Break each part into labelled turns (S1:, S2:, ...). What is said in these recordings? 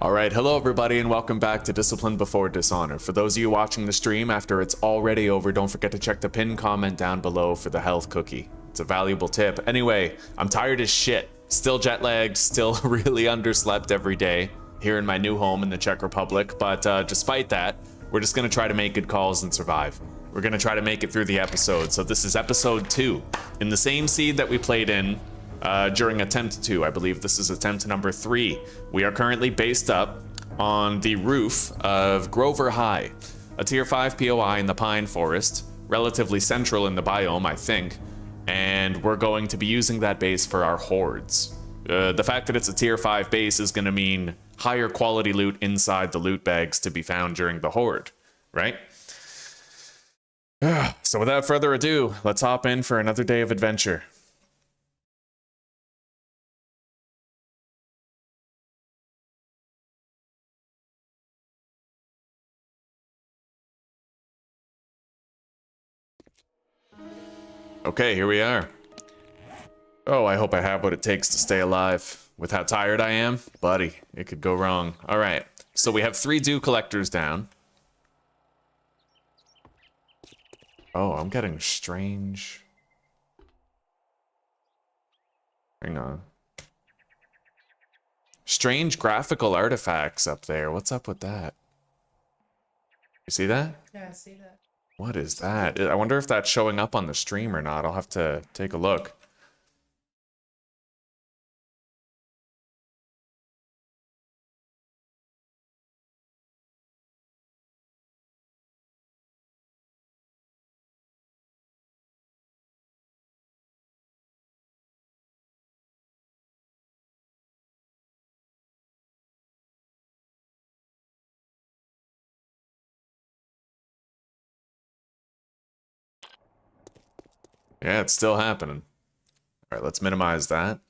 S1: Alright, hello everybody and welcome back to Discipline Before Dishonor. For those of you watching the stream after it's already over, don't forget to check the pinned comment down below for the health cookie. It's a valuable tip. Anyway, I'm tired as shit. Still jet lagged, still really underslept every day here in my new home in the Czech Republic, but despite that, we're just gonna try to make good calls and survive. We're gonna try to make it through the episode. So this is episode 2, in the same seed that we played in during attempt 2. I believe this is attempt number 3. We are currently based up on the roof of Grover High, a tier 5 POI in the pine forest, relatively central in the biome, I think, and we're going to be using that base for our hordes. The fact that it's a tier 5 base is going to mean higher quality loot inside the loot bags to be found during the horde, right? So without further ado, let's hop in for another day of adventure. Okay, here we are. Oh, I hope I have what it takes to stay alive. With how tired I am, buddy, it could go wrong. All right, so we have 3 dew collectors down. Oh, I'm getting strange. Hang on. Strange graphical artifacts up there. What's up with that? You see that?
S2: Yeah, I see that.
S1: What is that? I wonder if that's showing up on the stream or not. I'll have to take a look. Yeah, it's still happening. All right, let's minimize that.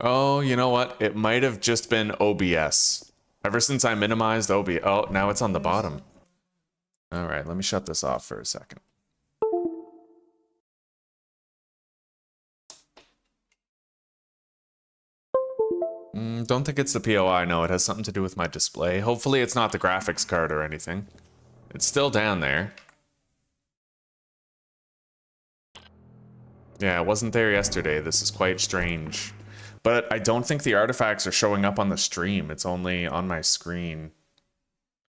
S1: Oh, you know what? It might have just been OBS. Ever since I minimized OBS. Oh, now it's on the bottom. All right, let me shut this off for a second. Don't think it's the POI. No, it has something to do with my display. Hopefully it's not the graphics card or anything. It's still down there. Yeah, it wasn't there yesterday. This is quite strange. But I don't think the artifacts are showing up on the stream. It's only on my screen.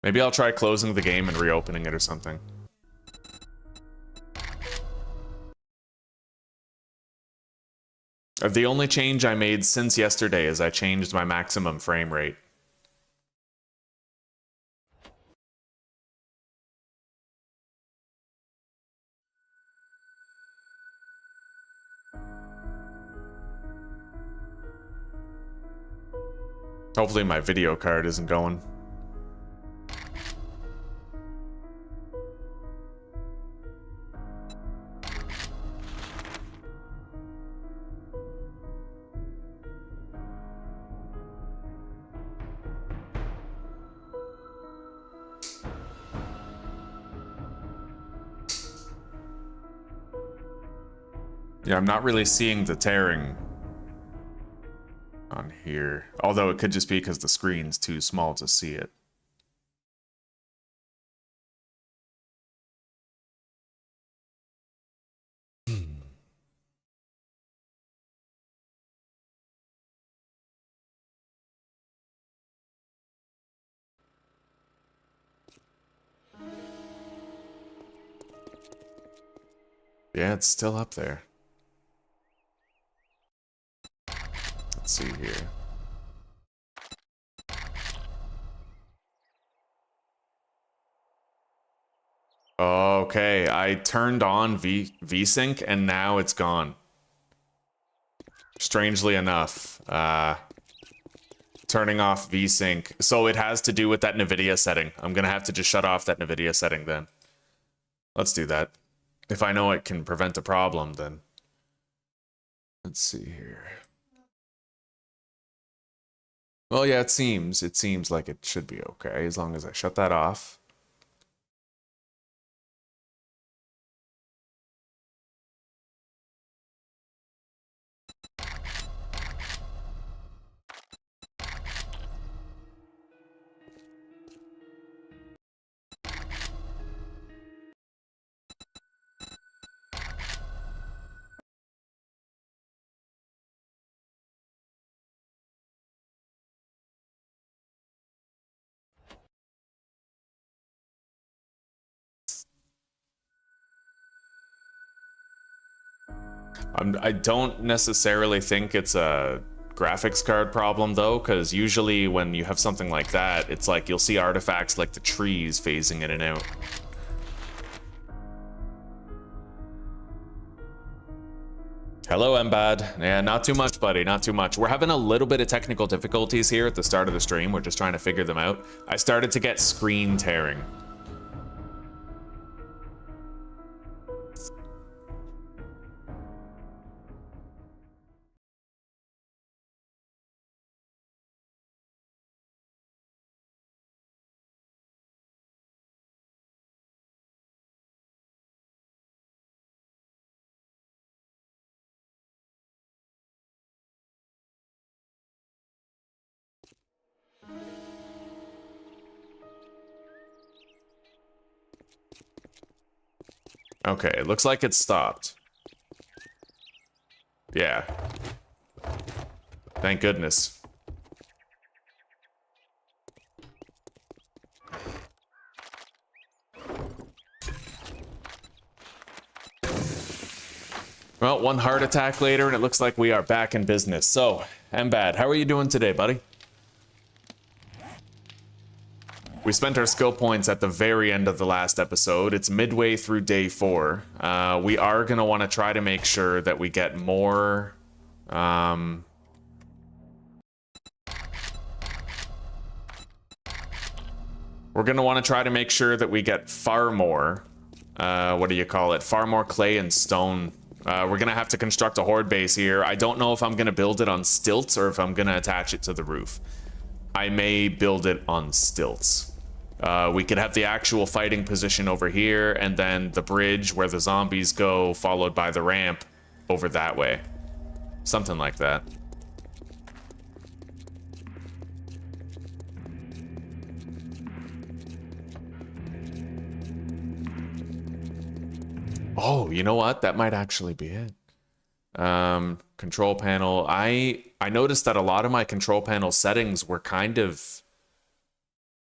S1: Maybe I'll try closing the game and reopening it or something. The only change I made since yesterday is I changed my maximum frame rate. Hopefully my video card isn't going. Yeah, I'm not really seeing the tearing on here. Although it could just be because the screen's too small to see it. Yeah, it's still up there. Let's see here. Okay, I turned on VSync and now it's gone. Strangely enough, turning off VSync. So it has to do with that NVIDIA setting. I'm gonna have to just shut off that NVIDIA setting then. Let's do that. If I know it can prevent a problem, then. Let's see here. Well, yeah, it seems like it should be okay as long as I shut that off. I don't necessarily think it's a graphics card problem though, because usually when you have something like that, it's like you'll see artifacts like the trees phasing in and out. Hello, Mbad. Yeah, not too much, buddy, not too much. We're having a little bit of technical difficulties here at the start of the stream. We're just trying to figure them out. I started to get screen tearing. Okay, it looks like it stopped. Yeah. Thank goodness. Well, one heart attack later, and it looks like we are back in business. So, Mbad, how are you doing today, buddy? We spent our skill points at the very end of the last episode. It's midway through day 4. We are going to want to try to make sure that we get more... We're going to want to try to make sure that we get far more... what do you call it? Far more clay and stone. We're going to have to construct a horde base here. I don't know if I'm going to build it on stilts or if I'm going to attach it to the roof. I may build it on stilts. We could have the actual fighting position over here, and then the bridge where the zombies go, followed by the ramp over that way. Something like that. Oh, you know what? That might actually be it. Control panel. I noticed that a lot of my control panel settings were kind of...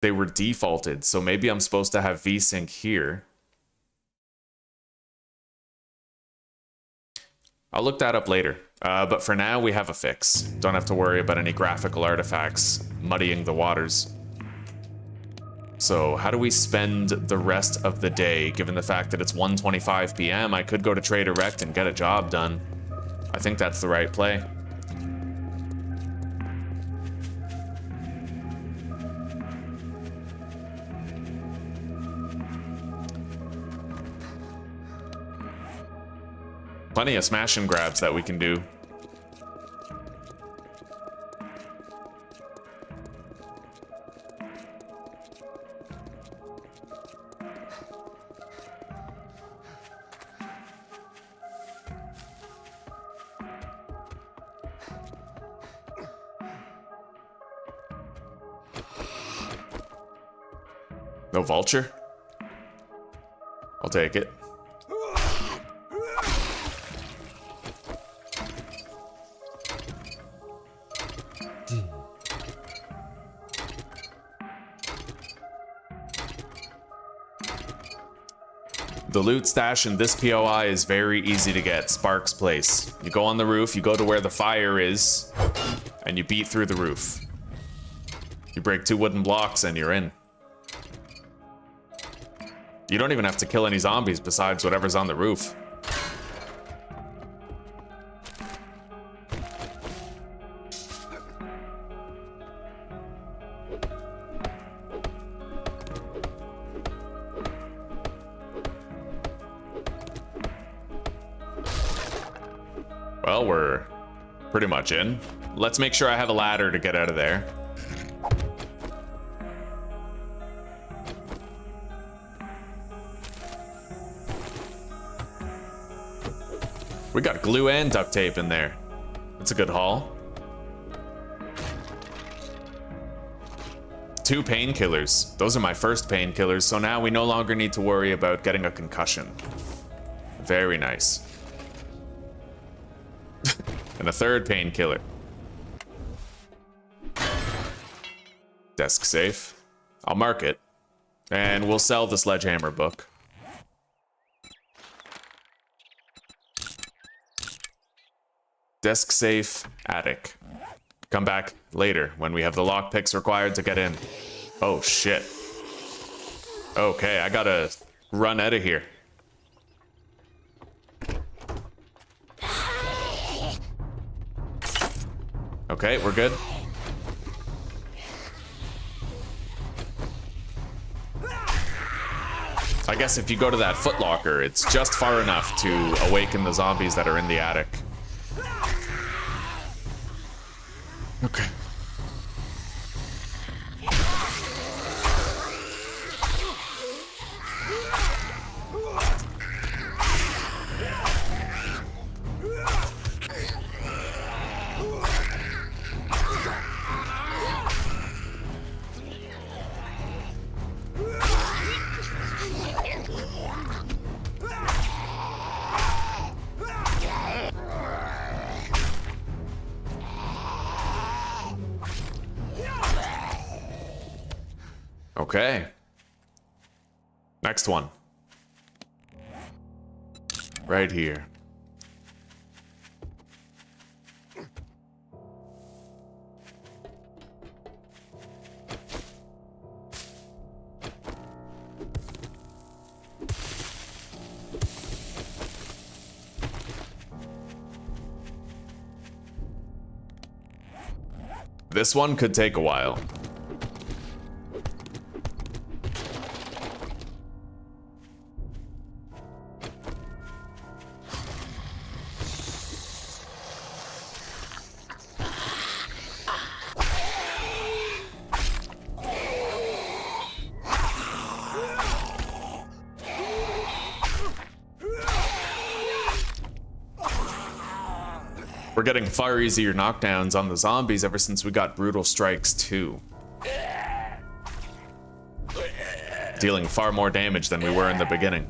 S1: They were defaulted, so maybe I'm supposed to have VSync here. I'll look that up later. But for now, we have a fix. Don't have to worry about any graphical artifacts muddying the waters. So how do we spend the rest of the day, given the fact that it's 1:25 p.m.? I could go to Trade Direct and get a job done. I think that's the right play. Plenty of smash and grabs that we can do. No vulture? I'll take it. The loot stash in this POI is very easy to get. Sparks Place. You go on the roof, you go to where the fire is, and you beat through the roof. You break 2 wooden blocks and you're in. You don't even have to kill any zombies besides whatever's on the roof. Well, we're pretty much in. Let's make sure I have a ladder to get out of there. We got glue and duct tape in there. That's a good haul. 2 painkillers. Those are my first painkillers, so now we no longer need to worry about getting a concussion. Very nice. And a 3rd painkiller. Desk safe. I'll mark it. And we'll sell the sledgehammer book. Desk safe, attic. Come back later when we have the lockpicks required to get in. Oh shit. Okay, I gotta run out of here. Okay, we're good. I guess if you go to that footlocker, it's just far enough to awaken the zombies that are in the attic. Okay. Okay. Next one. Right here. This one could take a while. We're getting far easier knockdowns on the zombies ever since we got Brutal Strikes 2. Dealing far more damage than we were in the beginning.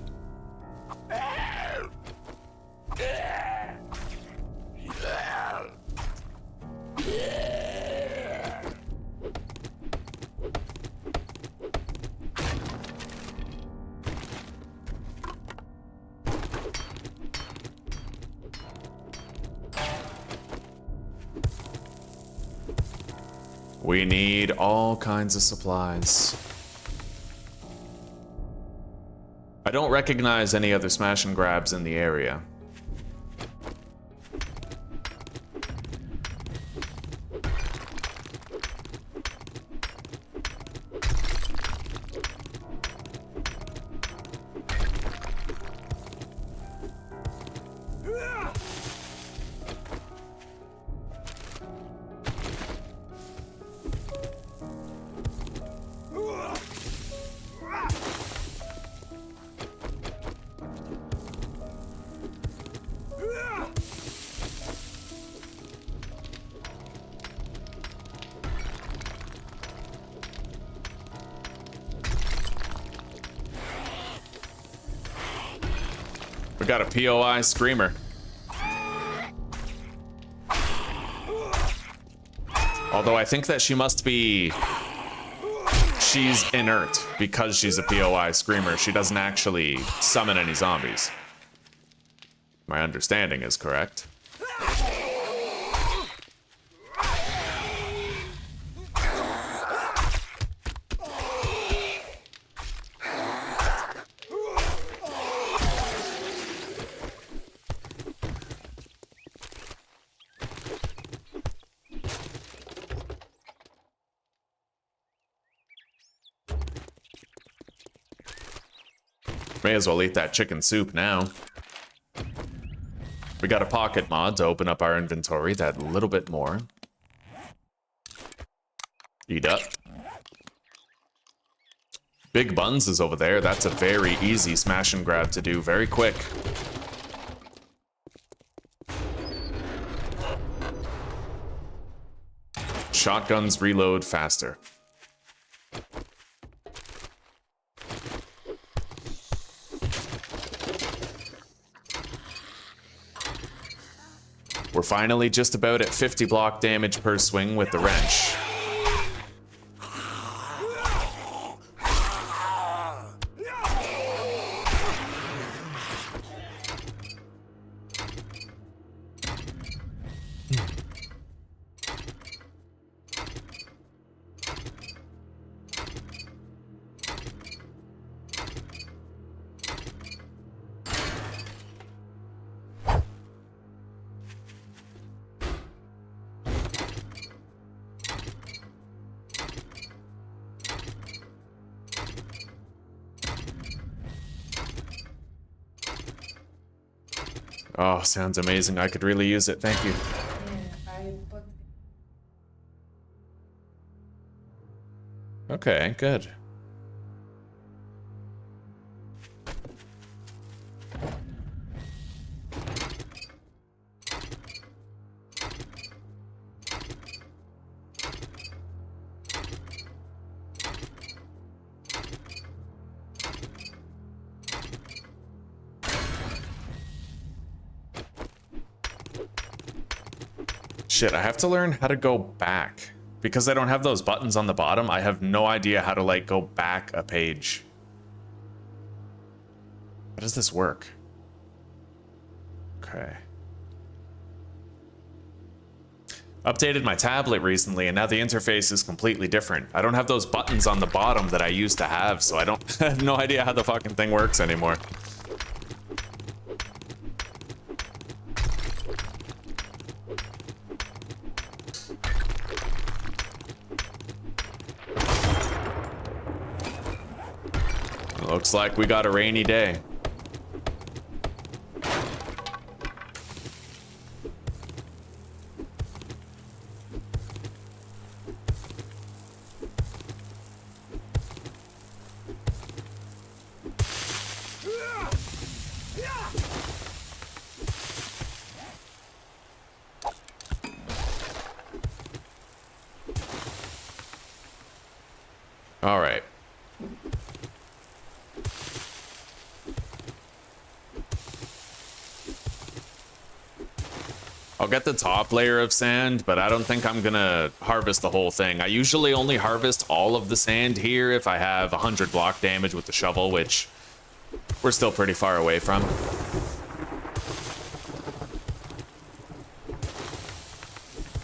S1: We need all kinds of supplies. I don't recognize any other smash and grabs in the area. We got a POI screamer. Although I think that she must be... She's inert because she's a POI screamer. She doesn't actually summon any zombies. My understanding is correct. May as well eat that chicken soup now. We got a pocket mod to open up our inventory that little bit more. Eat up. Big Buns is over there. That's a very easy smash and grab to do very quick. Shotguns reload faster. We're finally just about at 50 block damage per swing with the wrench. Oh, sounds amazing. I could really use it. Thank you.
S2: Yeah, I put.
S1: Okay, good. Shit, I have to learn how to go back. Because I don't have those buttons on the bottom, I have no idea how to, like, go back a page. How does this work? Okay. Updated my tablet recently, and now the interface is completely different. I don't have those buttons on the bottom that I used to have, so I have no idea how the fucking thing works anymore. Looks like we got a rainy day. All right. I'll get the top layer of sand, but I don't think I'm gonna harvest the whole thing. I usually only harvest all of the sand here if I have 100 block damage with the shovel, which we're still pretty far away from.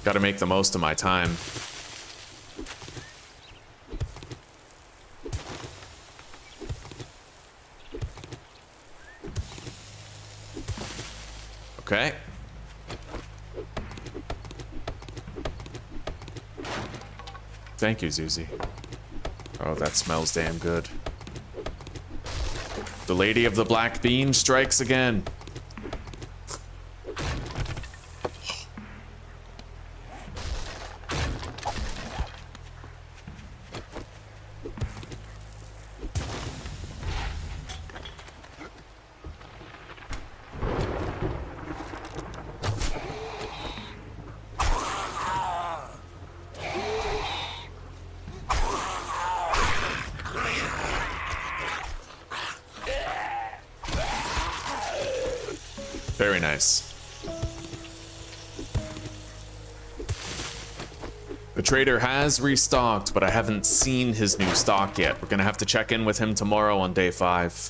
S1: Gotta make the most of my time. Okay. Thank you, Zuzi. Oh, that smells damn good. The Lady of the Black Bean strikes again. Very nice. The trader has restocked, but I haven't seen his new stock yet. We're gonna have to check in with him tomorrow on day 5.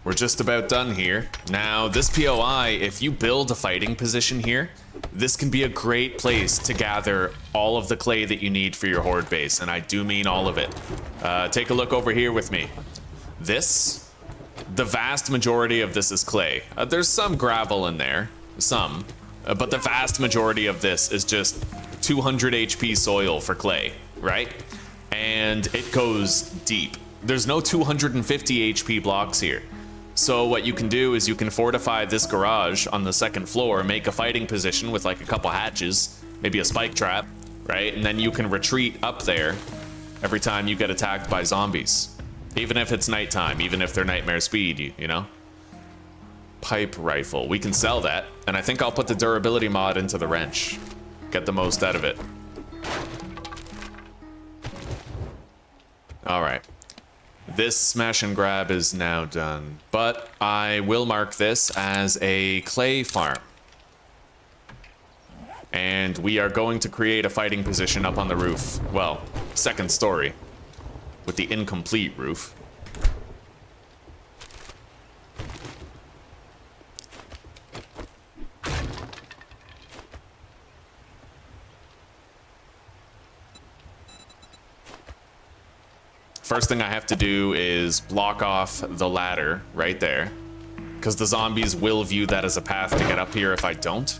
S1: We're just about done here. Now, this POI, if you build a fighting position here, this can be a great place to gather all of the clay that you need for your horde base, and I do mean all of it. Take a look over here with me. This, the vast majority of this is clay. There's some gravel in there, but the vast majority of this is just 200 HP soil for clay, right? And it goes deep. There's no 250 HP blocks here. So what you can do is you can fortify this garage on the 2nd floor, make a fighting position with like a couple hatches, maybe a spike trap, right? And then you can retreat up there every time you get attacked by zombies. Even if it's nighttime, even if they're nightmare speed, you know? Pipe rifle, we can sell that. And I think I'll put the durability mod into the wrench. Get the most out of it. Alright. This smash and grab is now done, but I will mark this as a clay farm. And we are going to create a fighting position up on the roof. Well, second story, with the incomplete roof. First thing I have to do is block off the ladder right there, because the zombies will view that as a path to get up here if I don't.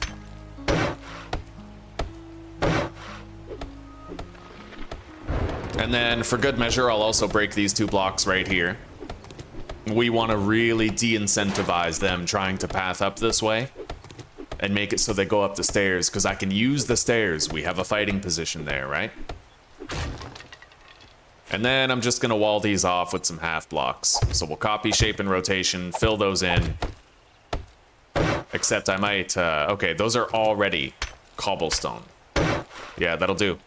S1: And then for good measure, I'll also break these 2 blocks right here. We want to really de-incentivize them trying to path up this way and make it so they go up the stairs, because I can use the stairs. We have a fighting position there, right? And then I'm just going to wall these off with some half blocks. So we'll copy shape and rotation, fill those in. Except I might, okay, those are already cobblestone. Yeah, that'll do.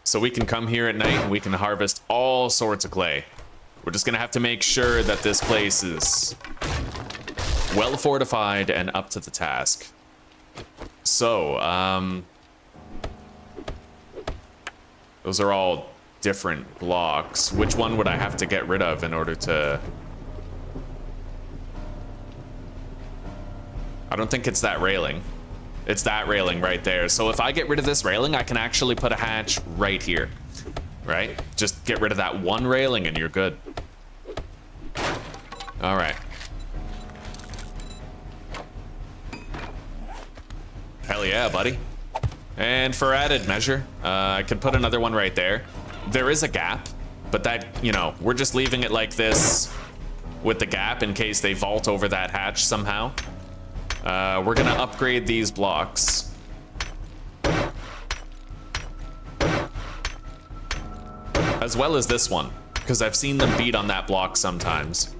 S1: So we can come here at night and we can harvest all sorts of clay. We're just going to have to make sure that this place is well fortified and up to the task. So, those are all different blocks. Which one would I have to get rid of in order to... I don't think it's that railing. It's that railing right there. So if I get rid of this railing, I can actually put a hatch right here. Right? Just get rid of that one railing and you're good. All right. Hell yeah, buddy. And for added measure, I could put another one right there. There is a gap, but that, you know, we're just leaving it like this with the gap in case they vault over that hatch somehow. We're gonna upgrade these blocks. As well as this one, because I've seen them beat on that block sometimes.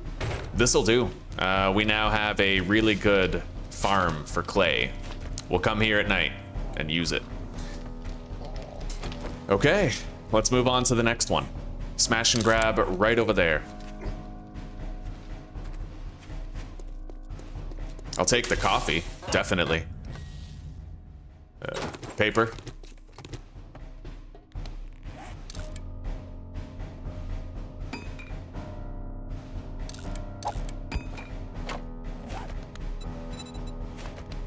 S1: This'll do. We now have a really good farm for clay. We'll come here at night and use it. Okay, let's move on to the next one. Smash and grab right over there. I'll take the coffee, definitely. Paper.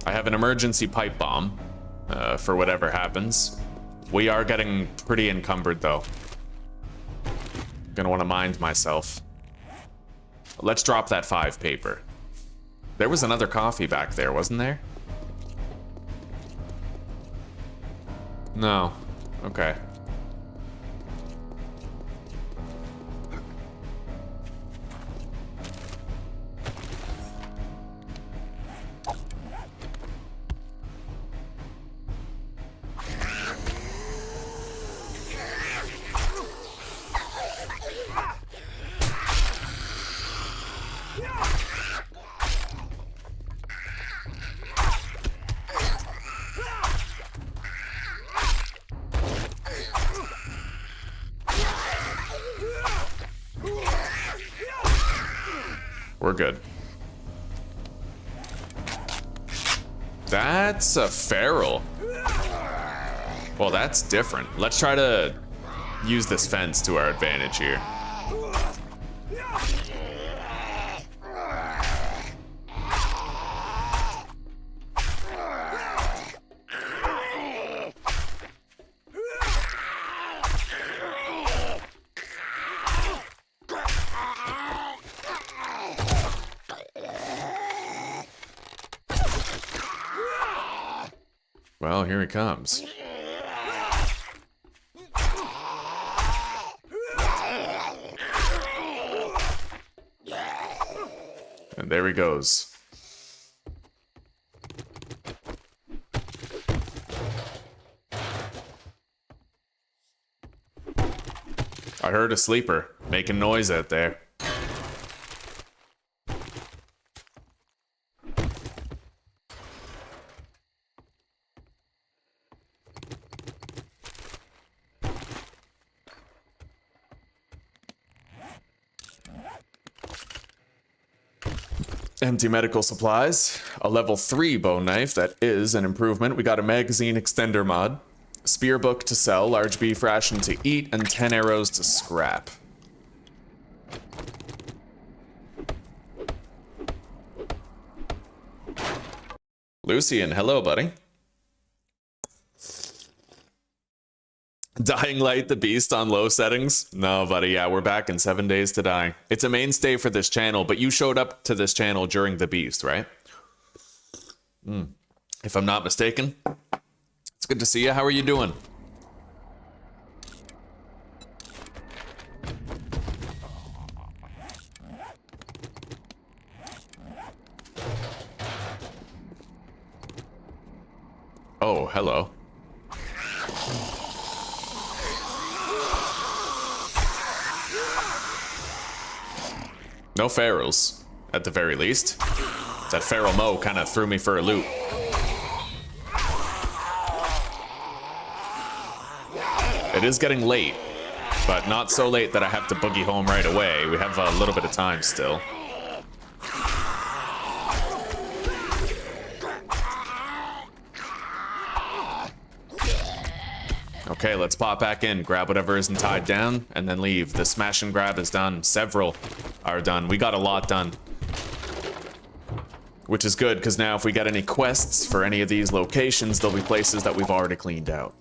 S1: I have an emergency pipe bomb for whatever happens. We are getting pretty encumbered though. Gonna want to mind myself. Let's drop that 5 paper. There was another coffee back there, wasn't there? No. Okay. We're good. That's a feral. Well, that's different. Let's try to use this fence to our advantage here. Well, here he comes. And there he goes. I heard a sleeper making noise out there. Empty medical supplies, a level 3 bone knife, that is an improvement. We got a magazine extender mod, spear book to sell, large beef ration to eat, and 10 arrows to scrap. Lucian, hello, buddy. Dying Light the Beast on low settings? No, buddy, yeah, we're back in 7 days to die. It's a mainstay for this channel, but you showed up to this channel during the Beast, right? If I'm not mistaken. It's good to see you. How are you doing? Oh, hello. No ferals, at the very least. That feral Mo kind of threw me for a loop. It is getting late, but not so late that I have to boogie home right away. We have a little bit of time still. Okay, let's pop back in, grab whatever isn't tied down, and then leave. The smash and grab is done. Several are done. We got a lot done. Which is good, because now if we get any quests for any of these locations, they'll be places that we've already cleaned out.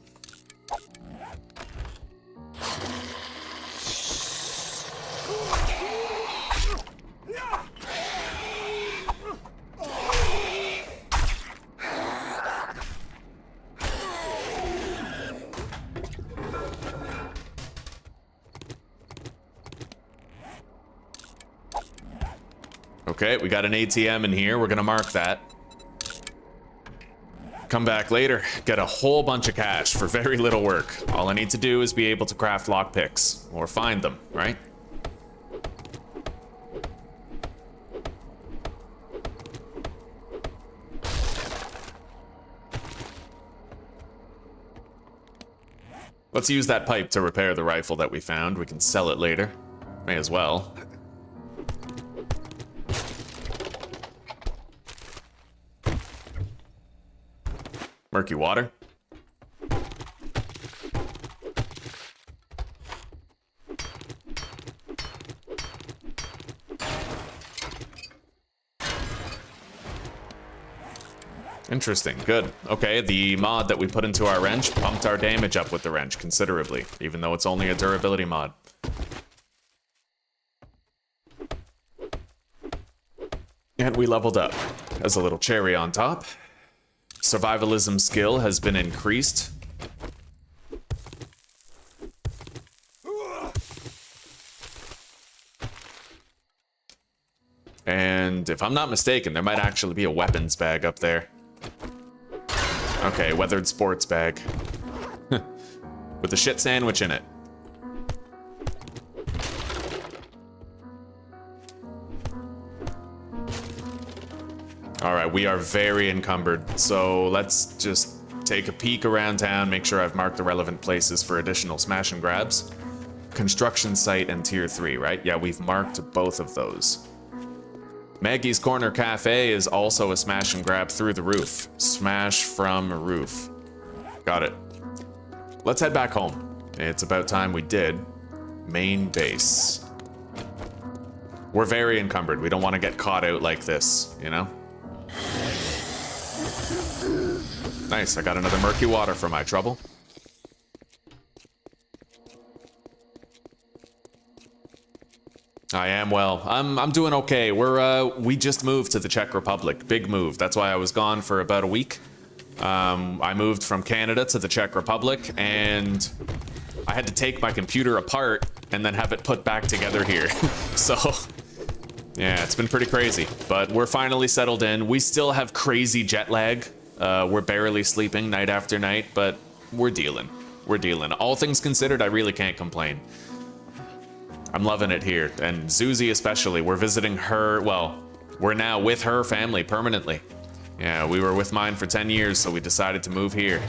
S1: Okay, we got an ATM in here. We're gonna mark that. Come back later, get a whole bunch of cash for very little work. All I need to do is be able to craft lockpicks, or find them, right? Let's use that pipe to repair the rifle that we found. We can sell it later. May as well. Murky water. Interesting, good. Okay, the mod that we put into our wrench pumped our damage up with the wrench considerably, even though it's only a durability mod. And we leveled up. As a little cherry on top. Survivalism skill has been increased. And if I'm not mistaken, there might actually be a weapons bag up there. Okay, weathered sports bag. With a shit sandwich in it. Alright, we are very encumbered, so let's just take a peek around town, make sure I've marked the relevant places for additional smash and grabs. Construction site and tier 3, right? Yeah, we've marked both of those. Maggie's Corner Cafe is also a smash and grab through the roof. Smash from roof. Got it. Let's head back home. It's about time we did. Main base. We're very encumbered. We don't want to get caught out like this, you know? Nice, I got another murky water for my trouble. I am well. I'm doing okay. We just moved to the Czech Republic. Big move. That's why I was gone for about a week. I moved from Canada to the Czech Republic, and I had to take my computer apart and then have it put back together here. So, yeah, it's been pretty crazy, but we're finally settled in. We still have crazy jet lag. We're barely sleeping night after night, but we're dealing. We're dealing. All things considered, I really can't complain. I'm loving it here, and Zuzi especially. We're visiting her, well, we're now with her family permanently. Yeah, we were with mine for 10 years, so we decided to move here.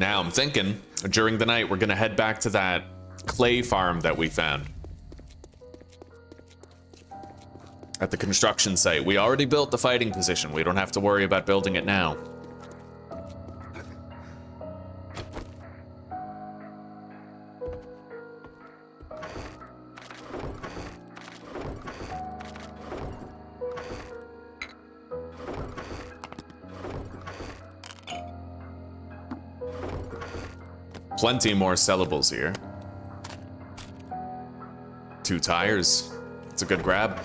S1: Now I'm thinking, during the night, we're gonna head back to that clay farm that we found at the construction site. We already built the fighting position. We don't have to worry about building it now. Plenty more sellables here. 2 tires. It's a good grab.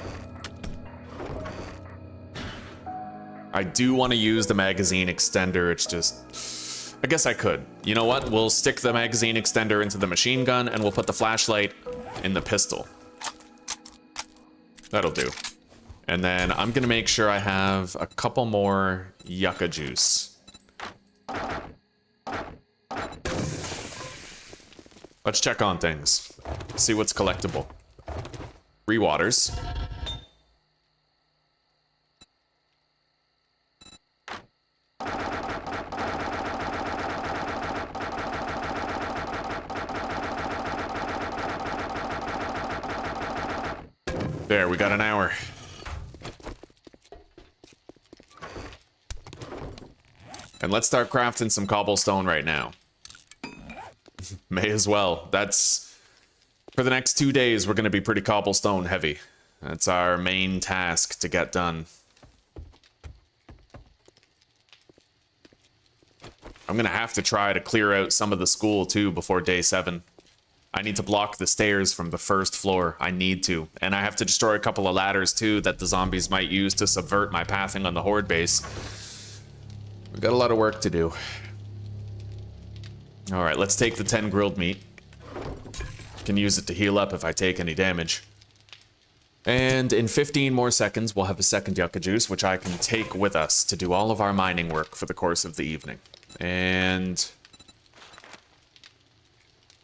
S1: I do want to use the magazine extender. It's just... I guess I could. You know what? We'll stick the magazine extender into the machine gun and we'll put the flashlight in the pistol. That'll do. And then I'm going to make sure I have a couple more yucca juice. Let's check on things. See what's collectible. 3 waters. There, we got an hour. And let's start crafting some cobblestone right now. May as well. That's... For the next 2 days, we're going to be pretty cobblestone heavy. That's our main task to get done. I'm going to have to try to clear out some of the school, too, before day 7. I need to block the stairs from the first floor. I need to. And I have to destroy a couple of ladders, too, that the zombies might use to subvert my pathing on the horde base. We've got a lot of work to do. Alright, let's take the 10 grilled meat. Can use it to heal up if I take any damage. And in 15 more seconds, we'll have a second yucca juice, which I can take with us to do all of our mining work for the course of the evening. And...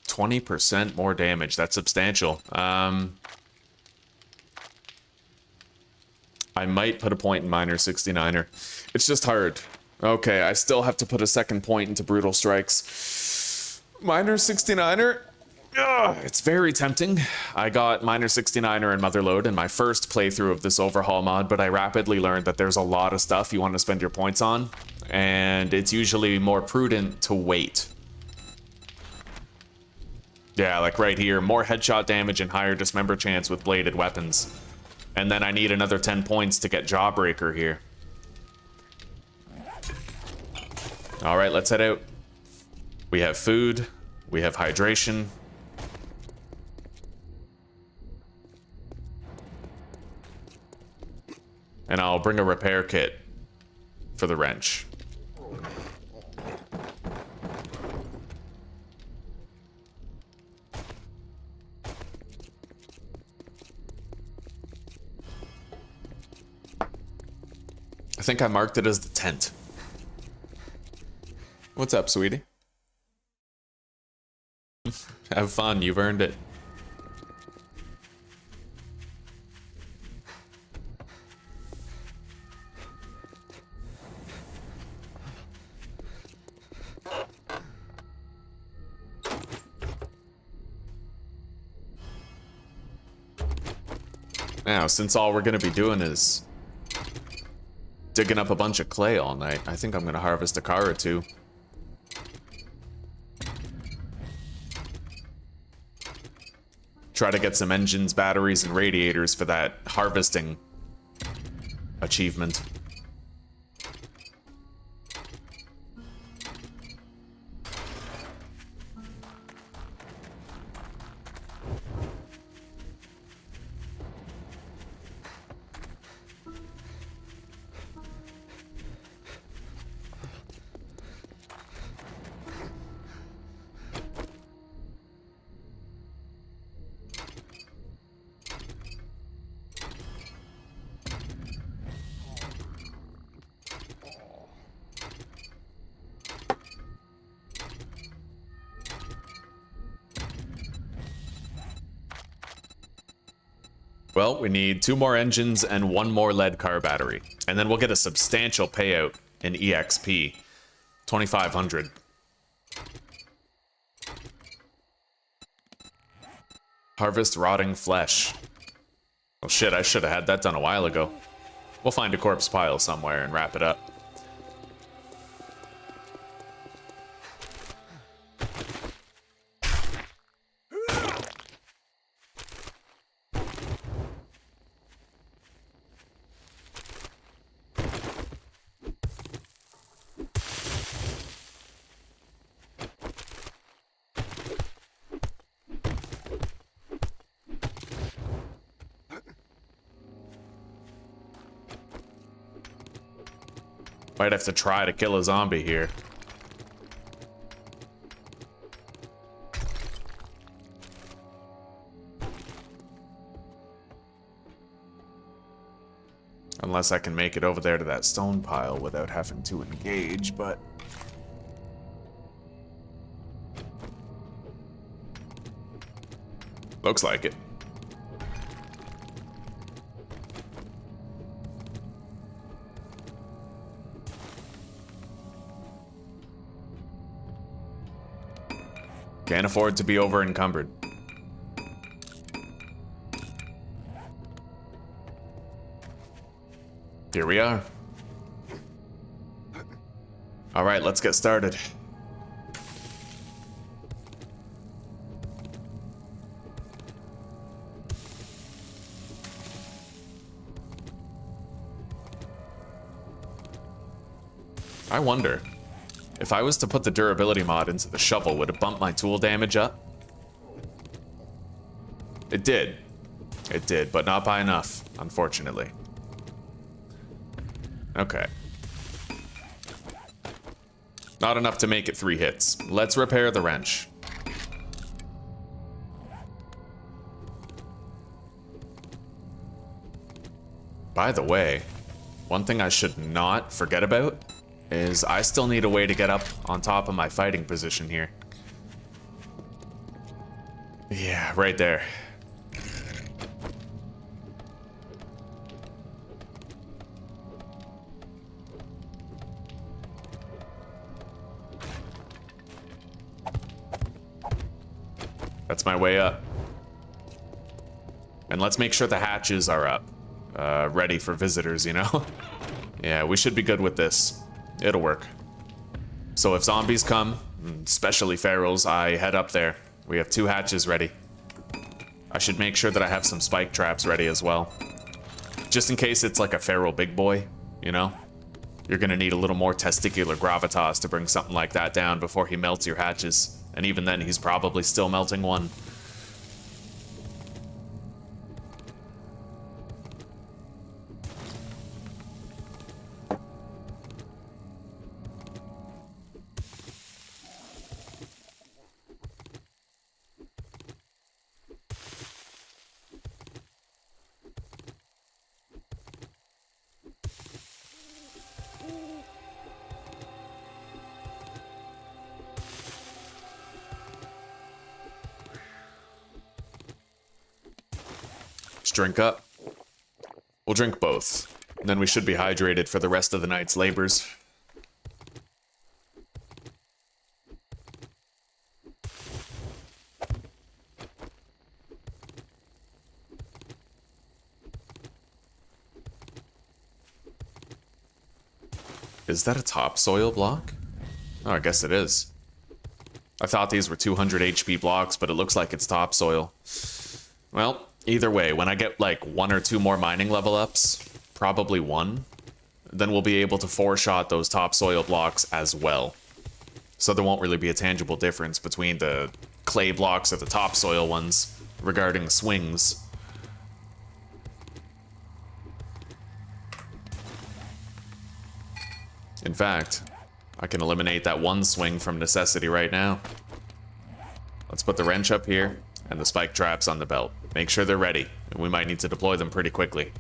S1: 20% more damage. That's substantial. I might put a point in Miner 69er. It's just hard. Okay, I still have to put a second point into Brutal Strikes. Miner 69er? Ugh, it's very tempting. I got Miner 69er and Motherlode in my first playthrough of this overhaul mod, but I rapidly learned that there's a lot of stuff you want to spend your points on, and it's usually more prudent to wait. Yeah, like right here, more headshot damage and higher dismember chance with bladed weapons. And then I need another 10 points to get Jawbreaker here. Alright, let's head out. We have food, we have hydration. And I'll bring a repair kit for the wrench. I think I marked it as the tent. What's up, sweetie? Have fun, you've earned it. Now, since all we're gonna be doing is digging up a bunch of clay all night, I think I'm gonna harvest a car or two. Try to get some engines, batteries, and radiators for that harvesting achievement. Well, we need 2 more engines and 1 more lead car battery. And then we'll get a substantial payout in EXP. 2,500. Harvest rotting flesh. Oh shit, I should have had that done a while ago. We'll find a corpse pile somewhere and wrap it up. Might have to try to kill a zombie here. Unless I can make it over there to that stone pile without having to engage, but... looks like it. Can't afford to be over encumbered. Here we are. All right, let's get started. I wonder, if I was to put the durability mod into the shovel, would it bump my tool damage up? It did. It did, but not by enough, unfortunately. Okay. Not enough to make it 3 hits. Let's repair the wrench. By the way, one thing I should not forget about is I still need a way to get up on top of my fighting position here. Yeah, right there. That's my way up. And let's make sure the hatches are up. Ready for visitors, you know? Yeah, we should be good with this. It'll work. So if zombies come, especially ferals, I head up there. We have 2 hatches ready. I should make sure that I have some spike traps ready as well. Just in case it's like a feral big boy, you know? You're gonna need a little more testicular gravitas to bring something like that down before he melts your hatches. And even then, he's probably still melting one. Drink up. We'll drink both. And then we should be hydrated for the rest of the night's labors. Is that a topsoil block? Oh, I guess it is. I thought these were 200 HP blocks, but it looks like it's topsoil. Well, either way, when I get like 1 or 2 more mining level ups, probably 1, then we'll be able to 4-shot those topsoil blocks as well. So there won't really be a tangible difference between the clay blocks or the topsoil ones regarding swings. In fact, I can eliminate that 1 swing from necessity right now. Let's put the wrench up here and the spike traps on the belt. Make sure they're ready, and we might need to deploy them pretty quickly.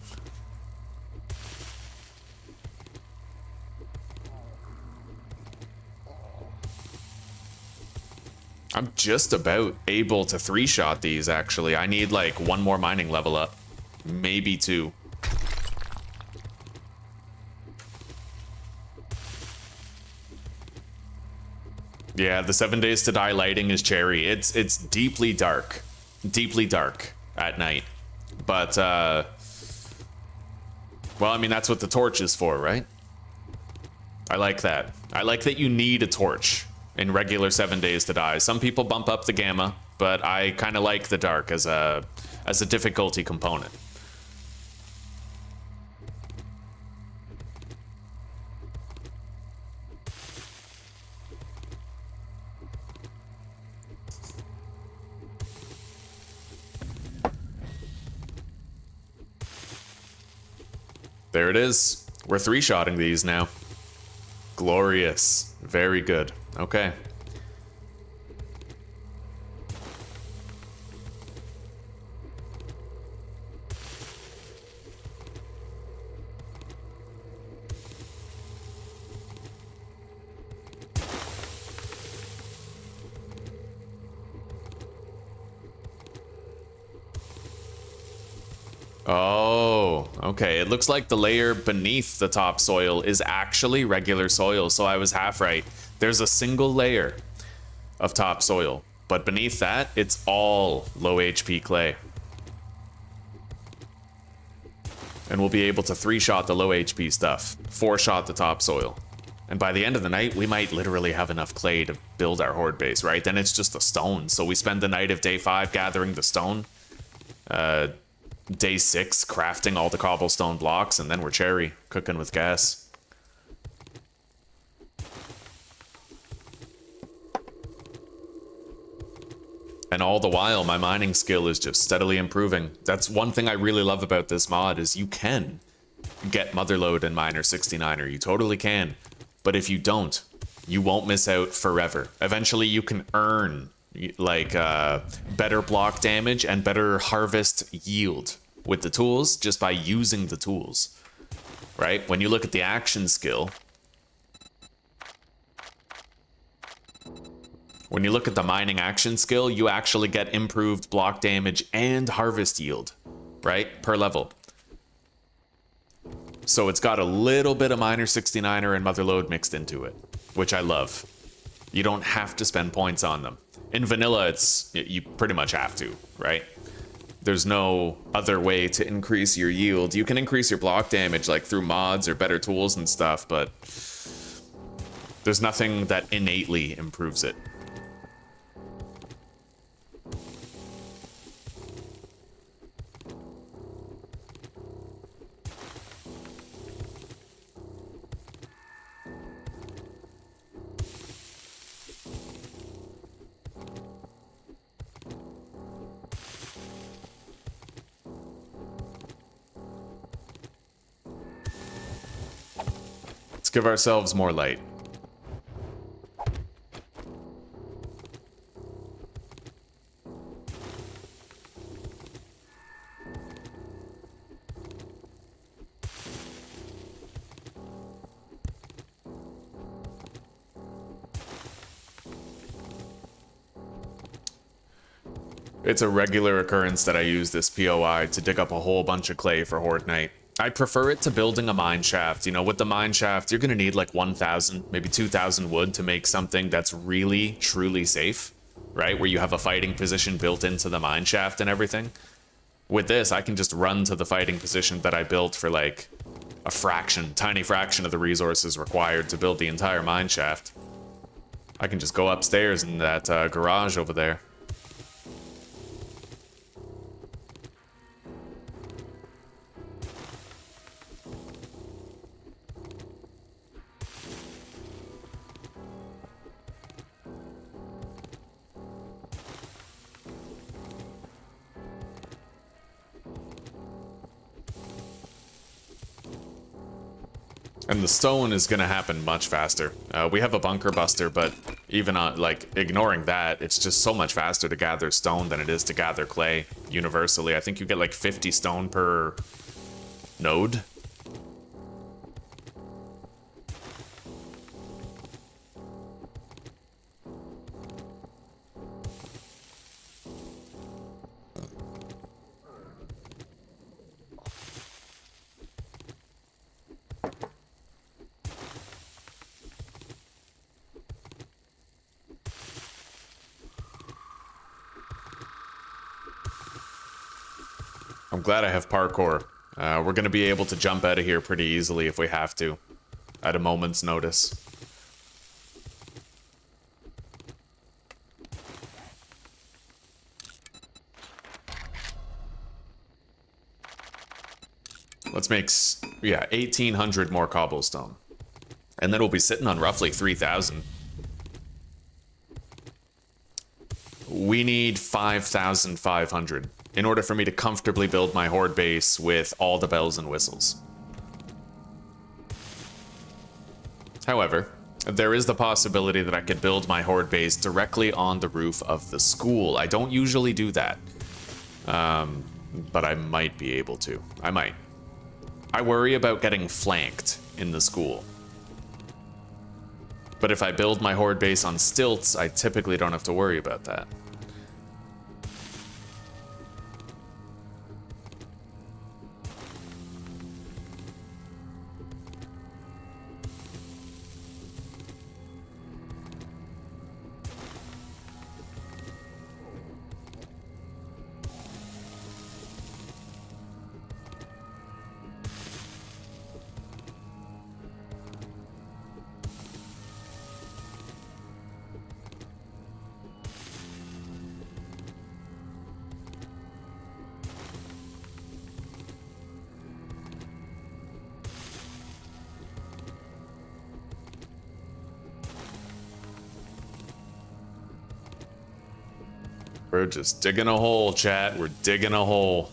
S1: I'm just about able to 3-shot these, actually. I need like 1 more mining level up. Maybe 2. Yeah, the 7 days to die lighting is cherry. It's deeply dark. deeply dark at night. But, well, I mean, that's what the torch is for, right? I like that. I like that you need a torch in regular 7 Days to Die. Some people bump up the gamma, but I kind of like the dark as a difficulty component. There it is. We're 3-shotting these now. Glorious. Very good. Okay. Oh, okay. It looks like the layer beneath the topsoil is actually regular soil, so I was half right. There's a single layer of topsoil, but beneath that, it's all low HP clay. And we'll be able to 3-shot the low HP stuff, 4-shot the topsoil. And by the end of the night, we might literally have enough clay to build our horde base, right? Then it's just the stone. So we spend the night of day 5 gathering the stone. Day 6 crafting all the cobblestone blocks, and then we're cherry, cooking with gas. And all the while, my mining skill is just steadily improving. That's one thing I really love about this mod, is you can get Motherlode and Miner 69er. You totally can. But if you don't, you won't miss out forever. Eventually, you can earn like better block damage and better harvest yield with the tools just by using the tools, right? When you look at the action skill, when you look at the mining action skill, you actually get improved block damage and harvest yield, right? Per level. So it's got a little bit of Miner 69er and Motherlode mixed into it, which I love. You don't have to spend points on them. In vanilla, you pretty much have to, right? There's no other way to increase your yield. You can increase your block damage like through mods or better tools and stuff, but there's nothing that innately improves it. Give ourselves more light. It's a regular occurrence that I use this POI to dig up a whole bunch of clay for Horde Night. I prefer it to building a mine shaft. You know, with the mine shaft, you're going to need like 1,000, maybe 2,000 wood to make something that's really, truly safe, right? Where you have a fighting position built into the mine shaft and everything. With this, I can just run to the fighting position that I built for like a fraction, tiny fraction of the resources required to build the entire mine shaft. I can just go upstairs in that garage over there. And the stone is going to happen much faster. We have a bunker buster, but even like ignoring that, it's just so much faster to gather stone than it is to gather clay universally. I think you get like 50 stone per node. I'm glad I have parkour. We're going to be able to jump out of here pretty easily if we have to, at a moment's notice. Let's make, yeah, 1,800 more cobblestone. And then we'll be sitting on roughly 3,000. We need 5,500 in order for me to comfortably build my horde base with all the bells and whistles. However, there is the possibility that I could build my horde base directly on the roof of the school. I don't usually do that, but I might be able to. I might. I worry about getting flanked in the school. But if I build my horde base on stilts, I typically don't have to worry about that. We're just digging a hole, chat. We're digging a hole.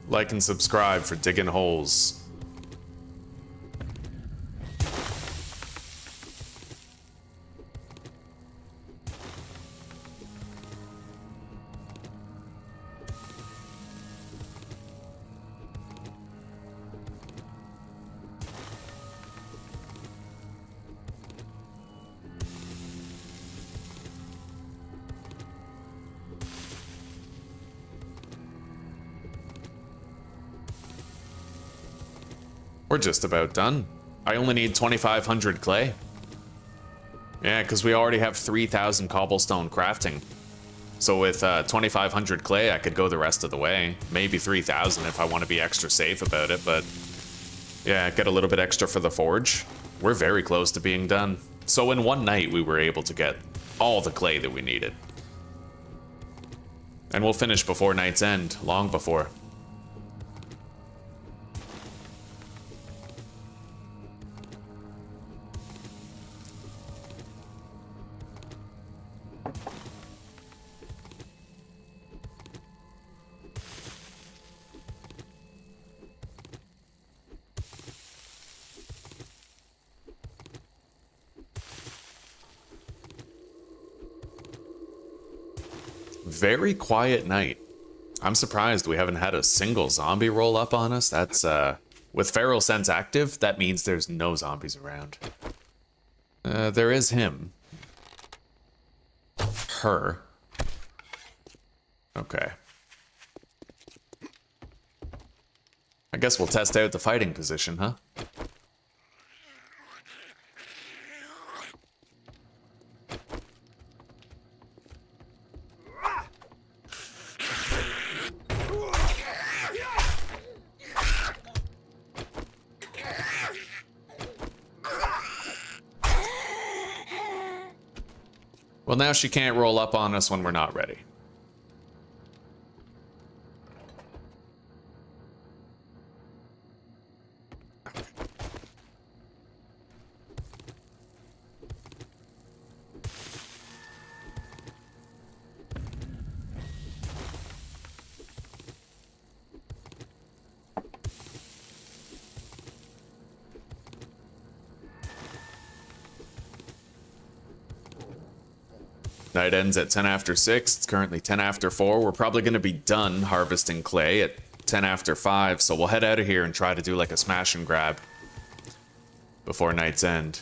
S1: Like and subscribe for digging holes. We're just about done. I only need 2,500 clay. Yeah, because we already have 3,000 cobblestone crafting. So with 2,500 clay, I could go the rest of the way. Maybe 3,000 if I want to be extra safe about it, but yeah, get a little bit extra for the forge. We're very close to being done. So in one night, we were able to get all the clay that we needed. And we'll finish before night's end, long before. Very quiet night. I'm surprised we haven't had a single zombie roll up on us. That's, with Feral Sense active, that means there's no zombies around. There is him. Her. Okay. I guess we'll test out the fighting position, huh? Well, now she can't roll up on us when we're not ready. Night ends at 10 after 6. It's currently 10 after 4. We're probably going to be done harvesting clay at 10 after 5, so we'll head out of here and try to do like a smash and grab before night's end.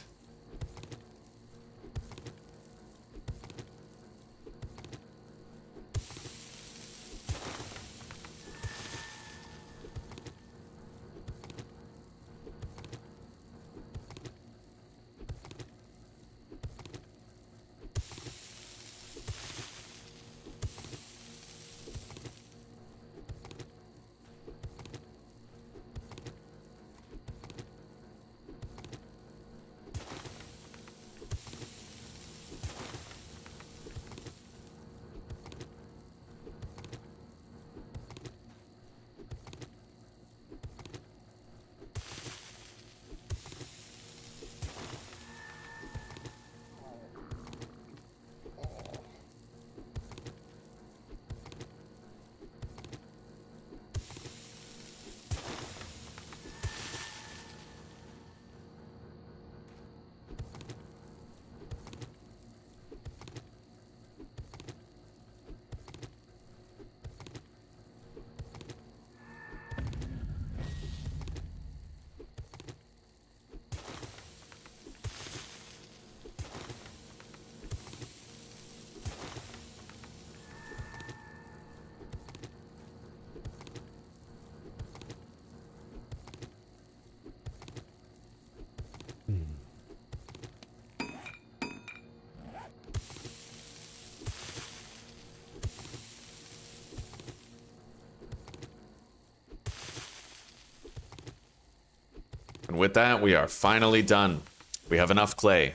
S1: And with that, we are finally done. We have enough clay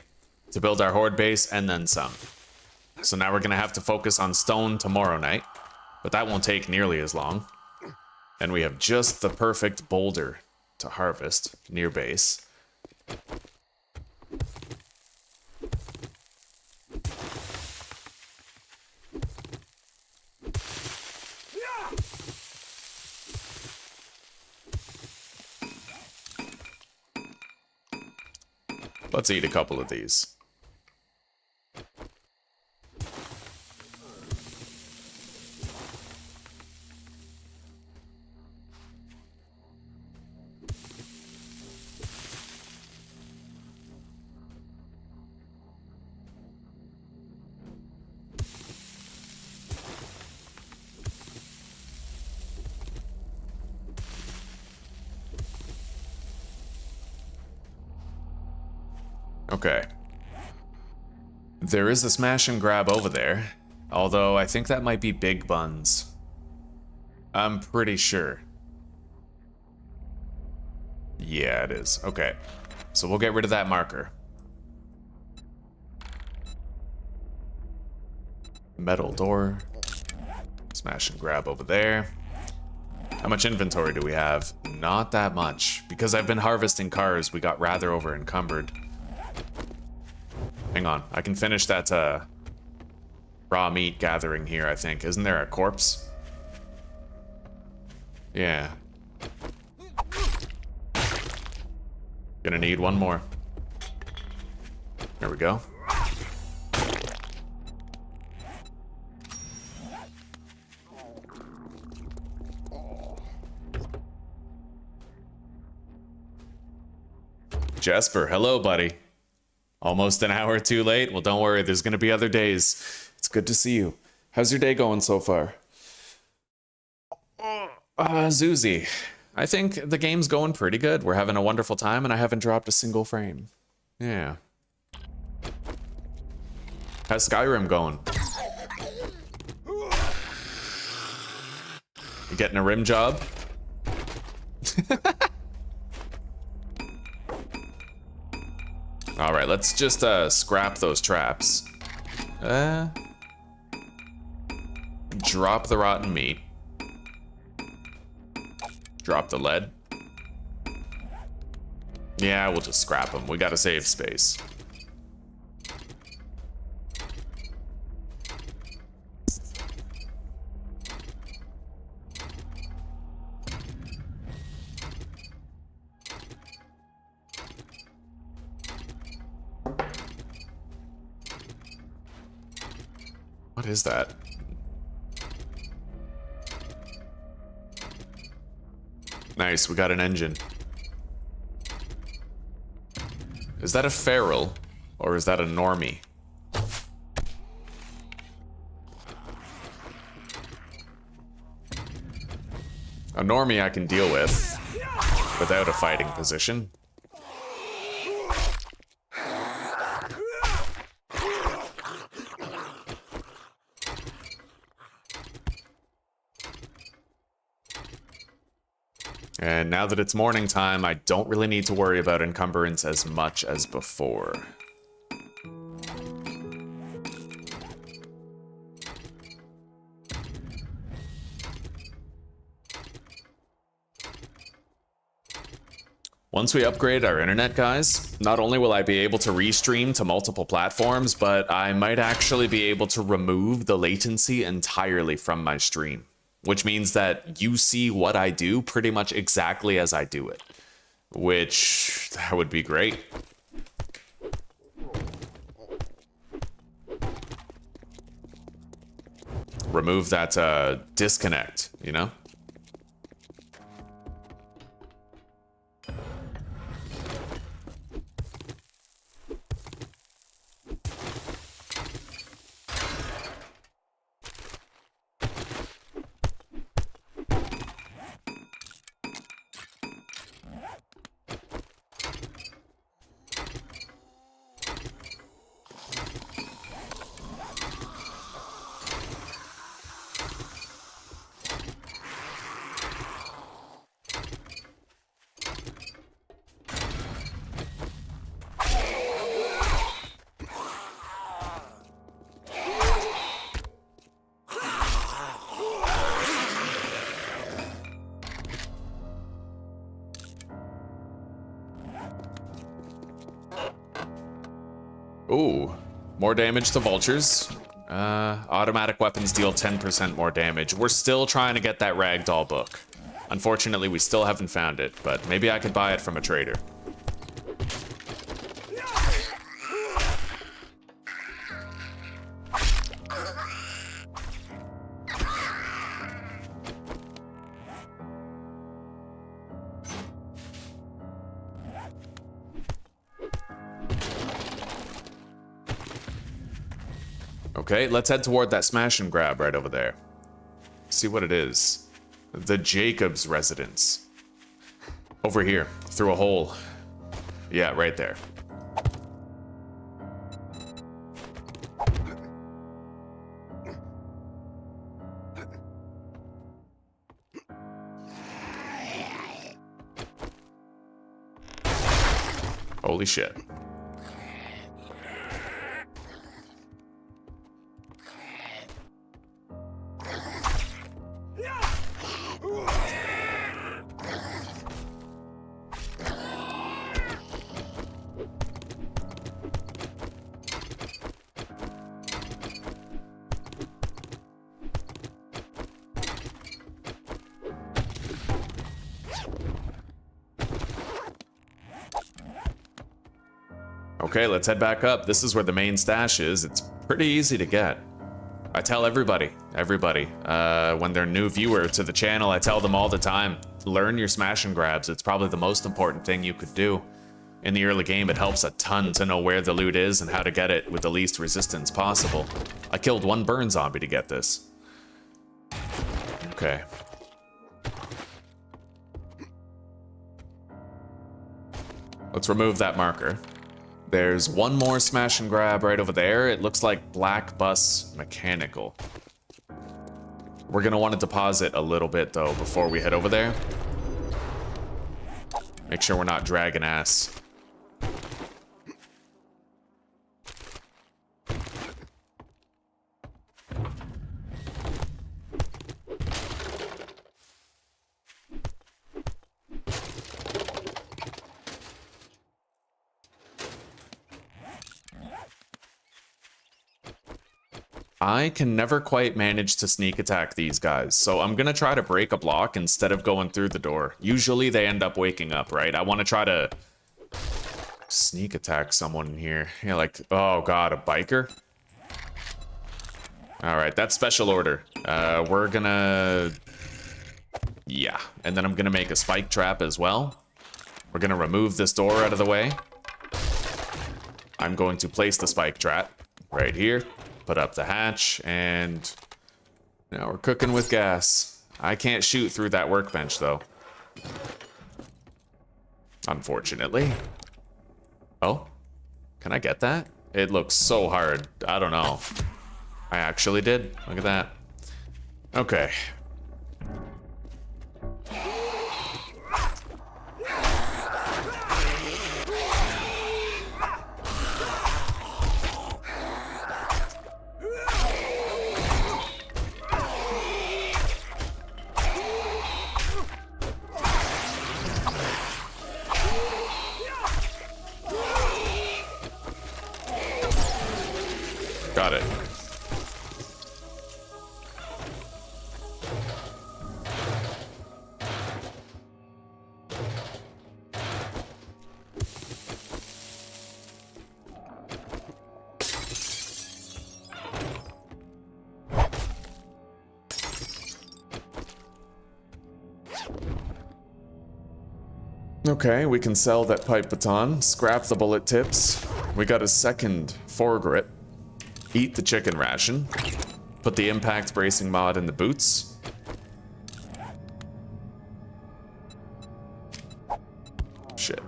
S1: to build our horde base and then some. So now we're going to have to focus on stone tomorrow night, but that won't take nearly as long. And we have just the perfect boulder to harvest near base. Let's eat a couple of these. Okay. There is a smash and grab over there, although I think that might be Big Buns. I'm pretty sure. Yeah, it is. Okay. So we'll get rid of that marker. Metal door. Smash and grab over there. How much inventory do we have? Not that much. Because I've been harvesting cars, we got rather over encumbered. Hang on, I can finish that raw meat gathering here, I think. Isn't there a corpse? Yeah. Gonna need one more. There we go. Jesper, hello, buddy. Almost an hour too late? Well, don't worry, there's gonna be other days. It's good to see you. How's your day going so far? Zuzi. I think the game's going pretty good. We're having a wonderful time, and I haven't dropped a single frame. Yeah. How's Skyrim going? You getting a rim job? All right, let's just scrap those traps. Drop the rotten meat. Drop the lead. Yeah, we'll just scrap them. We gotta save space. What is that? Nice, we got an engine. Is that a feral, or is that a normie? A normie I can deal with without a fighting position. And now that it's morning time, I don't really need to worry about encumbrance as much as before. Once we upgrade our internet, guys, not only will I be able to restream to multiple platforms, but I might actually be able to remove the latency entirely from my stream. Which means that you see what I do pretty much exactly as I do it. Which, that would be great. Remove that disconnect, you know? Ooh, more damage to vultures. Automatic weapons deal 10% more damage. We're still trying to get that ragdoll book. Unfortunately, we still haven't found it, but maybe I could buy it from a trader. Okay, let's head toward that smash and grab right over there. See what it is. The Jacob's residence. Over here, through a hole. Yeah, right there. Holy shit. Okay, let's head back up. This is where the main stash is. It's pretty easy to get. I tell everybody, when they're a new viewer to the channel, I tell them all the time, learn your smash and grabs. It's probably the most important thing you could do. In the early game, it helps a ton to know where the loot is and how to get it with the least resistance possible. I killed one burn zombie to get this. Okay. Let's remove that marker. There's one more smash and grab right over there. It looks like Black Bus Mechanical. We're gonna want to deposit a little bit though before we head over there. Make sure we're not dragging ass. I can never quite manage to sneak attack these guys, so I'm gonna try to break a block instead of going through the door. Usually they end up waking up, right? I want to try to sneak attack someone in here. Yeah, like, oh god, a biker? Alright, that's special order. We're gonna... Yeah, and then I'm gonna make a spike trap as well. We're gonna remove this door out of the way. I'm going to place the spike trap right here. Put up the hatch, and now we're cooking with gas. I can't shoot through that workbench, though. Unfortunately. Oh, can I get that? It looks so hard. I don't know. I actually did. Look at that. Okay. Got it. Okay, we can sell that pipe baton, scrap the bullet tips. We got a second foregrip. Eat the chicken ration. Put the impact bracing mod in the boots. Shit.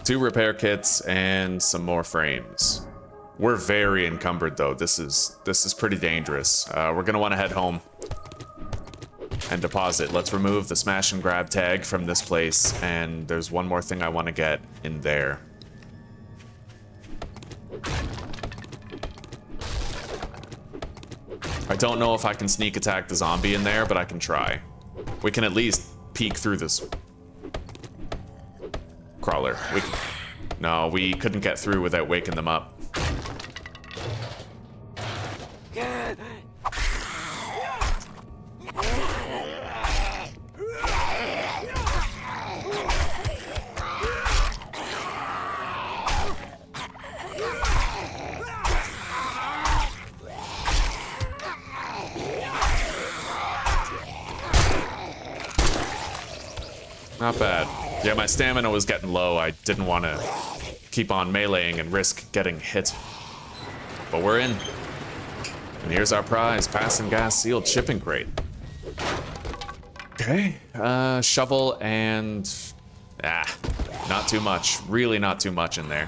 S1: Two repair kits and some more frames. We're very encumbered though. This is pretty dangerous. We're gonna want to head home. and deposit. Let's remove the smash and grab tag from this place, and there's one more thing I want to get in there. I don't know if I can sneak attack the zombie in there, but I can try. We can at least peek through this crawler. No, we couldn't get through without waking them up. Not bad. Yeah, my stamina was getting low. I didn't want to keep on meleeing and risk getting hit. But we're in. And here's our prize, passing gas sealed shipping crate. Okay, shovel and... not too much. Really not too much in there.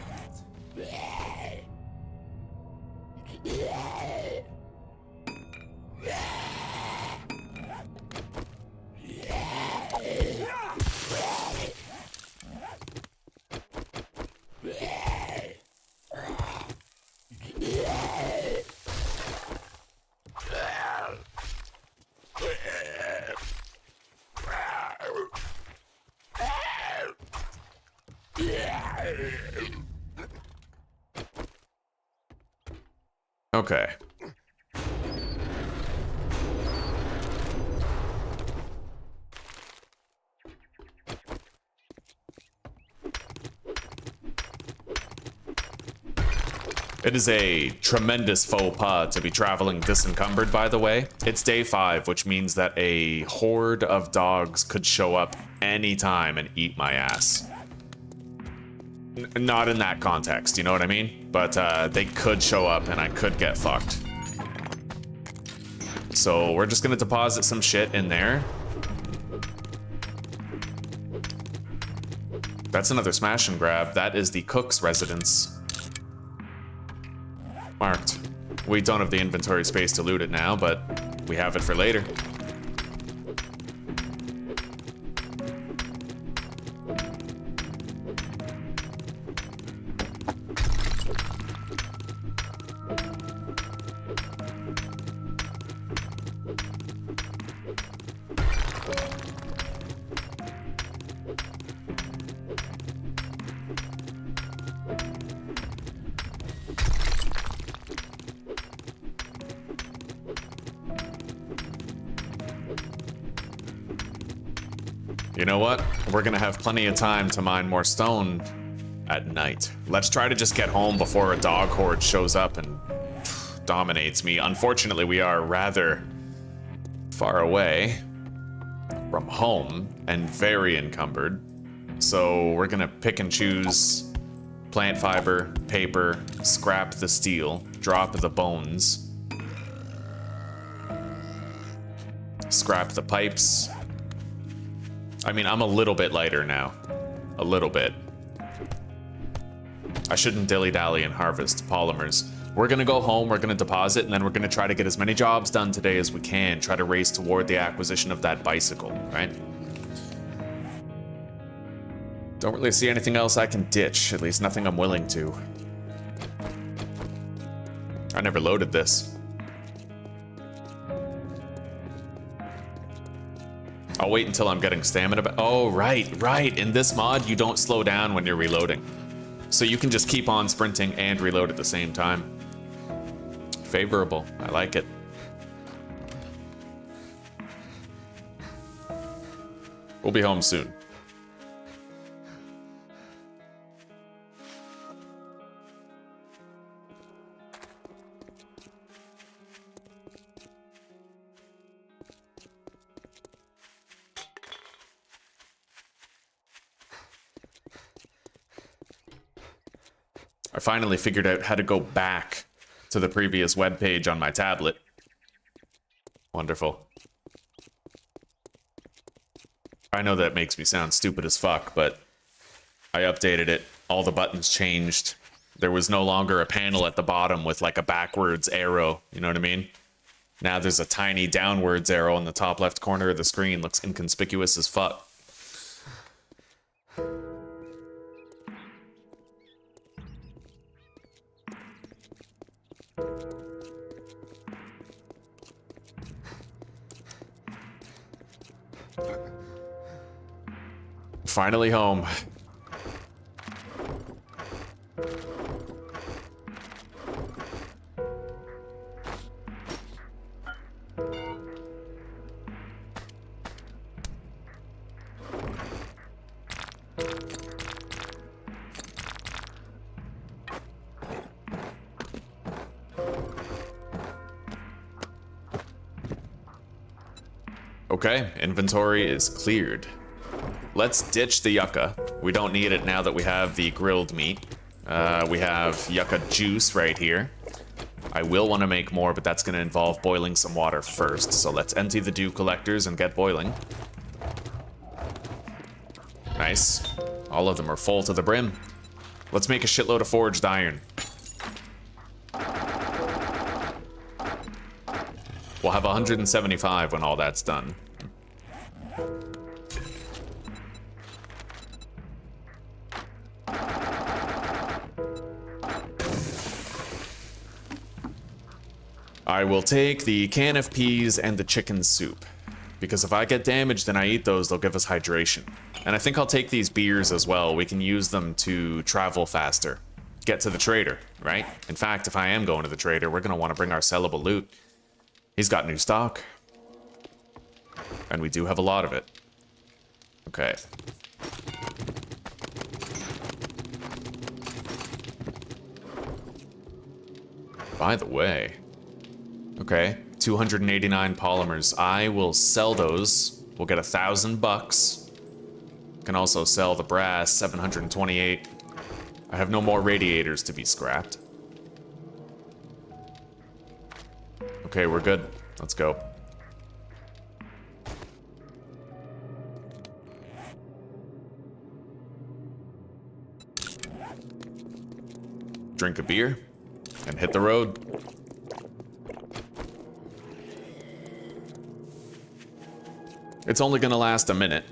S1: Okay. It is a tremendous faux pas to be traveling disencumbered, by the way. It's day 5, which means that a horde of dogs could show up anytime and eat my ass. Not in that context, you know what I mean? But they could show up and I could get fucked. So we're just gonna deposit some shit in there. That's another smash and grab. That is the cook's residence. Marked. We don't have the inventory space to loot it now, but we have it for later. You know what? We're gonna have plenty of time to mine more stone at night. Let's try to just get home before a dog horde shows up and dominates me. Unfortunately, we are rather far away from home and very encumbered. So we're gonna pick and choose plant fiber, paper, scrap the steel, drop the bones, scrap the pipes. I mean, I'm a little bit lighter now. A little bit. I shouldn't dilly-dally and harvest polymers. We're gonna go home, we're gonna deposit, and then we're gonna try to get as many jobs done today as we can. Try to race toward the acquisition of that bicycle, right? Don't really see anything else I can ditch, at least nothing I'm willing to. I never loaded this. I'll wait until I'm getting stamina back. Oh, right. In this mod, you don't slow down when you're reloading. So you can just keep on sprinting and reload at the same time. Favorable. I like it. We'll be home soon. I finally figured out how to go back to the previous web page on my tablet. Wonderful. I know that makes me sound stupid as fuck, but I updated it. All the buttons changed. There was no longer a panel at the bottom with like a backwards arrow. You know what I mean? Now there's a tiny downwards arrow in the top left corner of the screen. Looks inconspicuous as fuck. Finally home. Okay, inventory is cleared. Let's ditch the yucca. We don't need it now that we have the grilled meat. We have yucca juice right here. I will want to make more, but that's going to involve boiling some water first. So let's empty the dew collectors and get boiling. Nice. All of them are full to the brim. Let's make a shitload of forged iron. We'll have 175 when all that's done. I will take the can of peas and the chicken soup, because if I get damaged and I eat those, they'll give us hydration. And I think I'll take these beers as well. We can use them to travel faster. Get to the trader, right? In fact, if I am going to the trader, we're going to want to bring our sellable loot. He's got new stock. And we do have a lot of it. Okay. By the way... Okay, 289 polymers. I will sell those. We'll get $1,000. Can also sell the brass, 728. I have no more radiators to be scrapped. Okay, we're good. Let's go. Drink a beer and hit the road. It's only gonna last a minute,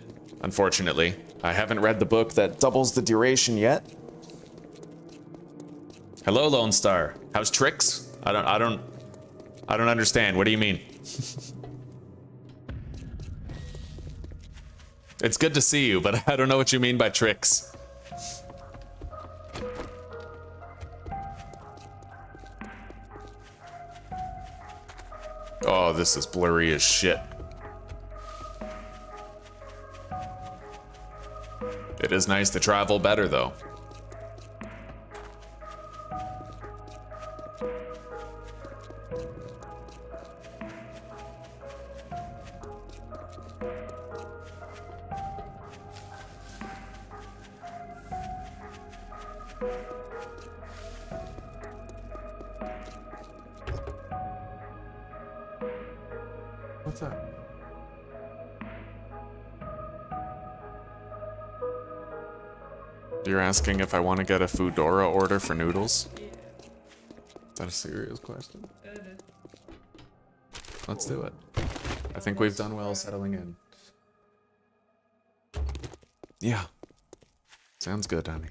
S1: unfortunately. I haven't read the book that doubles the duration yet. Hello, Lone Star. How's tricks? I don't understand. What do you mean? It's good to see you, but I don't know what you mean by tricks. Oh, this is blurry as shit. It is nice to travel better, though. What's up? You're asking if I want to get a Foodora order for noodles?
S2: Yeah.
S1: Is that a serious question?
S2: It is.
S1: Let's do it. I think we've done well settling in. Yeah. Sounds good, honey.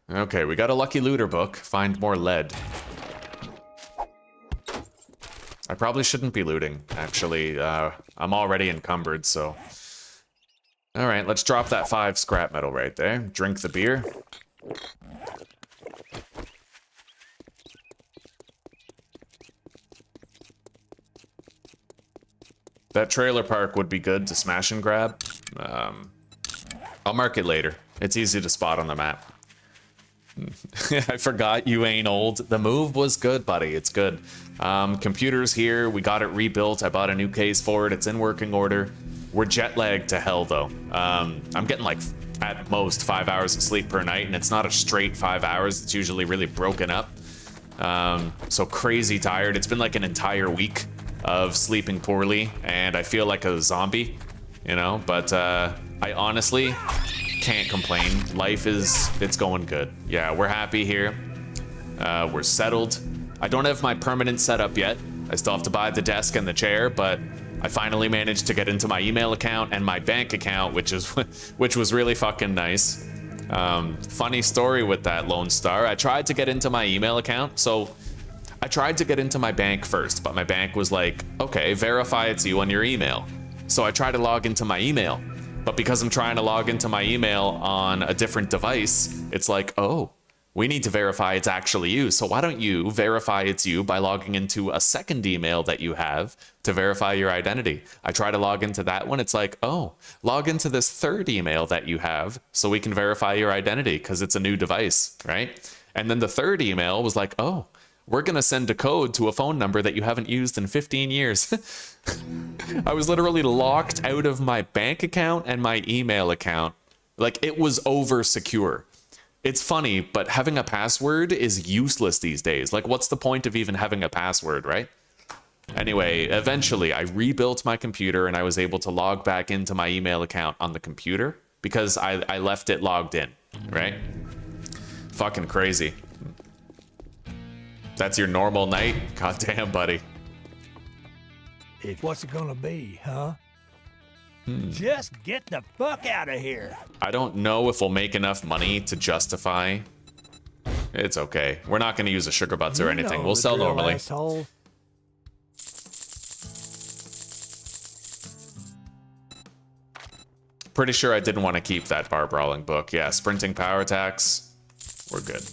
S1: Okay, we got a lucky looter book. Find more lead. I probably shouldn't be looting, actually. I'm already encumbered, so... Alright, let's drop that 5 scrap metal right there. Drink the beer. That trailer park would be good to smash and grab. I'll mark it later. It's easy to spot on the map. I forgot you ain't old. The move was good, buddy. It's good. Computer's here. We got it rebuilt. I bought a new case for it. It's in working order. We're jet lagged to hell, though. I'm getting like at most 5 hours of sleep per night, and it's not a straight 5 hours. It's usually really broken up. So crazy tired. It's been like an entire week of sleeping poorly, and I feel like a zombie, you know? But I honestly can't complain. Life it's going good. Yeah, we're happy here. We're settled. I don't have my permanent setup yet. I still have to buy the desk and the chair, but I finally managed to get into my email account and my bank account, which was really fucking nice. Funny story with that Lone Star. I tried to get into my email account, so I tried to get into my bank first, but my bank was like, okay, verify it's you on your email. So I tried to log into my email, but because I'm trying to log into my email on a different device, it's like, oh, we need to verify it's actually you. So why don't you verify it's you by logging into a second email that you have to verify your identity? I try to log into that one. It's like, oh, log into this third email that you have so we can verify your identity because it's a new device, right? And then the third email was like, oh, we're going to send a code to a phone number that you haven't used in 15 years. I was literally locked out of my bank account and my email account. Like, it was over secure. It's funny, but having a password is useless these days. Like, what's the point of even having a password, right? Anyway, eventually I rebuilt my computer and I was able to log back into my email account on the computer because I left it logged in, right? Fucking crazy. That's your normal night? God damn, buddy.
S3: What's it gonna be, huh? Just get the fuck out of here.
S1: I don't know if we'll make enough money to justify. It's okay. We're not going to use a sugar butts or anything. We'll sell normally.
S3: Asshole.
S1: Pretty sure I didn't want to keep that bar brawling book. Yeah, sprinting power attacks. We're good.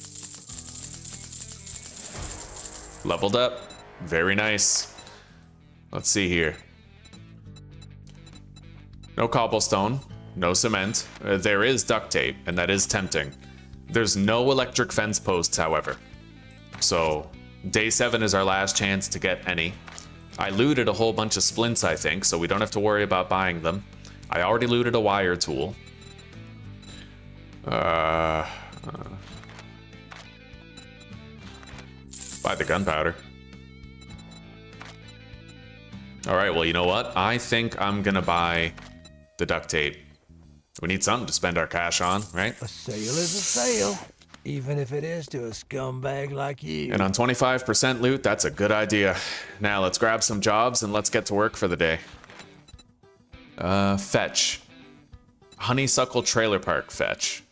S1: Leveled up. Very nice. Let's see here. No cobblestone, no cement. There is duct tape, and that is tempting. There's no electric fence posts, however. So, day 7 is our last chance to get any. I looted a whole bunch of splints, I think, so we don't have to worry about buying them. I already looted a wire tool. Buy the gunpowder. Alright, well, you know what? I think I'm gonna buy the duct tape. We need something to spend our cash on, right?
S3: A sale is a sale, even if it is to a scumbag like you.
S1: And on 25% loot, that's a good idea. Now let's grab some jobs and let's get to work for the day. Fetch. Honeysuckle Trailer Park fetch.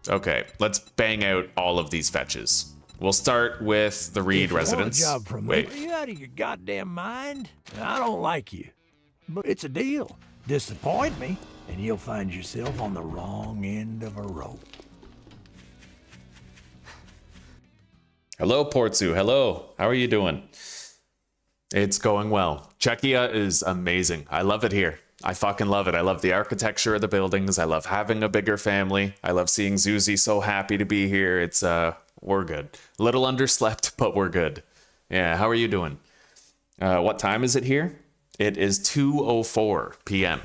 S1: Okay, let's bang out all of these fetches. We'll start with the Reed residence.
S3: Job from me, are you out of your goddamn mind? I don't like you, but it's a deal. Disappoint me, and you'll find yourself on the wrong end of a rope.
S1: Hello, Portsu. Hello. How are you doing? It's going well. Czechia is amazing. I love it here. I fucking love it. I love the architecture of the buildings. I love having a bigger family. I love seeing Zuzi so happy to be here. It's, we're good. A little underslept, but we're good. Yeah, how are you doing? What time is it here? It is 2:04 p.m.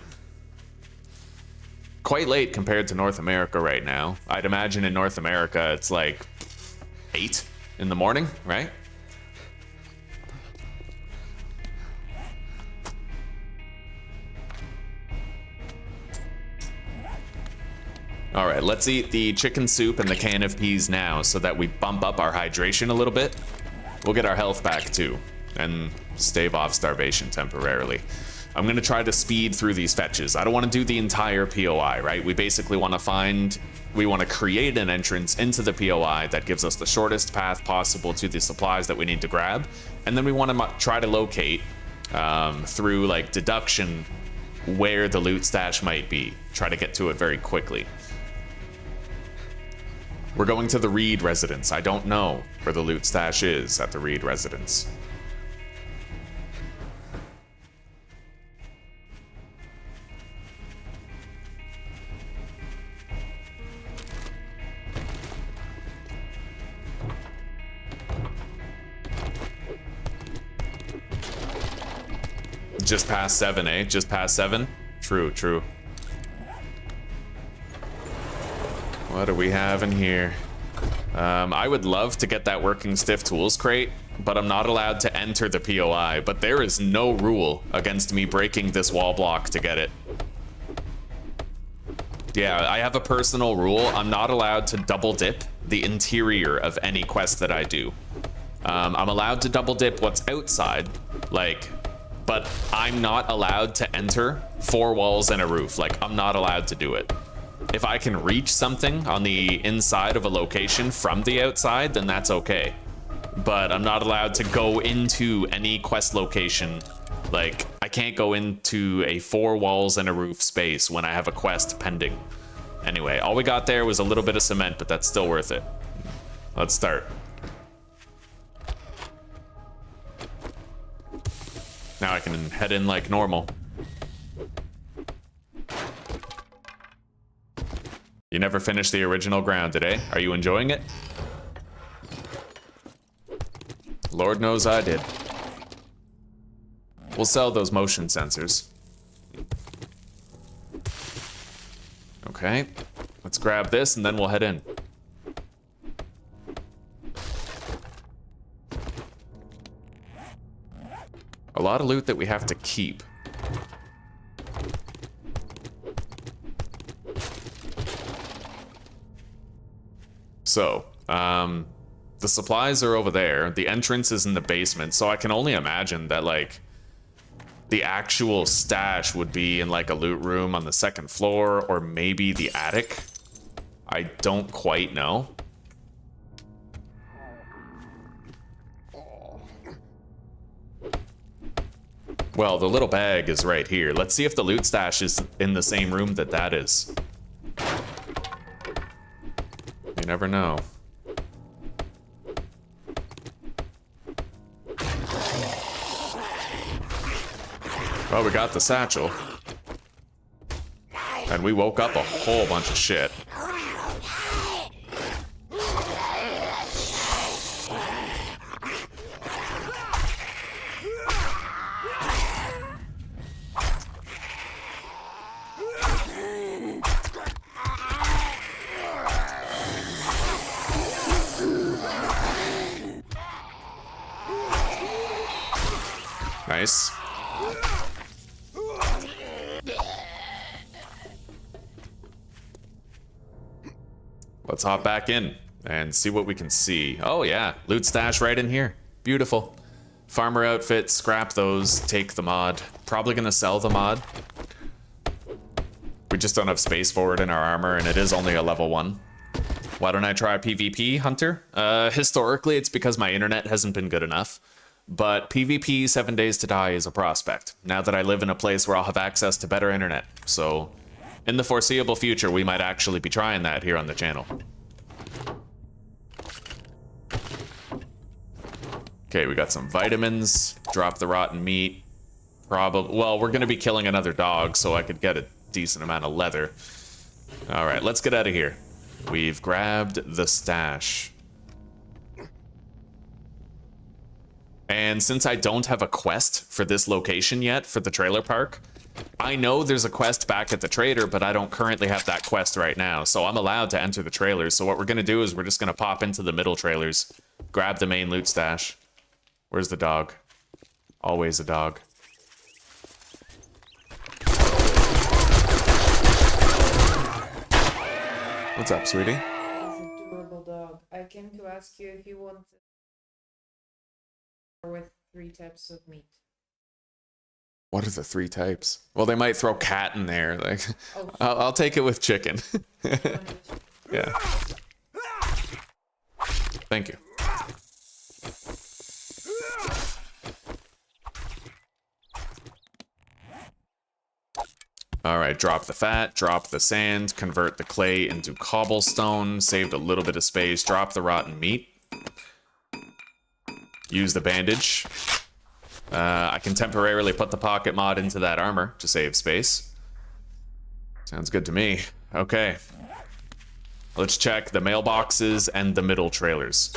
S1: Quite late compared to North America right now. I'd imagine in North America it's like 8 in the morning, right? All right, let's eat the chicken soup and the can of peas now so that we bump up our hydration a little bit. We'll get our health back too and stave off starvation temporarily. I'm going to try to speed through these fetches. I don't want to do the entire POI, right? We basically want to create an entrance into the POI that gives us the shortest path possible to the supplies that we need to grab. And then we want to try to locate through like deduction where the loot stash might be. Try to get to it very quickly. We're going to the Reed residence. I don't know where the loot stash is at the Reed residence. Just past 7, eh? Just past 7? True, true. What do we have in here? I would love to get that working stiff tools crate, but I'm not allowed to enter the POI. But there is no rule against me breaking this wall block to get it. Yeah, I have a personal rule. I'm not allowed to double dip the interior of any quest that I do. I'm allowed to double dip what's outside, like, but I'm not allowed to enter 4 walls and a roof. Like, I'm not allowed to do it. If I can reach something on the inside of a location from the outside, then that's okay. But I'm not allowed to go into any quest location. Like, I can't go into a 4 walls and a roof space when I have a quest pending. Anyway, all we got there was a little bit of cement, but that's still worth it. Let's start. Now I can head in like normal. You never finished the original Grounded, eh? Are you enjoying it? Lord knows I did. We'll sell those motion sensors. Okay, let's grab this and then we'll head in. A lot of loot that we have to keep. So, the supplies are over there. The entrance is in the basement, so I can only imagine that, like, the actual stash would be in, like, a loot room on the 2nd floor, or maybe the attic. I don't quite know. Well, the little bag is right here. Let's see if the loot stash is in the same room that that is. You never know. Well, we got the satchel. And we woke up a whole bunch of shit. Nice. Let's hop back in and see what we can see. Oh yeah, loot stash right in here. Beautiful. Farmer outfit, scrap those, take the mod. Probably gonna sell the mod. We just don't have space for it in our armor and it is only a level 1. Why don't I try PvP, Hunter? Historically, it's because my internet hasn't been good enough. But PvP 7 Days to Die is a prospect, now that I live in a place where I'll have access to better internet. So, in the foreseeable future, we might actually be trying that here on the channel. Okay, we got some vitamins, drop the rotten meat. Probably, well, we're gonna be killing another dog, so I could get a decent amount of leather. All right, let's get out of here. We've grabbed the stash. And since I don't have a quest for this location yet, for the trailer park, I know there's a quest back at the trader, but I don't currently have that quest right now, so I'm allowed to enter the trailers. So what we're gonna do is we're just gonna pop into the middle trailers, grab the main loot stash. Where's the dog? Always a dog. What's up, sweetie?
S2: He's a adorable dog. I came to ask you if you want with 3 types of meat.
S1: What are the 3 types? Well, they might throw cat in there. Like,
S2: Oh.
S1: I'll take it with chicken. Yeah. Thank you. All right, drop the fat, drop the sand, convert the clay into cobblestone, saved a little bit of space, drop the rotten meat. Use the bandage. I can temporarily put the pocket mod into that armor to save space. Sounds good to me. Okay. Let's check the mailboxes and the middle trailers.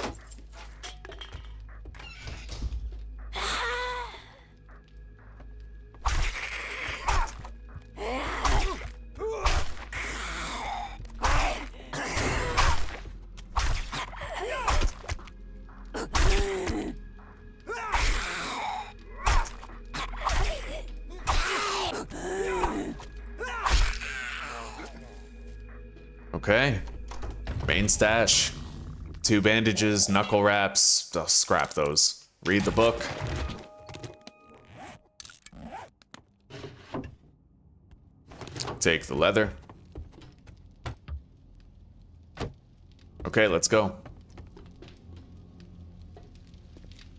S1: Okay. Main stash. 2 bandages, knuckle wraps. Oh, scrap those. Read the book. Take the leather. Okay, let's go.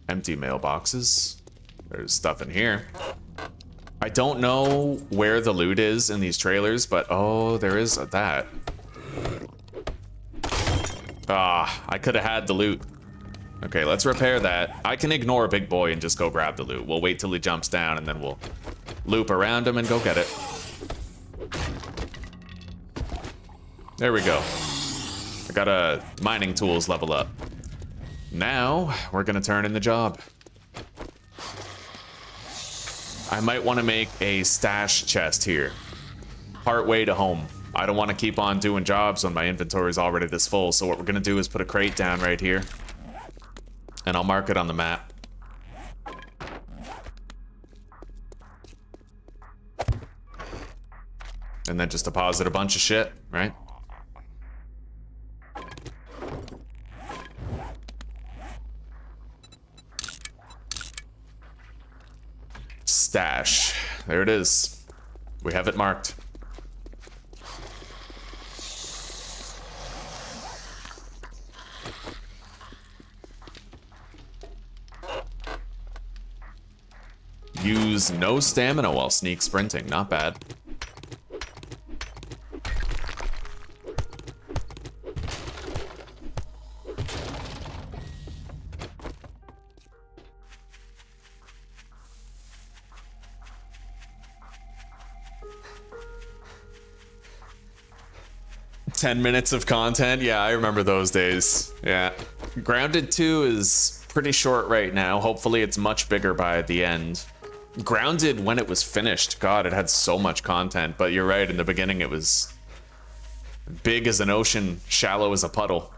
S1: Empty mailboxes. There's stuff in here. I don't know where the loot is in these trailers, but oh, there is that. Ah, I could have had the loot. Okay, let's repair that. I can ignore Big Boy and just go grab the loot. We'll wait till he jumps down and then we'll loop around him and go get it. There we go. I got a mining tools level up. Now, we're gonna turn in the job. I might want to make a stash chest here. Part way to home. I don't want to keep on doing jobs when my inventory is already this full, so what we're gonna do is put a crate down right here. And I'll mark it on the map. And then just deposit a bunch of shit, right? Stash. There it is. We have it marked. Use no stamina while sneak sprinting. Not bad. $10 of content. Yeah, I remember those days. Yeah. Grounded 2 is pretty short right now. Hopefully it's much bigger by the end. Grounded, when it was finished, God, it had so much content, but you're right, in the beginning it was big as an ocean, shallow as a puddle.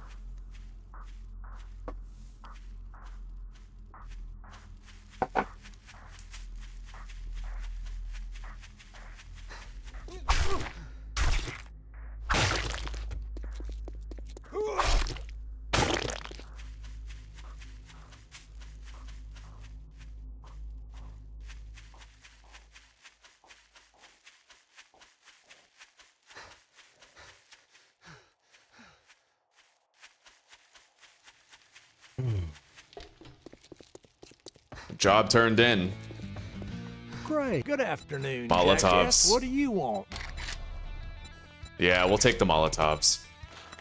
S1: Job turned in.
S3: Great. Good afternoon,
S1: Molotovs.
S3: jackass. What do you want?
S1: Yeah, we'll take the Molotovs.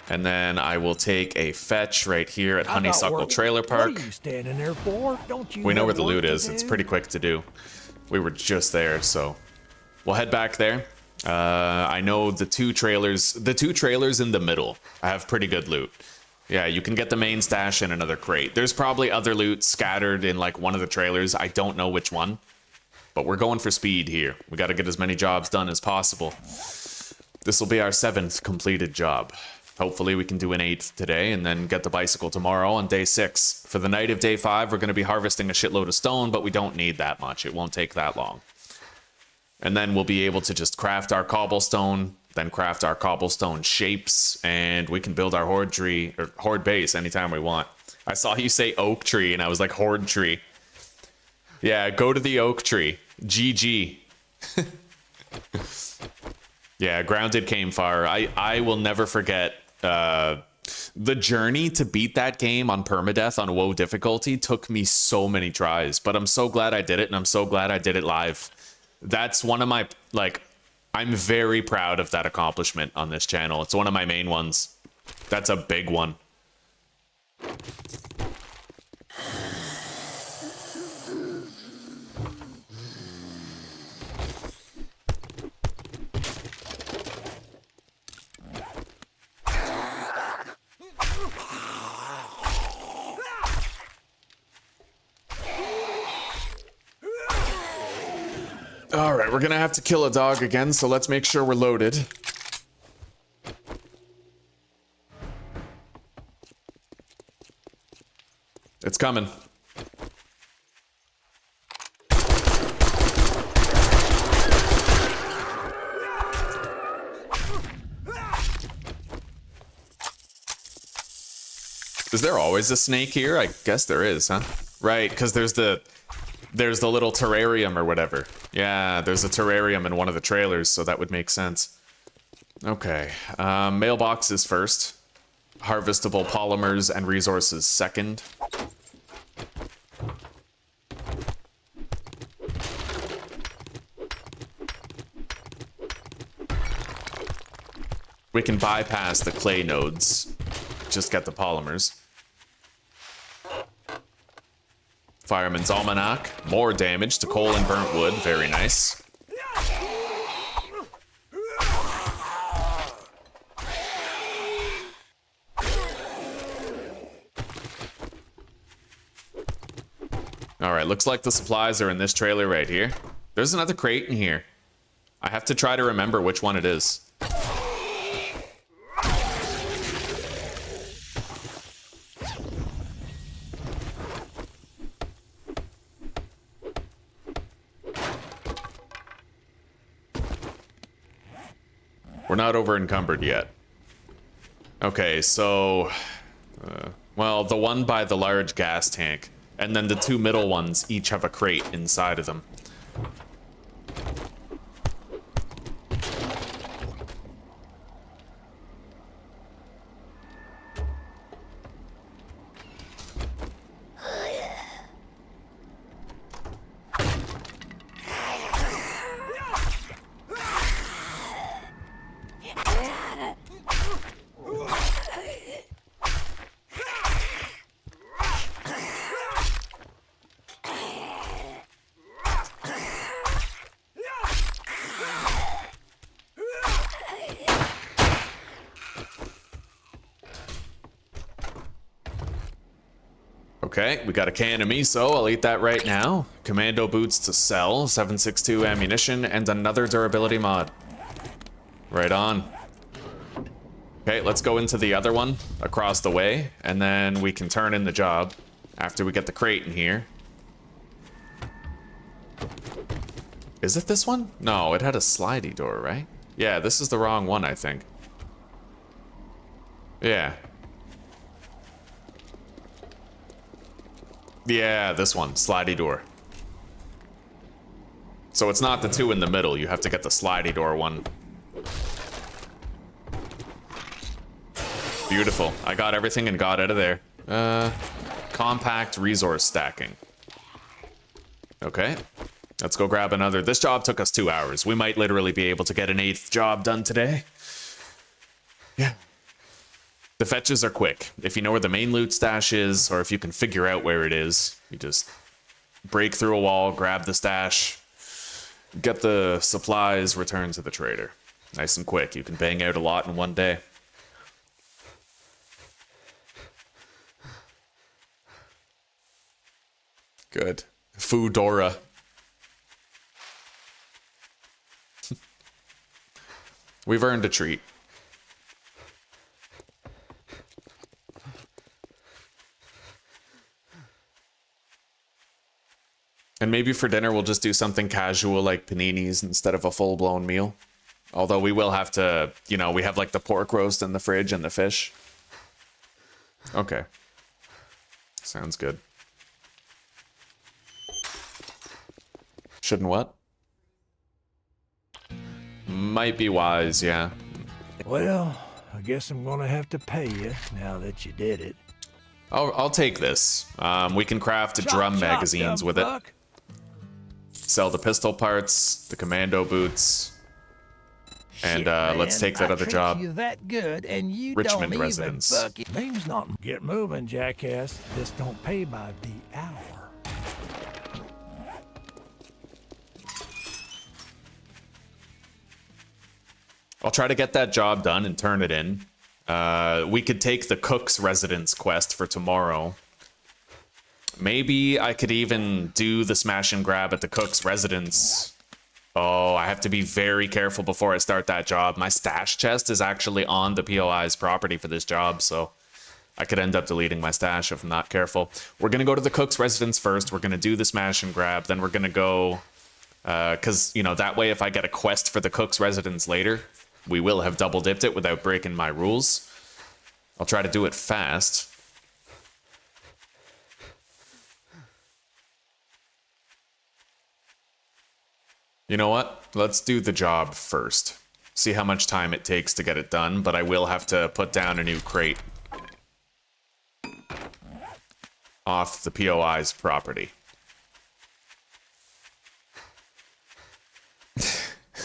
S1: And then I will take a fetch right here at Honeysuckle Trailer Park.
S3: What are you standing there for? Don't you
S1: We know
S3: have
S1: where the loot
S3: work to
S1: is. It's
S3: do?
S1: pretty quick to do. We were just there, so we'll head back there. I know the two trailers in the middle. I have pretty good loot. Yeah, you can get the main stash in another crate. There's probably other loot scattered in like one of the trailers. I don't know which one, but we're going for speed here. We got to get as many jobs done as possible. This will be our 7th completed job. Hopefully we can do an 8th today and then get the bicycle tomorrow on day 6. For the night of day 5, we're going to be harvesting a shitload of stone, but we don't need that much. It won't take that long. And then we'll be able to just craft our cobblestone, then craft our cobblestone shapes, and we can build our horde tree, or horde base anytime we want. I saw you say oak tree, and I was like, horde tree. Yeah, go to the oak tree. GG. Yeah, Grounded came far. I will never forget the journey to beat that game on permadeath on WoW difficulty took me so many tries, but I'm so glad I did it, and I'm so glad I did it live. That's one of my, like, I'm very proud of that accomplishment on this channel. It's one of my main ones. That's a big one. All right, we're gonna have to kill a dog again, so let's make sure we're loaded. It's coming. Is there always a snake here? I guess there is, huh? Right, because there's the little terrarium or whatever. Yeah, there's a terrarium in one of the trailers, so that would make sense. Okay, mailboxes first. Harvestable polymers and resources second. We can bypass the clay nodes. Just get the polymers. Fireman's Almanac. More damage to coal and burnt wood. Very nice. Alright, looks like the supplies are in this trailer right here. There's another crate in here. I have to try to remember which one it is. We're not over encumbered yet. Okay, so... well, the one by the large gas tank, and then the two middle ones each have a crate inside of them. Okay, we got a can of miso. I'll eat that right now. Commando boots to sell, 7.62 ammunition, and another durability mod. Right on. Okay, let's go into the other one across the way, and then we can turn in the job after we get the crate in here. Is it this one? No, it had a slidey door, right? Yeah, this is the wrong one, I think. Yeah. Yeah, this one, slidey door. So it's not the two in the middle, you have to get the slidey door one. Beautiful, I got everything and got out of there. Compact resource stacking. Okay, let's go grab another. This job took us 2 hours. We might literally be able to get an 8th job done today. Yeah. The fetches are quick. If you know where the main loot stash is, or if you can figure out where it is, you just break through a wall, grab the stash, get the supplies, return to the trader. Nice and quick. You can bang out a lot in one day. Good. Foodora. We've earned a treat. And maybe for dinner we'll just do something casual like paninis instead of a full-blown meal. Although we will have to, you know, we have like the pork roast in the fridge and the fish. Okay. Sounds good. Shouldn't what? Might be wise, yeah.
S3: Well, I guess I'm gonna have to pay you now that you did it.
S1: I'll take this. We can craft drum magazines with it. Sell the pistol parts, the commando boots, and let's take that other job.
S3: You that good, and you
S1: Richmond
S3: don't
S1: residence.
S3: Even fucking... Name's not get moving, jackass. This don't pay by the hour.
S1: I'll try to get that job done and turn it in. We could take the cook's residence quest for tomorrow. Maybe I could even do the smash and grab at the cook's residence. Oh, I have to be very careful before I start that job. My stash chest is actually on the POI's property for this job, so I could end up deleting my stash if I'm not careful. We're going to go to the cook's residence first. We're going to do the smash and grab. Then we're going to go... because, you know, that way if I get a quest for the cook's residence later, we will have double dipped it without breaking my rules. I'll try to do it fast. You know what? Let's do the job first. See how much time it takes to get it done, but I will have to put down a new crate off the POI's property.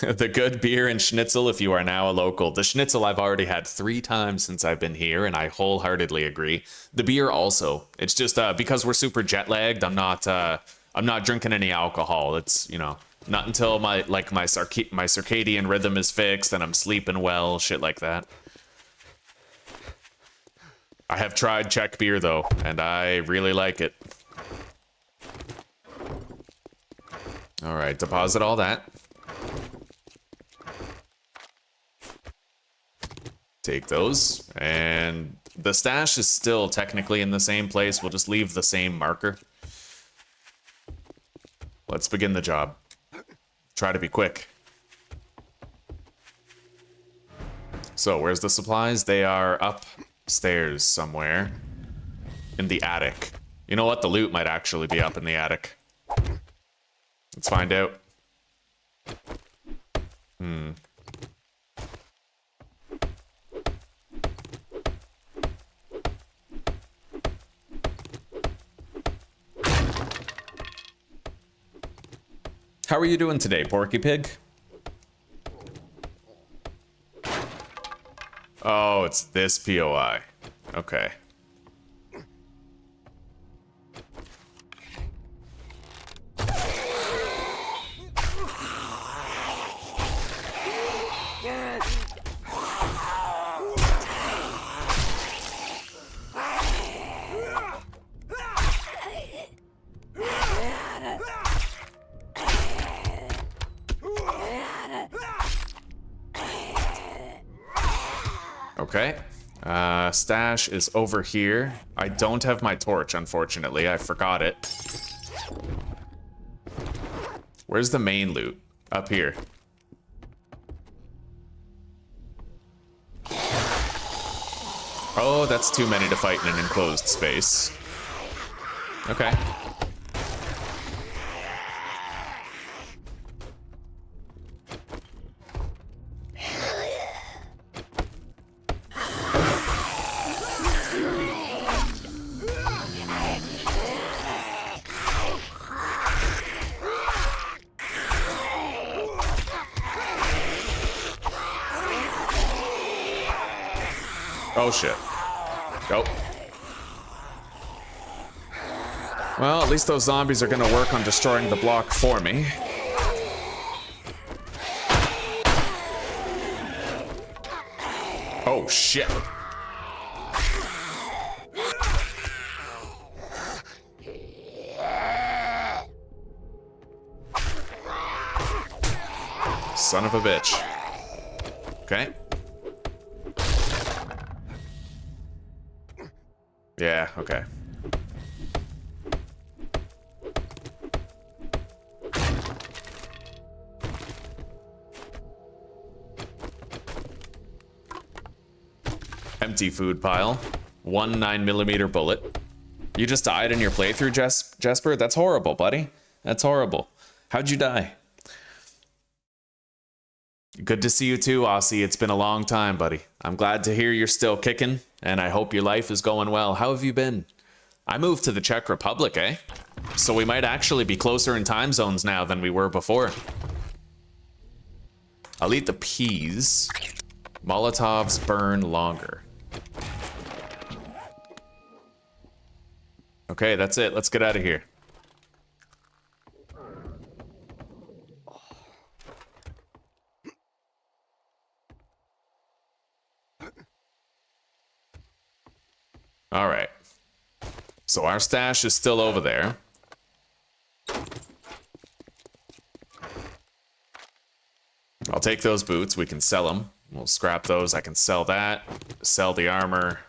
S1: The good beer and schnitzel if you are now a local. The schnitzel I've already had 3 times since I've been here, and I wholeheartedly agree. The beer also. It's just because we're super jet lagged, I'm not drinking any alcohol. It's, you know, not until my circadian rhythm is fixed and I'm sleeping well, shit like that. I have tried Czech beer though, and I really like it. All right, deposit all that. Take those, and the stash is still technically in the same place. We'll just leave the same marker. Let's begin the job. Try to be quick. So, where's the supplies? They are upstairs somewhere in the attic. You know what? The loot might actually be up in the attic. Let's find out. How are you doing today, Porky Pig? Oh, it's this POI. Okay. Okay. Stash is over here. I don't have my torch, unfortunately. I forgot it. Where's the main loot? Up here. Oh, that's too many to fight in an enclosed space. Okay. Oh shit. Go. Well, at least those zombies are gonna work on destroying the block for me. Oh shit. Son of a bitch. Okay. Yeah, okay. Empty food pile. 1 9mm bullet. You just died in your playthrough, Jesper? That's horrible, buddy. That's horrible. How'd you die? Good to see you too, Aussie. It's been a long time, buddy. I'm glad to hear you're still kicking, and I hope your life is going well. How have you been? I moved to the Czech Republic, eh? So we might actually be closer in time zones now than we were before. I'll eat the peas. Molotovs burn longer. Okay, that's it. Let's get out of here. All right. So our stash is still over there. I'll take those boots. We can sell them. We'll scrap those. I can sell that. Sell the armor.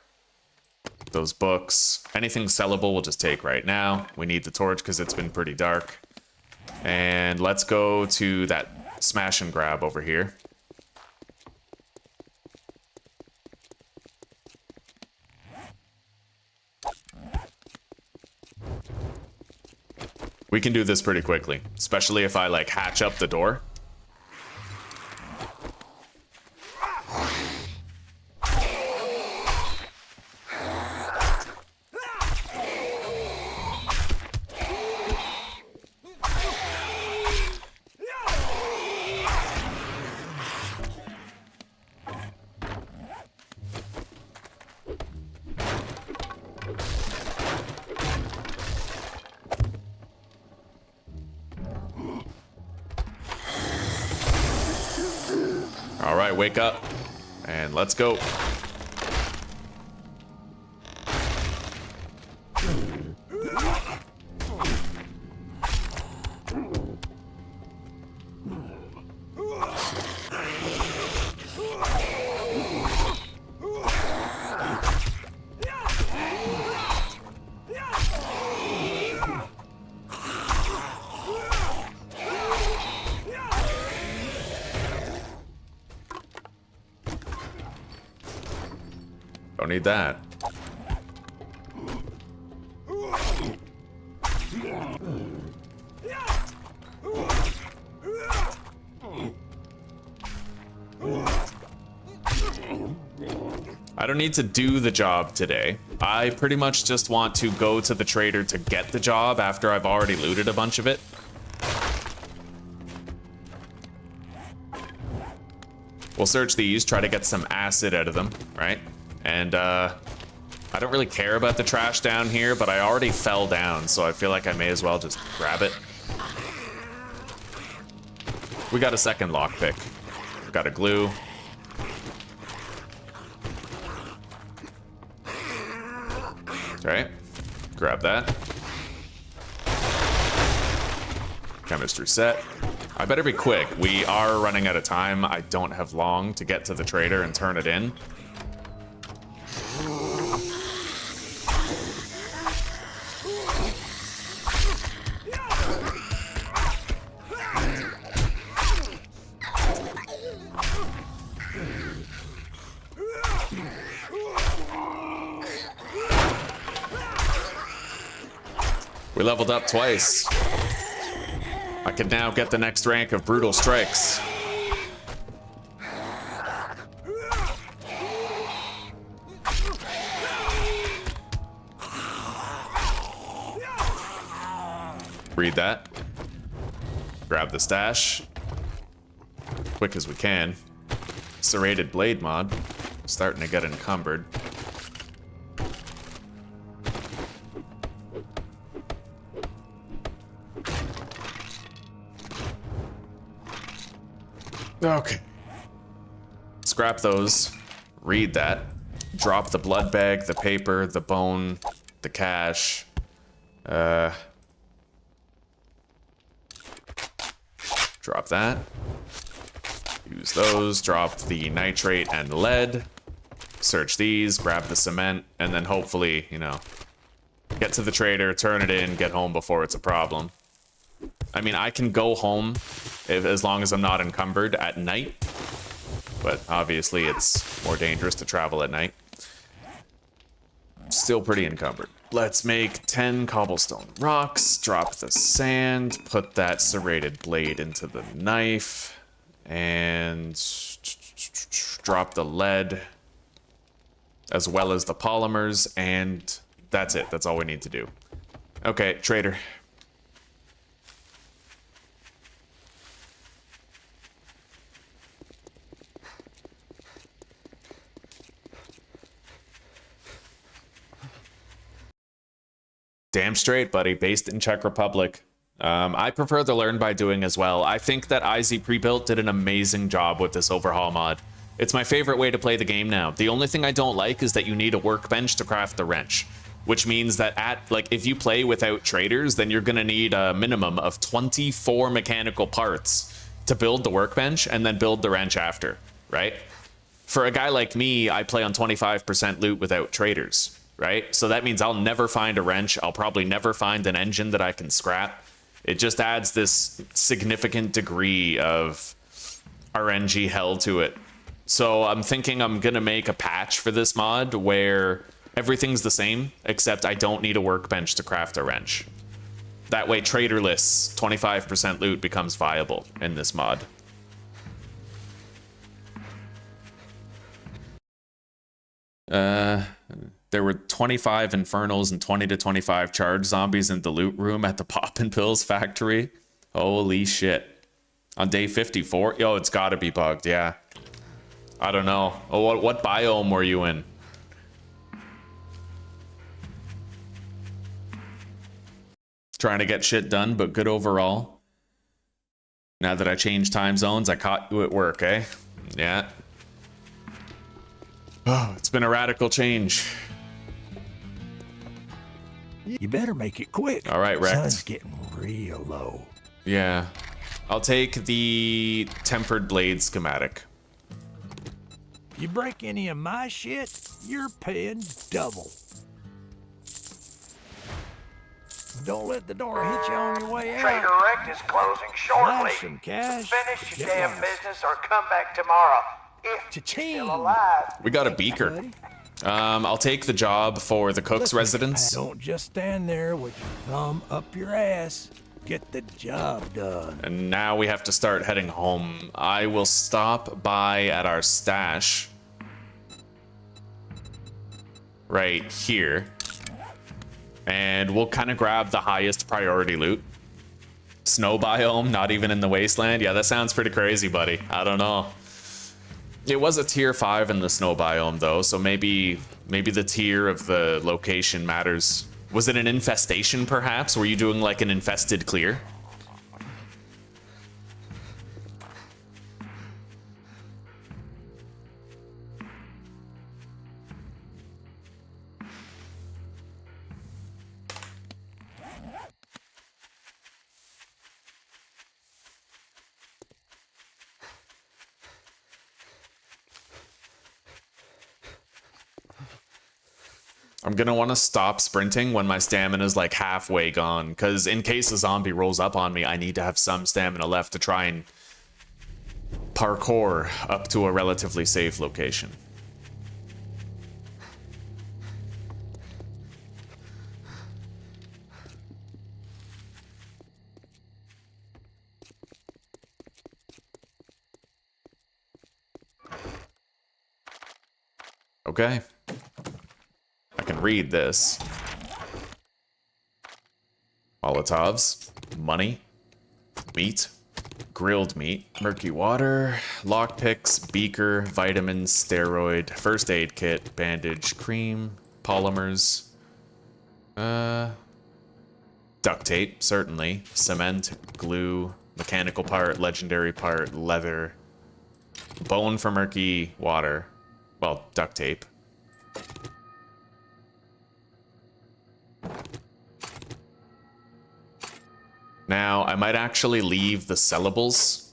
S1: Those books. Anything sellable we'll just take right now. We need the torch because it's been pretty dark. And let's go to that smash and grab over here. We can do this pretty quickly, especially if I like hatch up the door. All right, wake up and let's go. Don't need that. I don't need to do the job today. I pretty much just want to go to the trader to get the job after I've already looted a bunch of it. We'll search these, try to get some acid out of them, right? And I don't really care about the trash down here, but I already fell down, so I feel like I may as well just grab it. We got a second lockpick. We got a glue. Alright, grab that. Chemistry set. I better be quick. We are running out of time. I don't have long to get to the trader and turn it in. We leveled up twice. I can now get the next rank of Brutal Strikes. Read that. Grab the stash. Quick as we can. Serrated blade mod. Starting to get encumbered. Okay. Scrap those. Read that. Drop the blood bag, the paper, the bone, the cash. Drop that. Use those. Drop the nitrate and lead. Search these. Grab the cement. And then hopefully, you know, get to the trader, turn it in, get home before it's a problem. I mean, I can go home as long as I'm not encumbered at night, but obviously it's more dangerous to travel at night. Still pretty encumbered. Let's make 10 cobblestone rocks, drop the sand, put that serrated blade into the knife, and drop the lead, as well as the polymers, and that's it. That's all we need to do. Okay, trader. Damn straight, buddy. Based in Czech Republic. I prefer the learn by doing as well. I think that IzPrebuilt did an amazing job with this overhaul mod. It's my favorite way to play the game now. The only thing I don't like is that you need a workbench to craft the wrench, which means that if you play without traders, then you're gonna need a minimum of 24 mechanical parts to build the workbench and then build the wrench after, right? For a guy like me, I play on 25% loot without traders. Right? So that means I'll never find a wrench. I'll probably never find an engine that I can scrap. It just adds this significant degree of RNG hell to it. So I'm thinking I'm gonna make a patch for this mod where everything's the same, except I don't need a workbench to craft a wrench. That way, traderless 25% loot becomes viable in this mod. There were 25 infernals and 20 to 25 charge zombies in the loot room at the Poppin' Pills factory. Holy shit. On day 54? Yo, it's gotta be bugged, yeah. I don't know. Oh, what biome were you in? Trying to get shit done, but good overall. Now that I changed time zones, I caught you at work, eh? Yeah. Oh, it's been a radical change.
S3: You better make it quick.
S1: All right, Rex.
S3: Sun's getting real low.
S1: Yeah. I'll take the tempered blade schematic.
S3: You break any of my shit, you're paying double. Don't let the door hit you on your way out.
S4: Trader Rect is closing shortly.
S3: Flash some cash.
S4: Finish your
S3: Get
S4: damn
S3: lost.
S4: business or come back tomorrow. If you're
S3: Cha-ching.
S4: still alive.
S1: We got a beaker.
S3: Buddy.
S1: I'll take the job for the cook's
S3: Listen,
S1: residence.
S3: Don't just stand there with your thumb up your ass. Get the job done.
S1: And now we have to start heading home. I will stop by at our stash. Right here. And we'll kind of grab the highest priority loot. Snow biome, not even in the wasteland. Yeah, that sounds pretty crazy, buddy. I don't know. It was a tier 5 in the snow biome, though, so maybe the tier of the location matters. Was it an infestation, perhaps? Were you doing like an infested clear? I'm gonna want to stop sprinting when my stamina is like halfway gone, because in case a zombie rolls up on me, I need to have some stamina left to try and parkour up to a relatively safe location. Okay. I can read this. Molotovs, money, meat, grilled meat, murky water, lockpicks, beaker, vitamins, steroid, first aid kit, bandage, cream, polymers, duct tape, certainly, cement, glue, mechanical part, legendary part, leather, bone for murky water, well, duct tape. Now, I might actually leave the sellables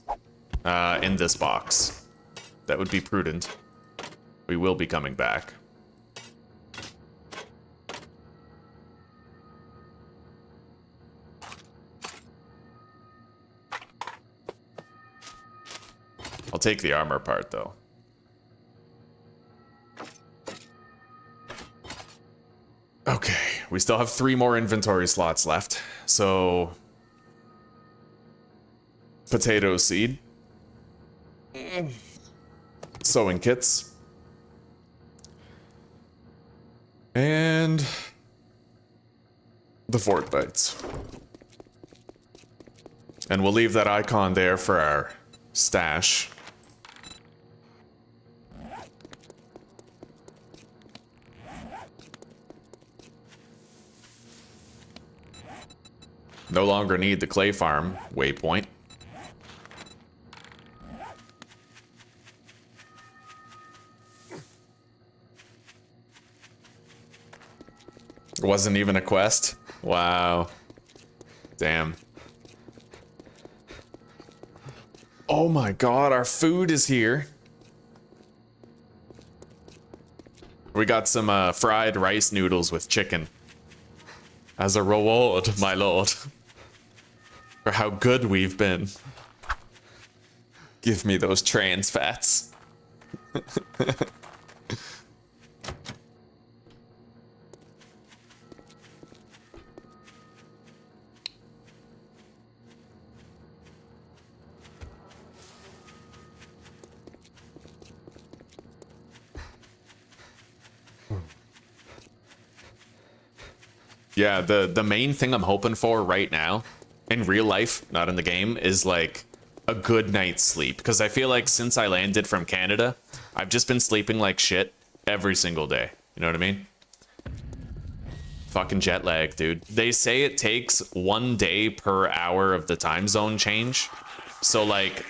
S1: in this box. That would be prudent. We will be coming back. I'll take the armor part, though. Okay, we still have 3 more inventory slots left, so... Potato seed. Sewing kits. And... the fort bites. And we'll leave that icon there for our stash. No longer need the clay farm waypoint. It wasn't even a quest? Wow. Damn. Oh my god, our food is here. We got some fried rice noodles with chicken. As a reward, my lord. For how good we've been. Give me those trans fats. Yeah, the main thing I'm hoping for right now, in real life, not in the game, is like a good night's sleep. Because I feel like since I landed from Canada, I've just been sleeping like shit every single day. You know what I mean? Fucking jet lag, dude. They say it takes 1 day per hour of the time zone change. So like,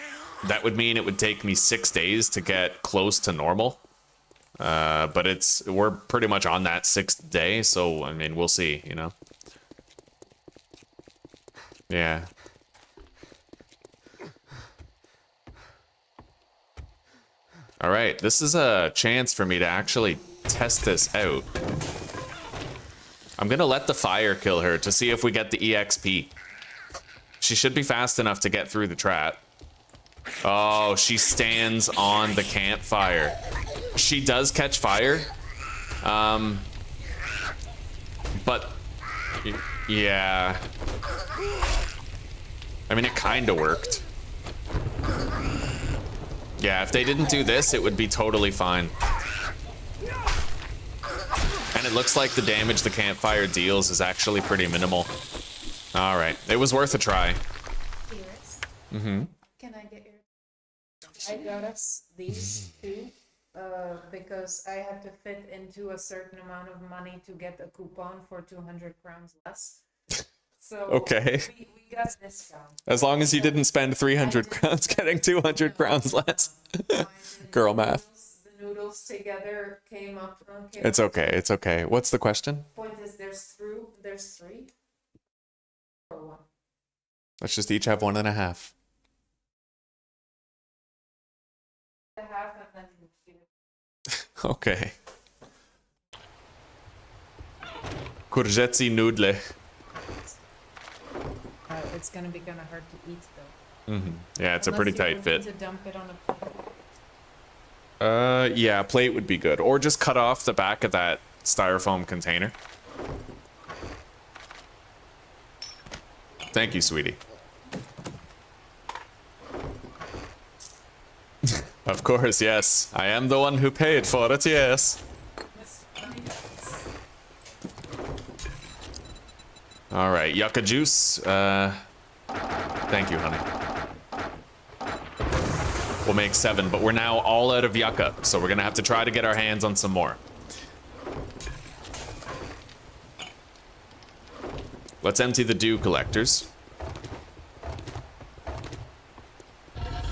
S1: that would mean it would take me 6 days to get close to normal. But we're pretty much on that 6th day, so I mean, we'll see, you know? Yeah. All right, this is a chance for me to actually test this out. I'm gonna let the fire kill her to see if we get the EXP. She should be fast enough to get through the trap. Oh, she stands on the campfire. She does catch fire. But yeah. I mean, it kind of worked. Yeah, if they didn't do this, it would be totally fine. And it looks like the damage the campfire deals is actually pretty minimal. All right, it was worth a try. Mm-hmm.
S2: Can I get your... I got us these two because I had to fit into a certain amount of money to get a coupon for 200 crowns less. So
S1: okay.
S2: We got a discount.
S1: As long as you didn't spend 300 crowns getting 200 crowns less. Girl math.
S2: The noodles together came up.
S1: It's okay. It's okay. What's the question?
S2: Point is, there's three. Or one.
S1: Let's just each have 1.5.
S2: A half and then you
S1: Okay. Courgette noodle.
S2: it's gonna be kind of hard to eat though.
S1: Mm-hmm. Yeah, it's a pretty tight fit.
S2: To dump it on a plate.
S1: Yeah, plate would be good. Or just cut off the back of that styrofoam container. Thank you, sweetie. Of course, yes. I am the one who paid for it, yes. All right, yucca juice. Thank you, honey. We'll make 7, but we're now all out of yucca, so we're gonna have to try to get our hands on some more. Let's empty the dew collectors.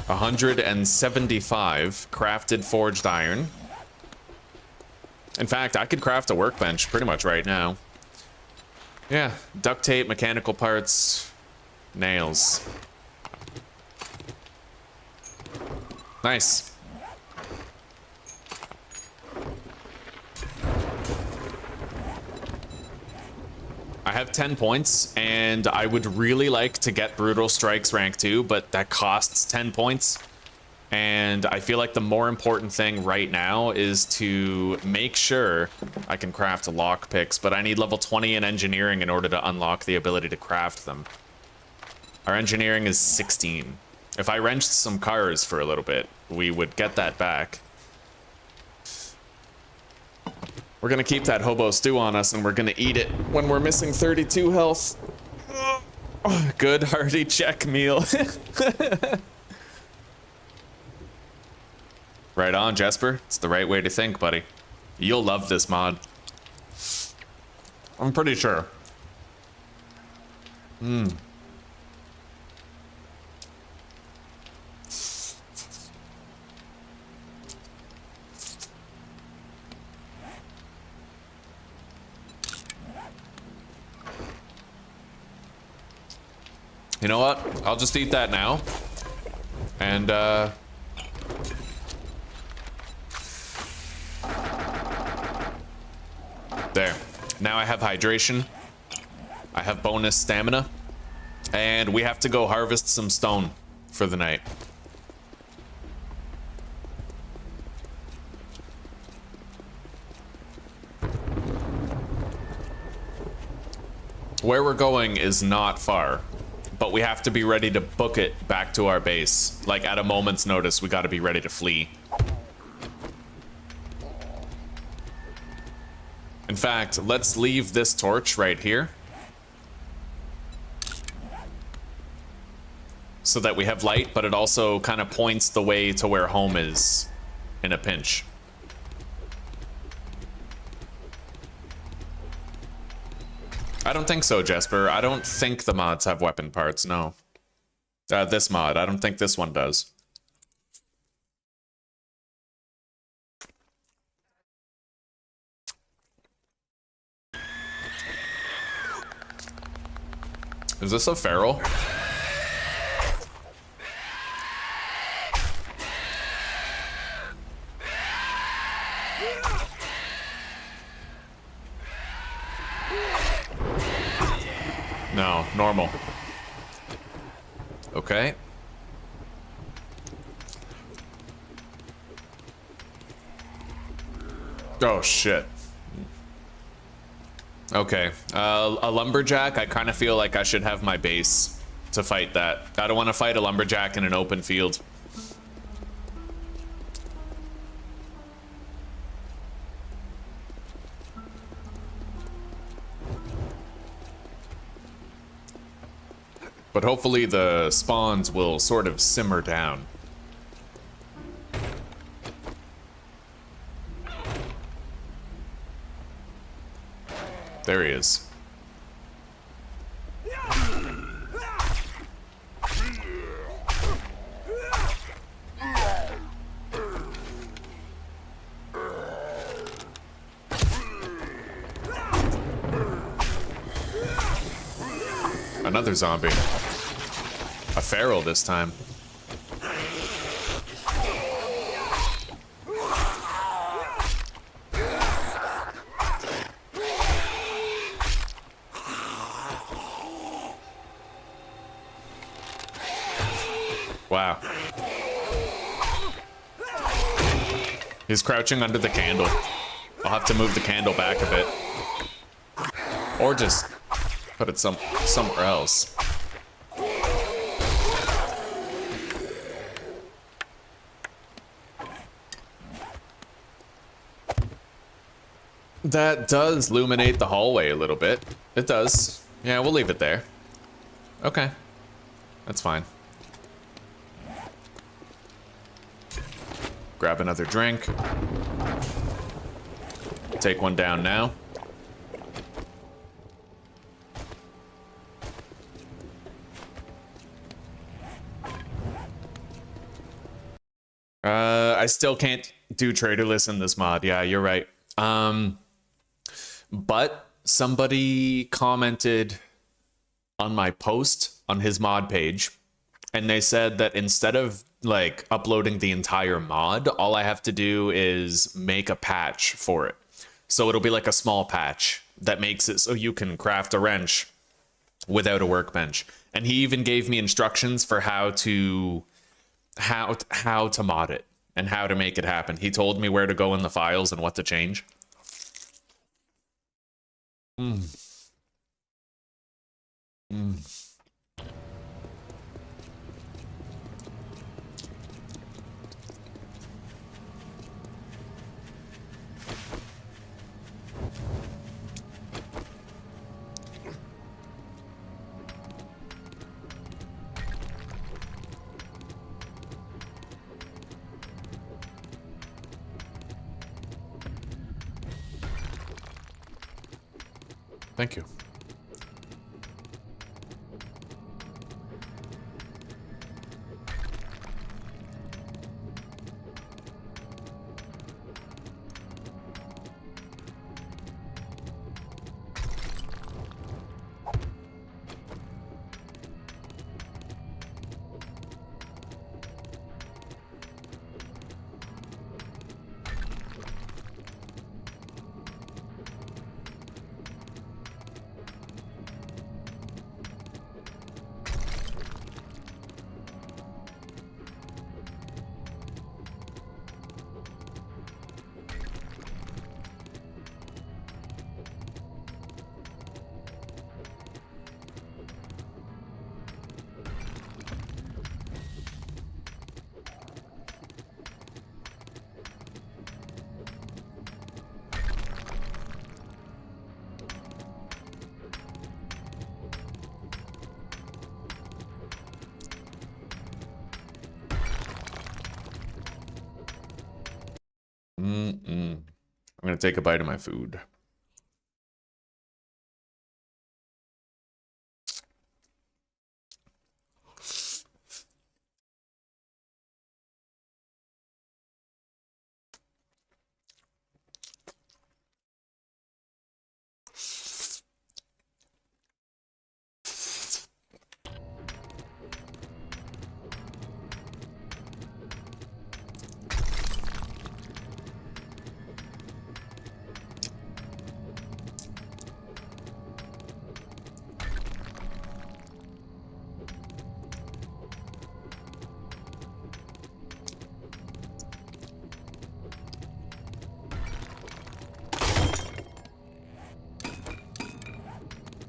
S1: 175 crafted forged iron. In fact, I could craft a workbench pretty much right now. Yeah, duct tape, mechanical parts, nails. Nice. I have 10 points, and I would really like to get Brutal Strikes rank 2, but that costs 10 points. And I feel like the more important thing right now is to make sure I can craft lockpicks, but I need level 20 in engineering in order to unlock the ability to craft them. Our engineering is 16. If I wrenched some cars for a little bit, we would get that back. We're gonna keep that hobo stew on us, and we're gonna eat it when we're missing 32 health. Good hearty check meal. Right on, Jesper. It's the right way to think, buddy. You'll love this mod. I'm pretty sure. You know what? I'll just eat that now. And, there. Now I have hydration. I have bonus stamina. And we have to go harvest some stone for the night. Where we're going is not far, but we have to be ready to book it back to our base. Like, at a moment's notice, we gotta be ready to flee. In fact, let's leave this torch right here. So that we have light, but it also kind of points the way to where home is in a pinch. I don't think so, Jesper. I don't think the mods have weapon parts, no. This mod, I don't think this one does. Is this a feral? No, normal. Okay. Oh, shit. Okay. A lumberjack, I kind of feel like I should have my base to fight that. I don't want to fight a lumberjack in an open field. But hopefully the spawns will sort of simmer down. There he is. Another zombie. A feral this time. Wow. He's crouching under the candle. I'll have to move the candle back a bit. Or just put it somewhere else. That does illuminate the hallway a little bit. It does. Yeah, we'll leave it there. Okay. That's fine. Grab another drink. Take one down now. I still can't do traderless in this mod. Yeah, you're right. But somebody commented on my post on his mod page, and they said that instead of like uploading the entire mod, all I have to do is make a patch for it. So it'll be like a small patch that makes it so you can craft a wrench without a workbench. And he even gave me instructions for how to mod it and how to make it happen. He told me where to go in the files and what to change. Thank you. gonna take a bite of my food.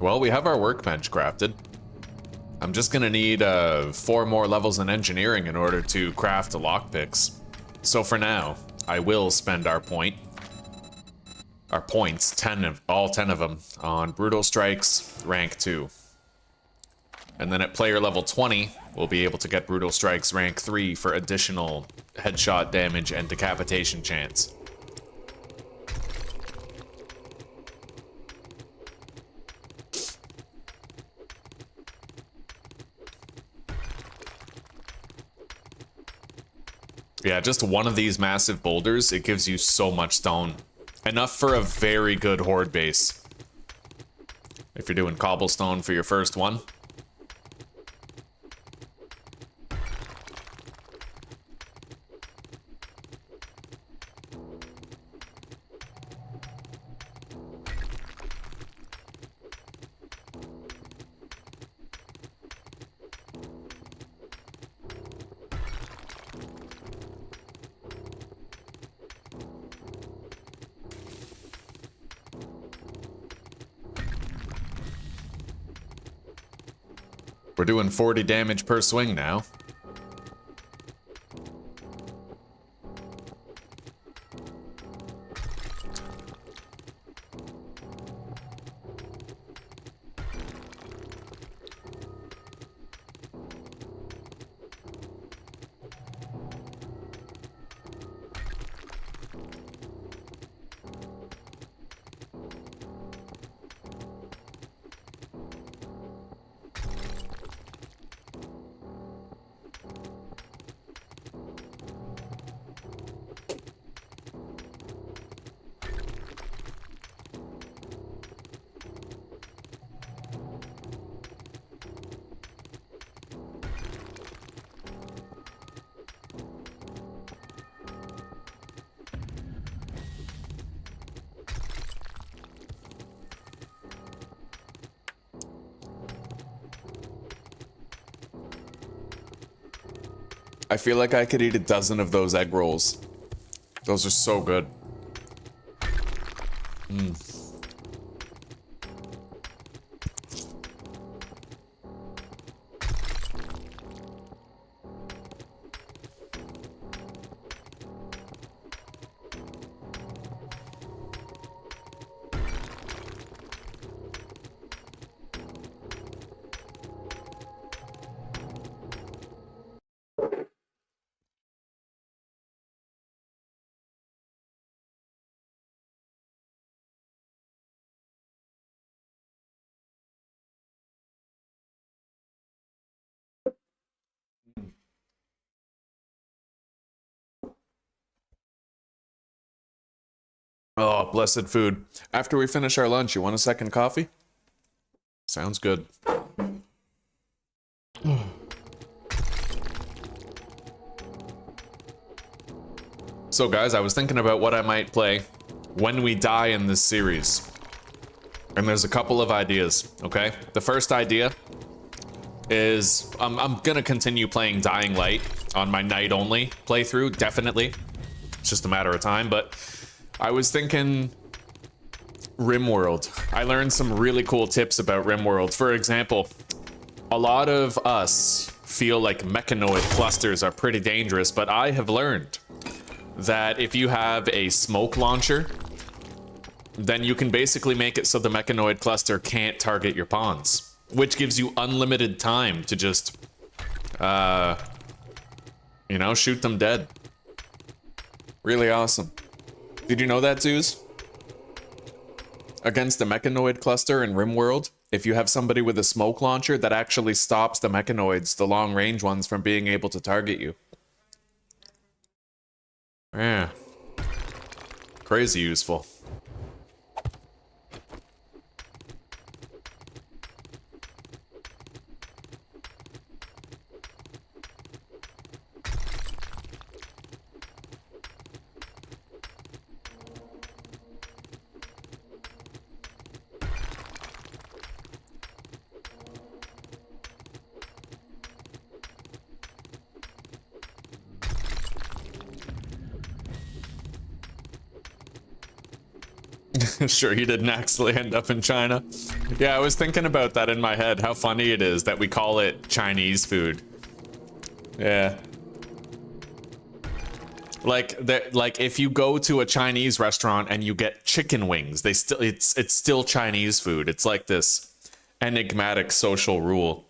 S1: Well, we have our workbench crafted. I'm just gonna need 4 more levels in engineering in order to craft the lockpicks. So for now, I will spend our points, all 10 of them, on Brutal Strikes rank 2. And then at player level 20, we'll be able to get Brutal Strikes rank 3 for additional headshot damage and decapitation chance. Yeah, just one of these massive boulders, it gives you so much stone. Enough for a very good horde base. If you're doing cobblestone for your first one. We're doing 40 damage per swing now. I feel like I could eat a dozen of those egg rolls. Those are so good. Oh, blessed food. After we finish our lunch, you want a second coffee? Sounds good. So guys, I was thinking about what I might play when we die in this series. And there's a couple of ideas, okay? The first idea is I'm gonna continue playing Dying Light on my night only playthrough, definitely. It's just a matter of time, but I was thinking RimWorld. I learned some really cool tips about RimWorld. For example, a lot of us feel like mechanoid clusters are pretty dangerous, but I have learned that if you have a smoke launcher, then you can basically make it so the mechanoid cluster can't target your pawns, which gives you unlimited time to just, you know, shoot them dead. Really awesome. Did you know that, Zeus? against a mechanoid cluster in RimWorld, if you have somebody with a smoke launcher, that actually stops the mechanoids, the long range ones, from being able to target you. Yeah. Crazy useful. Sure you didn't actually end up in China. Yeah, I was thinking about that in my head, how funny it is that we call it Chinese food. Yeah. Like if you go to a Chinese restaurant and you get chicken wings, it's still Chinese food. It's like this enigmatic social rule.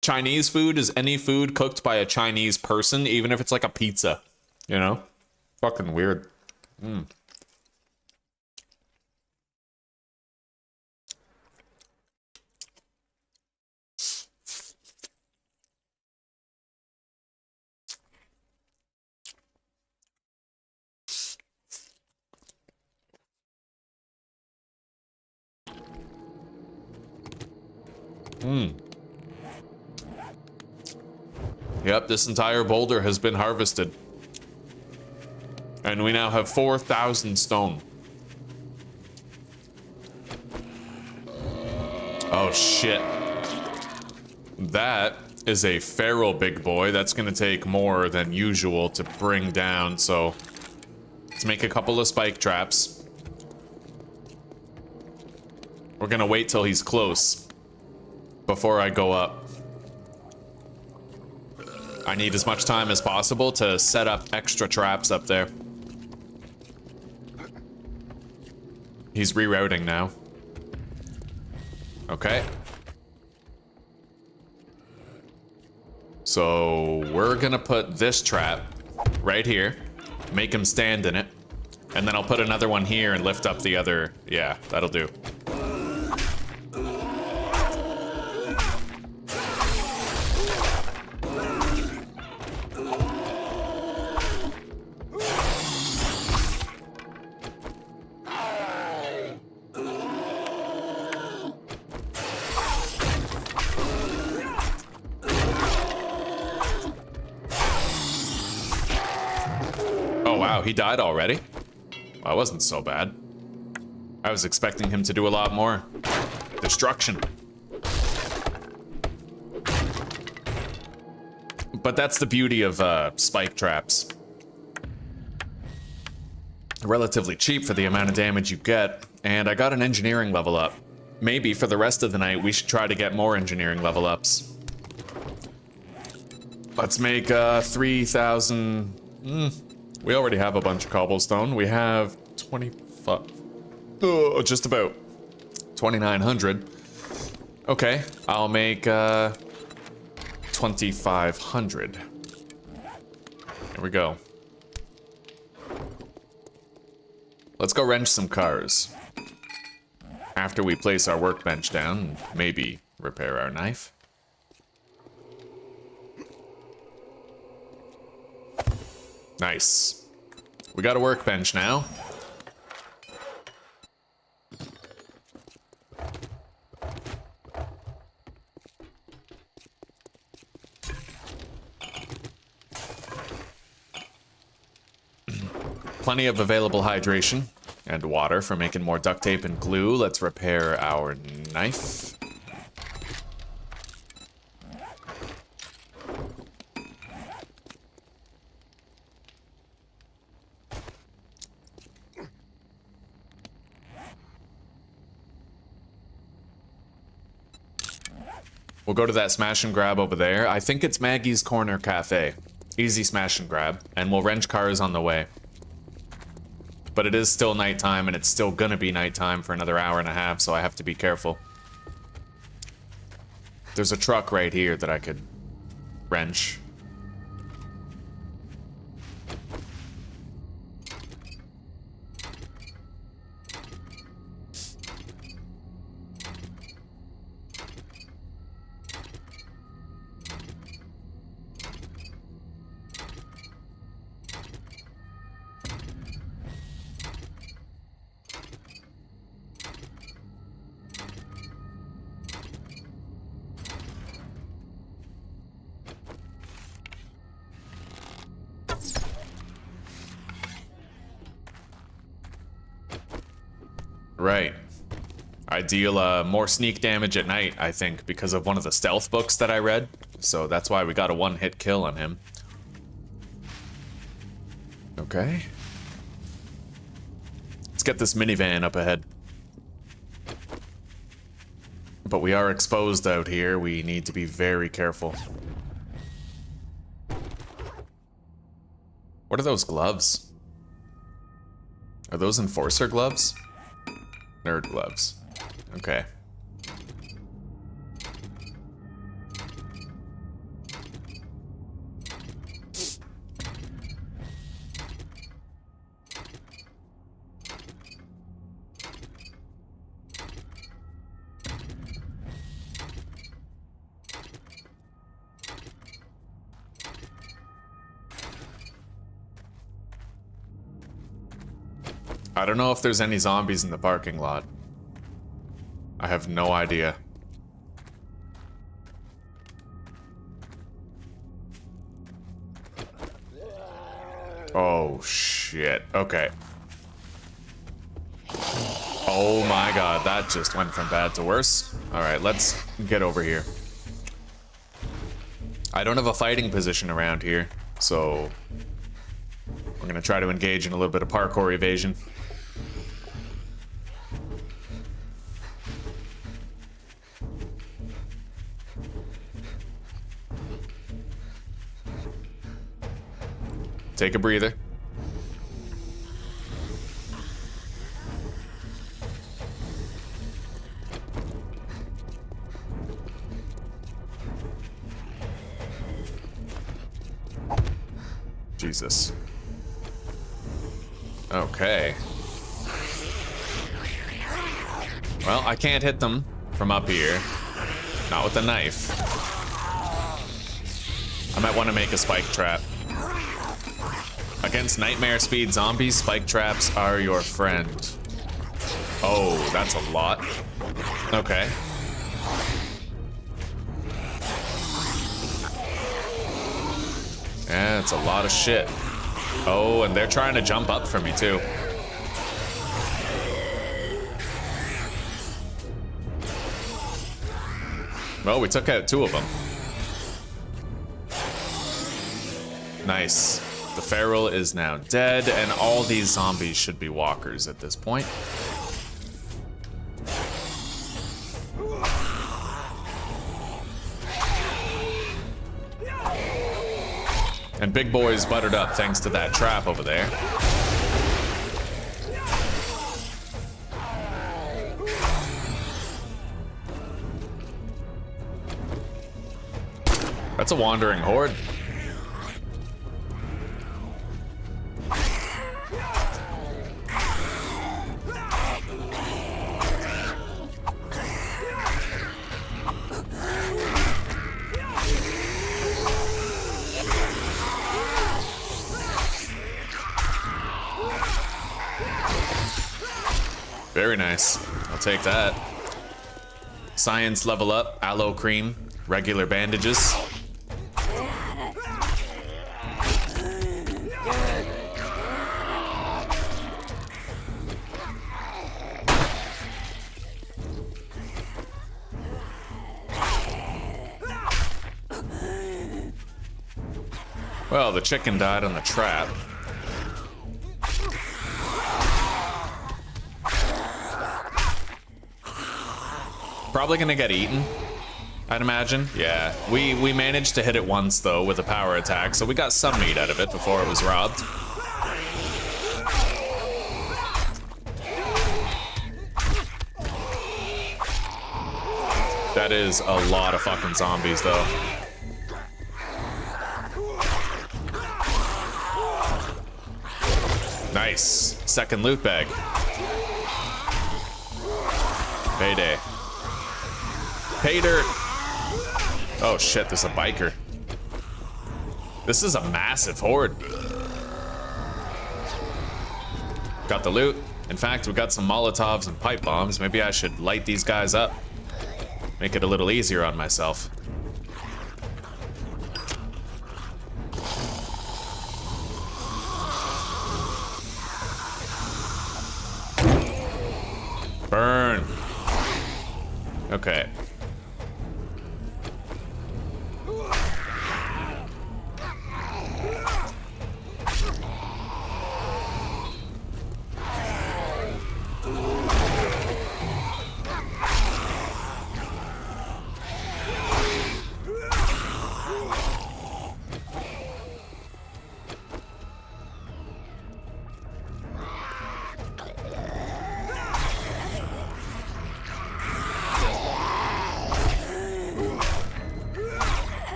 S1: Chinese food is any food cooked by a Chinese person, even if it's like a pizza, you know? Fucking weird. Mm. Hmm. Yep, this entire boulder has been harvested. And we now have 4,000 stone. Oh shit. That is a feral big boy. That's gonna take more than usual to bring down, so let's make a couple of spike traps. We're gonna wait till he's close before I go up. I need as much time as possible to set up extra traps up there. He's rerouting now. Okay. So we're gonna put this trap right here, make him stand in it, and then I'll put another one here and lift up the other. Yeah, that'll do. He died already? Well, that wasn't so bad. I was expecting him to do a lot more destruction. But that's the beauty of spike traps. Relatively cheap for the amount of damage you get, and I got an engineering level up. Maybe for the rest of the night we should try to get more engineering level ups. Let's make 3,000... We already have a bunch of cobblestone. We have 25... Oh, just about 2,900. Okay, I'll make 2,500. Here we go. Let's go wrench some cars. After we place our workbench down, maybe repair our knife. Nice. We got a workbench now. Plenty of available hydration and water for making more duct tape and glue. Let's repair our knife. We'll go to that smash and grab over there. I think it's Maggie's Corner Cafe. Easy smash and grab, and we'll wrench cars on the way. But it is still nighttime, and it's still gonna be nighttime for another hour and a half, so I have to be careful. There's a truck right here that I could wrench. Right. I deal more sneak damage at night, I think, because of one of the stealth books that I read. So that's why we got a one-hit kill on him. Okay. Let's get this minivan up ahead. But we are exposed out here. We need to be very careful. What are those gloves? Are those enforcer gloves? Nerd gloves. Okay. I don't know if there's any zombies in the parking lot. I have no idea. Oh, shit. Okay. Oh my god, that just went from bad to worse. Alright, let's get over here. I don't have a fighting position around here, so we're gonna try to engage in a little bit of parkour evasion. Take a breather. Jesus. Okay. Well, I can't hit them from up here. Not with the knife. I might want to make a spike trap. Against nightmare speed zombies, spike traps are your friend. Oh, that's a lot. Okay. Yeah, it's a lot of shit. Oh, and they're trying to jump up for me too. Well, we took out 2 of them. Nice. The feral is now dead, and all these zombies should be walkers at this point. And Big Boy's buttered up thanks to that trap over there. That's a wandering horde. Very nice. I'll take that. Science level up, aloe cream, regular bandages. Well, the chicken died on the trap. Probably gonna get eaten, I'd imagine. Yeah, we managed to hit it once though with a power attack, so we got some meat out of it before it was robbed. That is a lot of fucking zombies though. Nice. Second loot bag. Payday. Pay dirt. Oh shit, there's a biker. This is a massive horde. Got the loot. In fact, we got some Molotovs and pipe bombs. Maybe I should light these guys up. Make it a little easier on myself. Burn. Okay.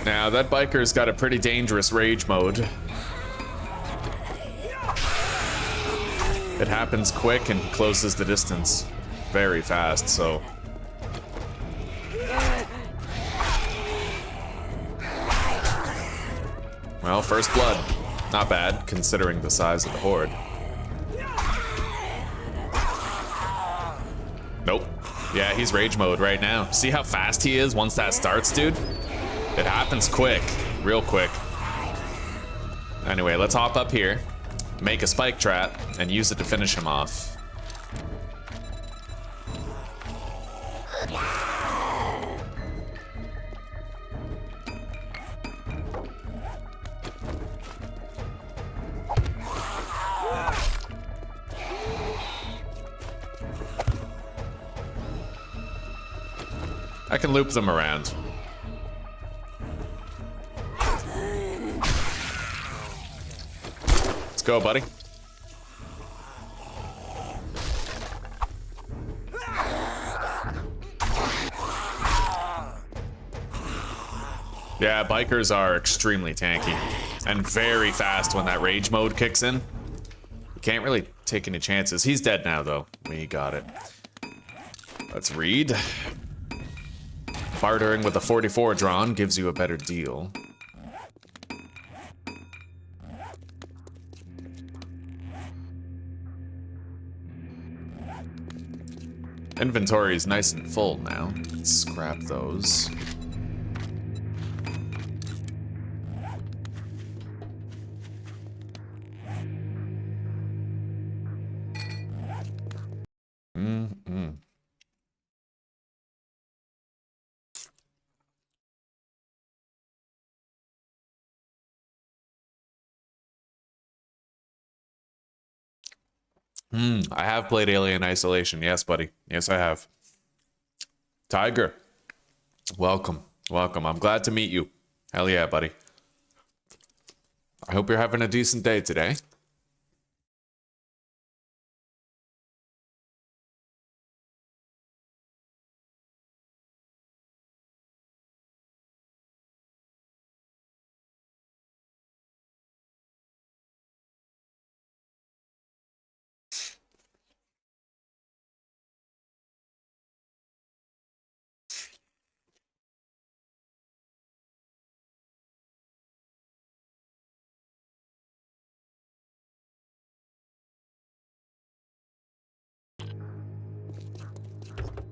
S1: Now, that biker's got a pretty dangerous rage mode. It happens quick and closes the distance very fast, so... Well, first blood. Not bad, considering the size of the horde. Nope. Yeah, he's rage mode right now. See how fast he is once that starts, dude? It happens quick, real quick. Anyway, let's hop up here, make a spike trap, and use it to finish him off. I can loop them around. Let's go, buddy. Yeah, bikers are extremely tanky and very fast when that rage mode kicks in. You can't really take any chances. He's dead now, though. We got it. Let's read. Bartering with a 44 drawn gives you a better deal. Inventory is nice and full now. Let's scrap those. I have played Alien Isolation. Yes, buddy. Yes, I have. Tiger. Welcome. Welcome. I'm glad to meet you. Hell yeah, buddy. I hope you're having a decent day today.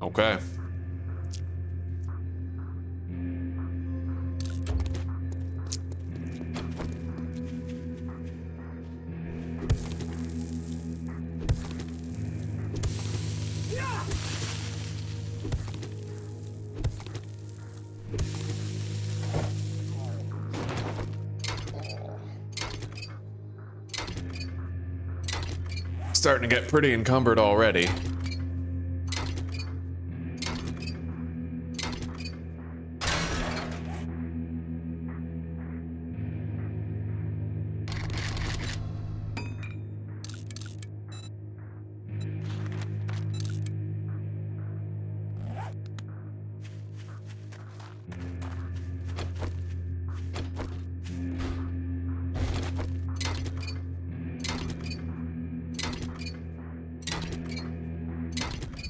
S1: Okay. Starting to get pretty encumbered already.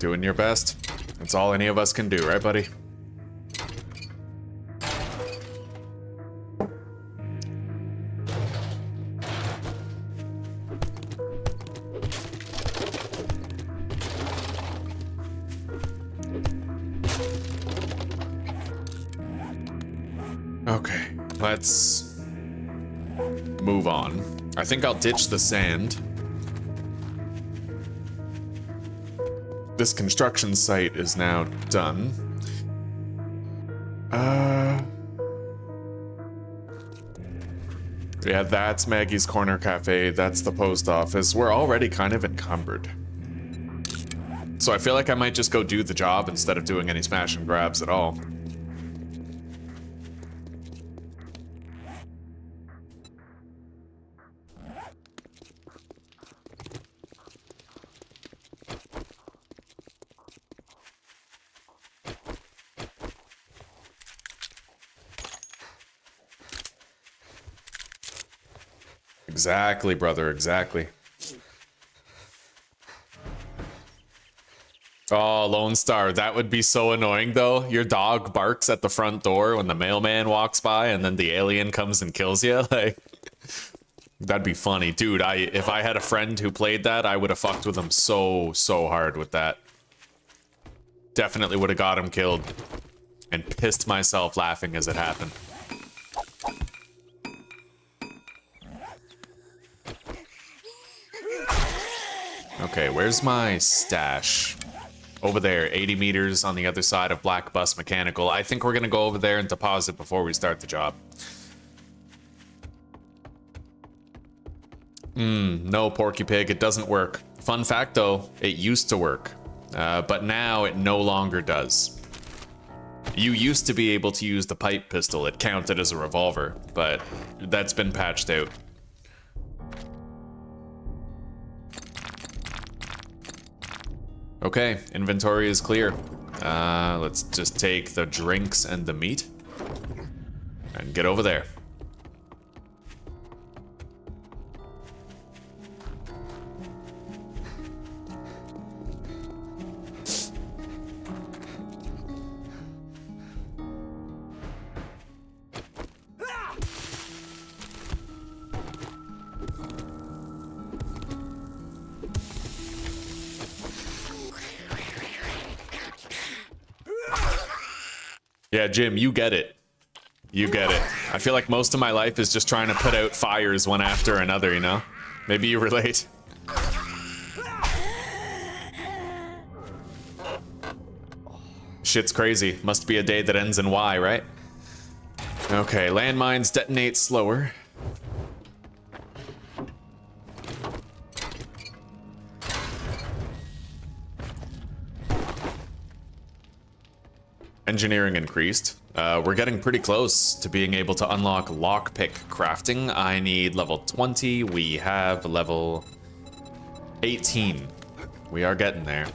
S1: Doing your best. That's all any of us can do, right, buddy? Okay, let's move on. I think I'll ditch the sand. This construction site is now done. Yeah, that's Maggie's Corner Cafe. That's the post office. We're already kind of encumbered. So I feel like I might just go do the job instead of doing any smash and grabs at all. Exactly, brother, exactly. Oh, Lone Star, that would be so annoying though. Your dog barks at the front door when the mailman walks by and then the alien comes and kills you. Like, that'd be funny. Dude, if I had a friend who played that, I would have fucked with him so hard with that. Definitely would have got him killed and pissed myself laughing as it happened. Okay, where's my stash? Over there, 80 meters on the other side of Black Bus Mechanical. I think we're gonna go over there and deposit before we start the job. No, Porky Pig, it doesn't work. Fun fact though, it used to work, but now it no longer does. You used to be able to use the pipe pistol, it counted as a revolver, but that's been patched out. Okay, inventory is clear. Let's just take the drinks and the meat and get over there. Yeah, Jim, you get it. You get it. I feel like most of my life is just trying to put out fires one after another, you know? Maybe you relate. Shit's crazy. Must be a day that ends in Y, right? Okay, landmines detonate slower. Engineering increased. We're getting pretty close to being able to unlock lockpick crafting. I need level 20. We have level 18. We are getting there.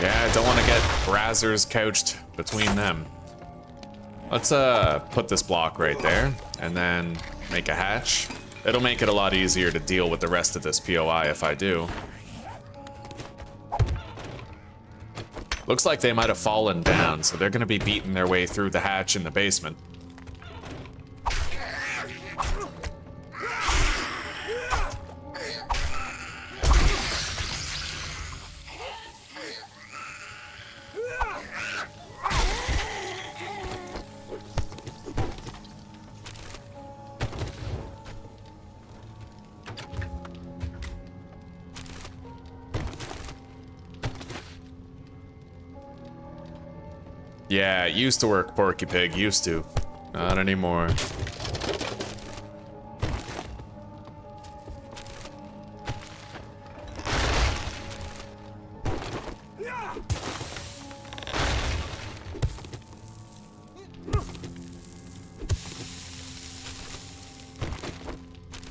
S1: Yeah, I don't want to get brazzers couched between them. Let's put this block right there and then make a hatch. It'll make it a lot easier to deal with the rest of this POI if I do. Looks like they might have fallen down, so they're gonna be beating their way through the hatch in the basement. Yeah, it used to work, Porky Pig, used to. Not anymore.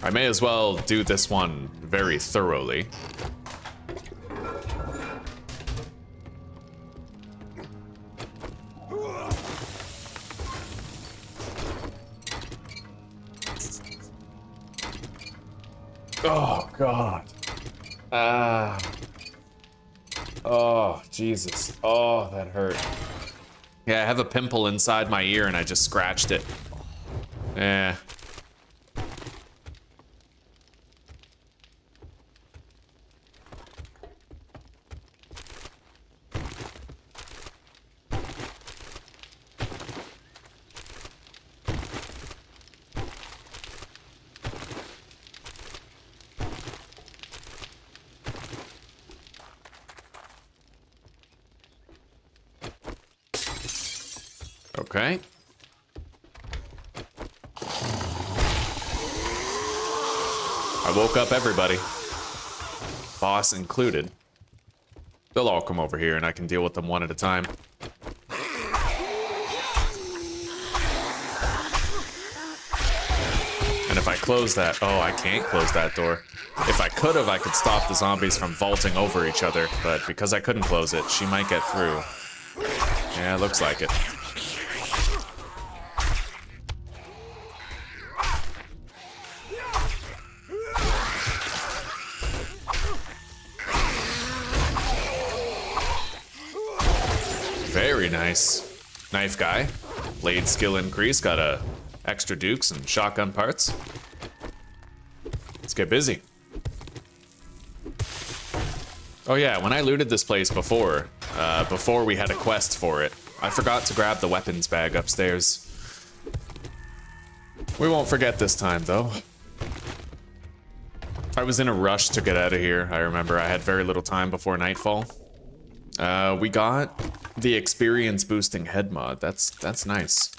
S1: I may as well do this one very thoroughly. Oh, God. Oh, Jesus. Oh, that hurt. Yeah, I have a pimple inside my ear and I just scratched it. Yeah. Okay. I woke up everybody. Boss included. They'll all come over here and I can deal with them one at a time. And if I close that... Oh, I can't close that door. If I could have, I could stop the zombies from vaulting over each other. But because I couldn't close it, she might get through. Yeah, looks like it. Very nice. Knife guy. Blade skill increase. Got a extra dukes and shotgun parts. Let's get busy. Oh yeah, when I looted this place before we had a quest for it, I forgot to grab the weapons bag upstairs. We won't forget this time though. I was in a rush to get out of here. I remember I had very little time before nightfall. We got the experience boosting head mod. That's nice.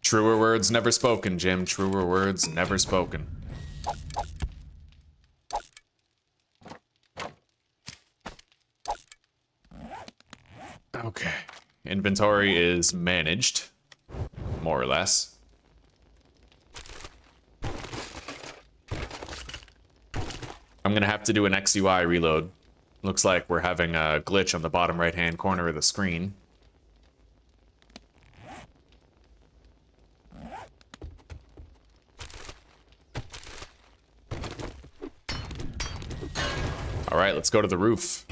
S1: Truer words never spoken, Jim. Truer words never spoken. Okay. Inventory is managed, more or less. I'm gonna have to do an XUI reload. Looks like we're having a glitch on the bottom right-hand corner of the screen. All right, let's go to the roof.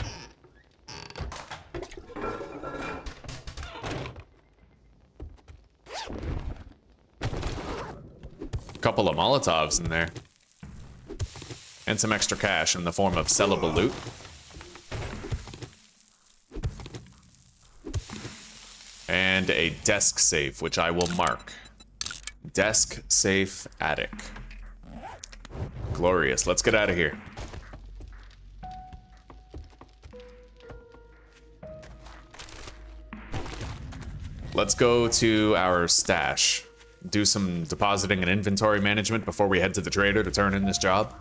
S1: Couple of Molotovs in there. And some extra cash in the form of sellable loot. And a desk safe, which I will mark. Desk safe attic. Glorious. Let's get out of here. Let's go to our stash. Do some depositing and inventory management before we head to the trader to turn in this job.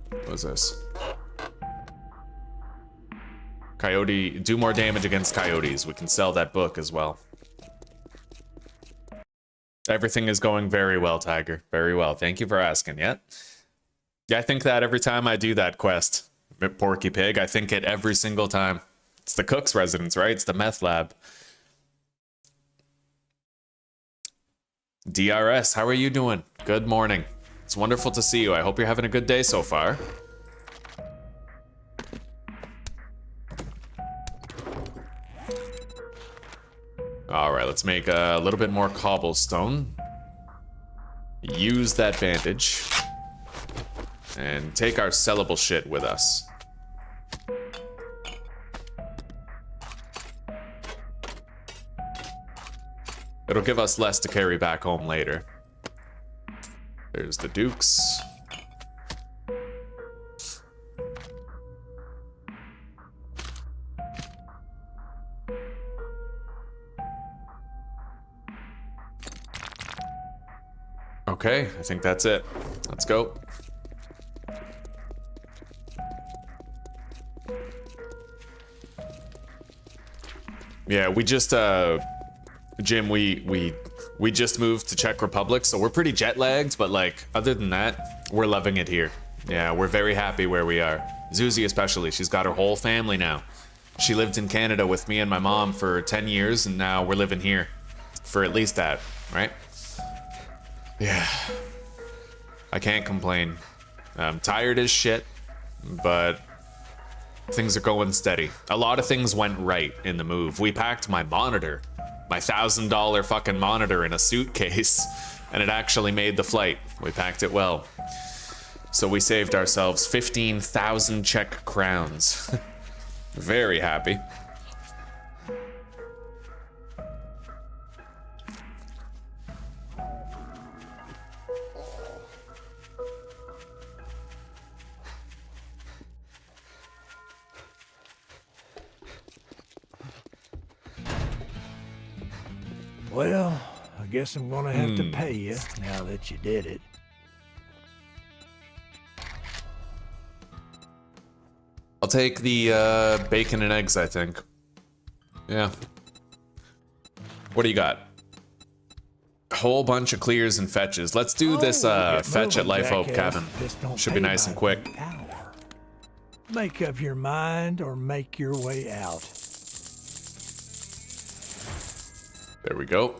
S1: What was this? Coyote, do more damage against coyotes. We can sell that book as well. Everything is going very well, Tiger. Very well. Thank you for asking. Yeah, I think that every time I do that quest, Porky Pig, I think it every single time. It's the cook's residence, right? It's the meth lab. DRS, how are you doing? Good morning. It's wonderful to see you. I hope you're having a good day so far. All right, let's make a little bit more cobblestone. Use that bandage. And take our sellable shit with us. It'll give us less to carry back home later. There's the dukes. Okay, I think that's it. Let's go. Yeah, we just Jim, we just moved to Czech Republic, so we're pretty jet lagged, but like other than that, we're loving it here. Yeah, we're very happy where we are. Zuzi especially, she's got her whole family now. She lived in Canada with me and my mom for 10 years, and now we're living here. For at least that, right? Yeah. I can't complain. I'm tired as shit, but things are going steady. A lot of things went right in the move. We packed my monitor, my $1,000 fucking monitor, in a suitcase, and it actually made the flight. We packed it well. So we saved ourselves 15,000 Czech crowns. Very happy.
S3: Well, I guess I'm gonna have to pay you now that you did it.
S1: I'll take the bacon and eggs, I think. Yeah. What do you got? A whole bunch of clears and fetches. Let's do this fetch at Life Hope Cabin. Should be nice and quick.
S3: Make up your mind or make your way out.
S1: There we go.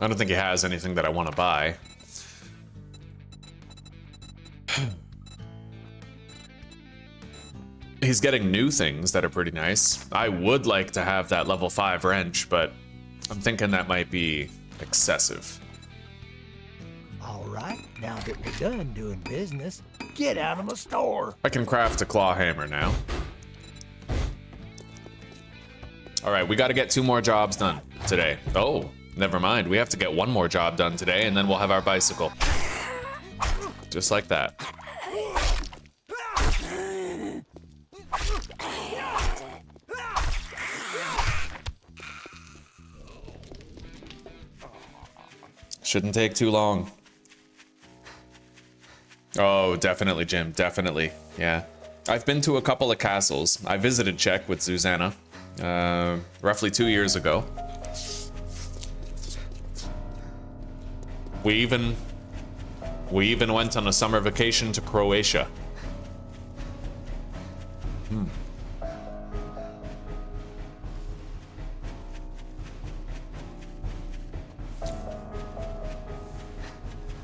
S1: I don't think he has anything that I want to buy. He's getting new things that are pretty nice. I would like to have that level 5 wrench, but I'm thinking that might be excessive.
S3: All right, now that we're done doing business, get out of my store.
S1: I can craft a claw hammer now. All right, we got to get 2 more jobs done today. Oh, never mind. We have to get 1 more job done today, and then we'll have our bicycle. Just like that. Shouldn't take too long. Oh, definitely, Jim. Definitely. Yeah. I've been to a couple of castles. I visited Czech with Zuzana roughly 2 years ago. We even went on a summer vacation to Croatia.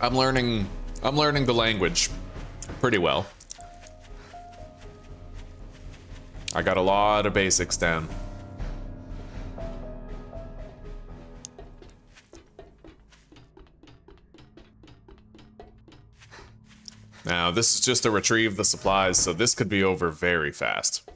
S1: I'm learning the language pretty well. I got a lot of basics down. Now, this is just to retrieve the supplies, so this could be over very fast.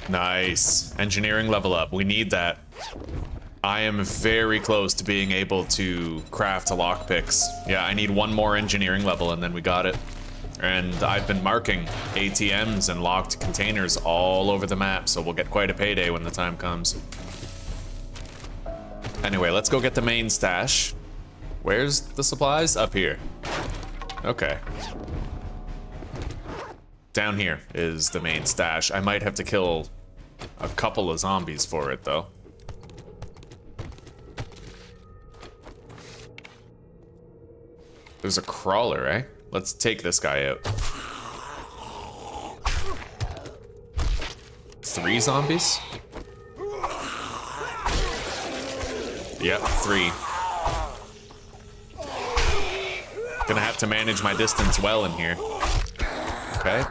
S1: Nice. Engineering level up. We need that. I am very close to being able to craft lockpicks. Yeah, I need 1 more engineering level and then we got it. And I've been marking ATMs and locked containers all over the map, so we'll get quite a payday when the time comes. Anyway, let's go get the main stash. Where's the supplies? Up here. Okay. Down here is the main stash. I might have to kill a couple of zombies for it, though. There's a crawler, eh? Let's take this guy out. 3 zombies? Yep, 3. Gonna have to manage my distance well in here. Okay.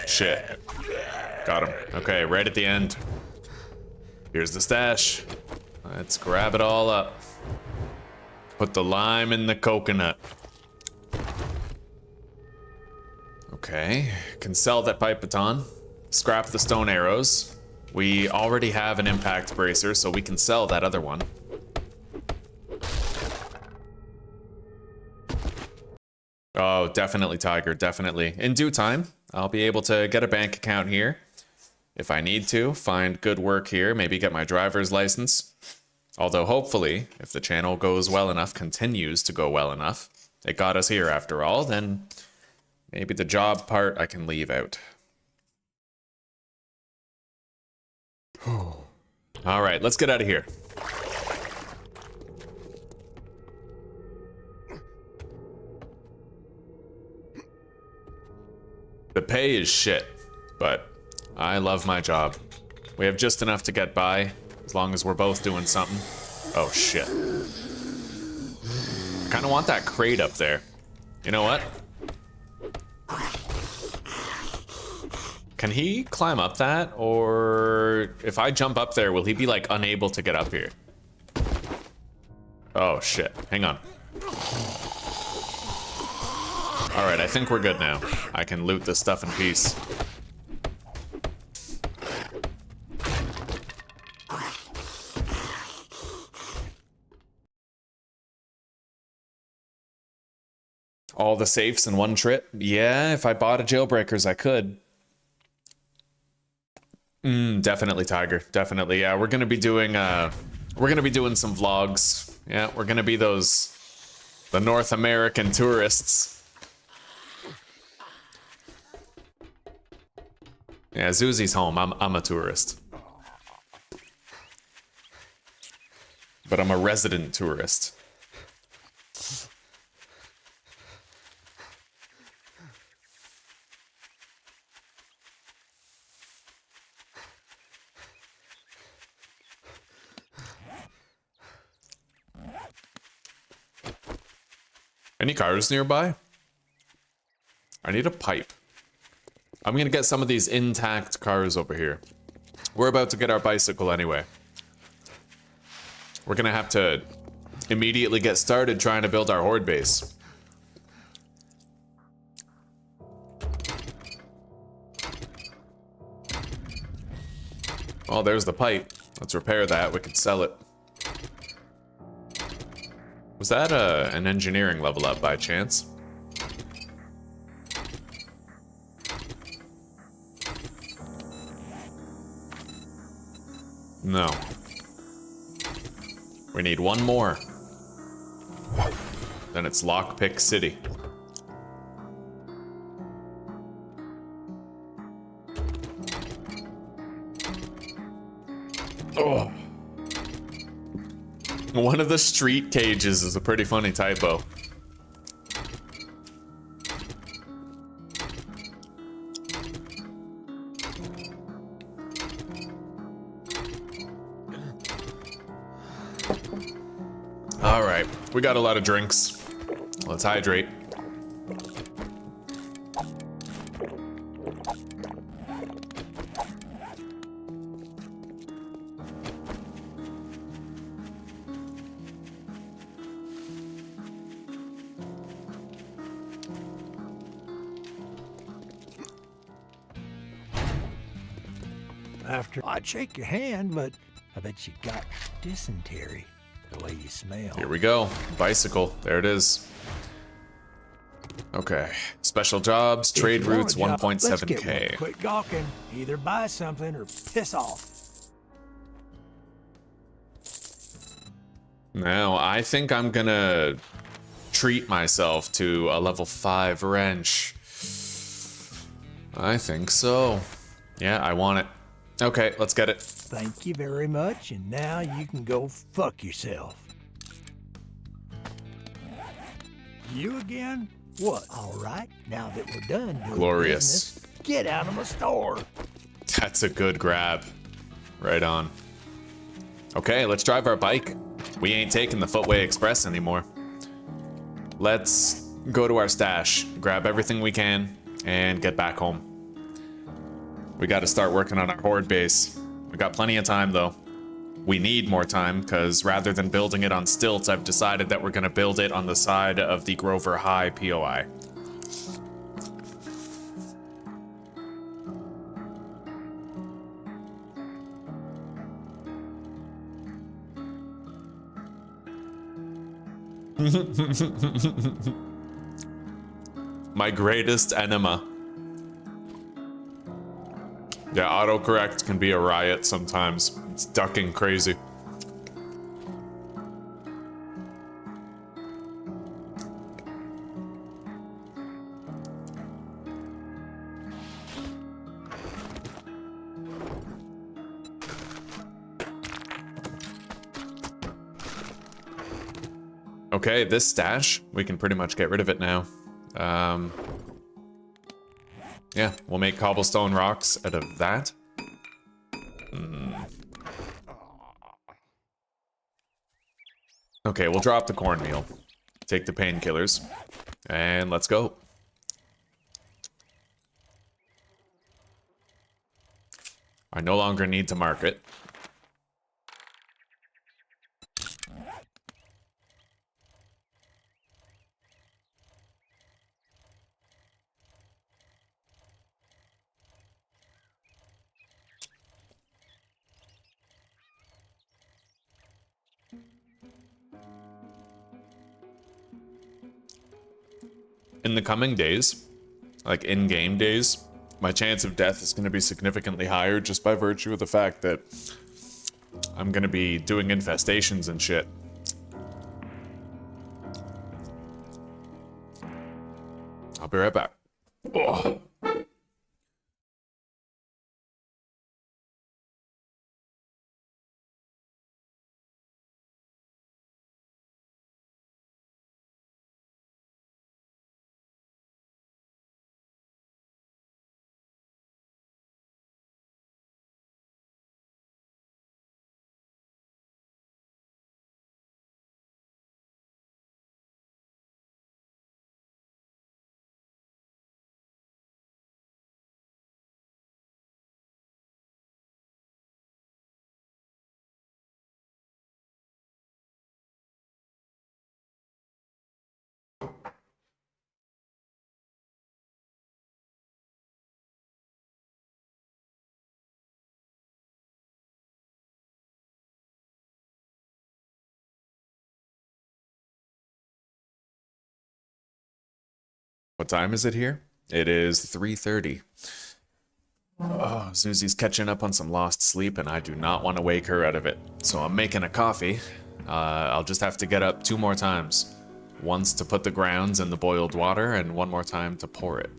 S1: Shit. Got him. Okay, right at the end. Here's the stash. Let's grab it all up. Put the lime in the coconut. Okay, can sell that pipe baton. Scrap the stone arrows. We already have an impact bracer, so we can sell that other one. Oh, definitely, Tiger, definitely. In due time, I'll be able to get a bank account here. If I need to, find good work here, maybe get my driver's license. Although hopefully, if the channel goes well enough, continues to go well enough, it got us here after all, then maybe the job part I can leave out. All right, let's get out of here. The pay is shit, but I love my job. We have just enough to get by, as long as we're both doing something. Oh shit. I kinda want that crate up there. You know what? Can he climb up that? Or if I jump up there, will he be like unable to get up here? Oh shit, hang on. All right, I think we're good now. I can loot this stuff in peace. All the safes in one trip? Yeah, if I bought a jailbreakers, I could. Definitely, Tiger. Definitely. Yeah, we're gonna be doing some vlogs. Yeah, we're gonna be the North American tourists. Yeah, Zuzi's home. I'm a tourist. But I'm a resident tourist. Any cars nearby? I need a pipe. I'm gonna get some of these intact cars over here. We're about to get our bicycle anyway. We're gonna have to immediately get started trying to build our horde base. Well, there's the pipe. Let's repair that. We could sell it. Was that an engineering level up by chance? No. We need one more. Then it's Lockpick City. Oh. One of the street cages is a pretty funny typo. All right, we got a lot of drinks. Let's hydrate.
S3: I'd shake your hand, but I bet you got dysentery the way you smell.
S1: Here we go. Bicycle. There it is. Okay. Special jobs, trade routes, 1.7K.
S3: Quit gawking. Either buy something or piss off.
S1: Now, I think I'm gonna treat myself to a level 5 wrench. I think so. Yeah, I want it. Okay, let's get it.
S3: Thank you very much, and now you can go fuck yourself. You again? What? All right, now that we're done doing
S1: Glorious.
S3: business, get out of my store.
S1: That's a good grab. Right on. Okay, let's drive our bike. We ain't taking the Footway Express anymore. Let's go to our stash, grab everything we can, and get back home. We got to start working on our horde base. We got plenty of time, though. we need more time, because rather than building it on stilts, I've decided that we're going to build it on the side of the Grover High POI. My greatest enema. Yeah, autocorrect can be a riot sometimes. It's ducking crazy. Okay, this stash, we can pretty much get rid of it now. Yeah, we'll make cobblestone rocks out of that. Okay, we'll drop the cornmeal. Take the painkillers. And let's go. I no longer need to mark it. In the coming days, like in-game days, my chance of death is going to be significantly higher just by virtue of the fact that I'm going to be doing infestations and shit. I'll be right back. Oh. What time is it here? It is 3:30. Oh, Susie's catching up on some lost sleep, and I do not want to wake her out of it. So I'm making a coffee. I'll just have to get up 2 more times. Once to put the grounds in the boiled water, and 1 more time to pour it.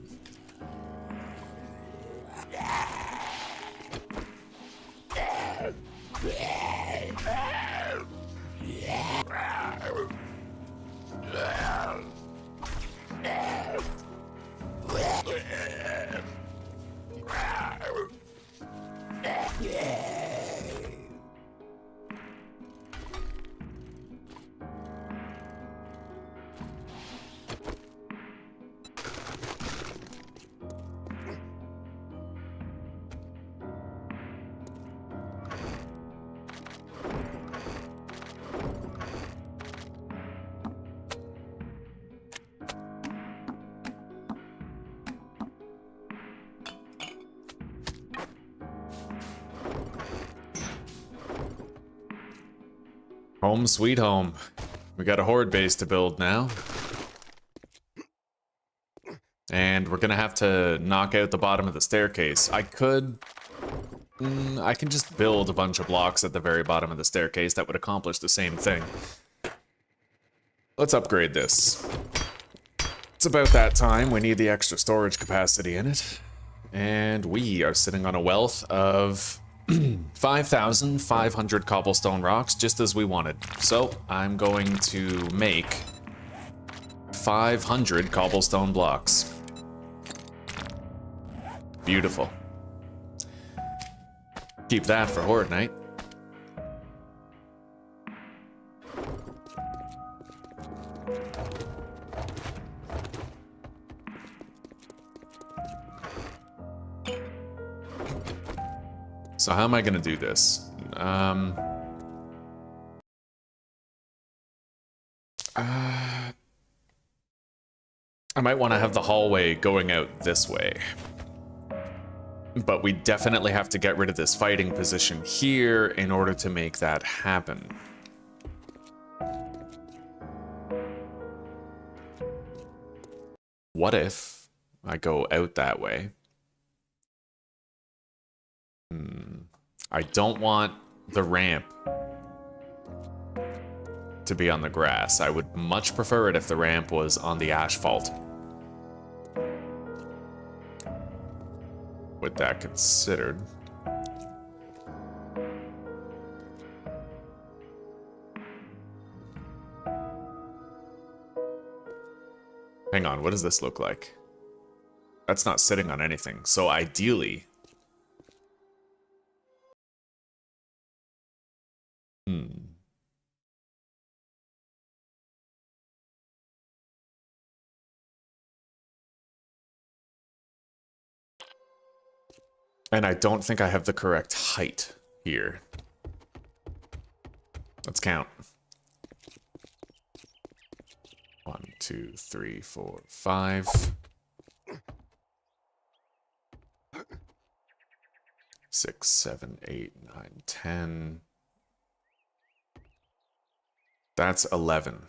S1: Home sweet home. We got a horde base to build now. And we're gonna have to knock out the bottom of the staircase. I can just build a bunch of blocks at the very bottom of the staircase that would accomplish the same thing. Let's upgrade this. It's about that time. We need the extra storage capacity in it. And we are sitting on a wealth of 5,500 cobblestone rocks, just as we wanted. So I'm going to make 500 cobblestone blocks. Beautiful. Keep that for Horde Night. So how am I gonna do this? I might want to have the hallway going out this way. But we definitely have to get rid of this fighting position here in order to make that happen. What if I go out that way? I don't want the ramp to be on the grass. I would much prefer it if the ramp was on the asphalt. With that considered. Hang on, what does this look like? That's not sitting on anything. So ideally... And I don't think I have the correct height here. Let's count. 1, 2, 3, 4, 5. 6, 7, 8, 9, 10. That's 11.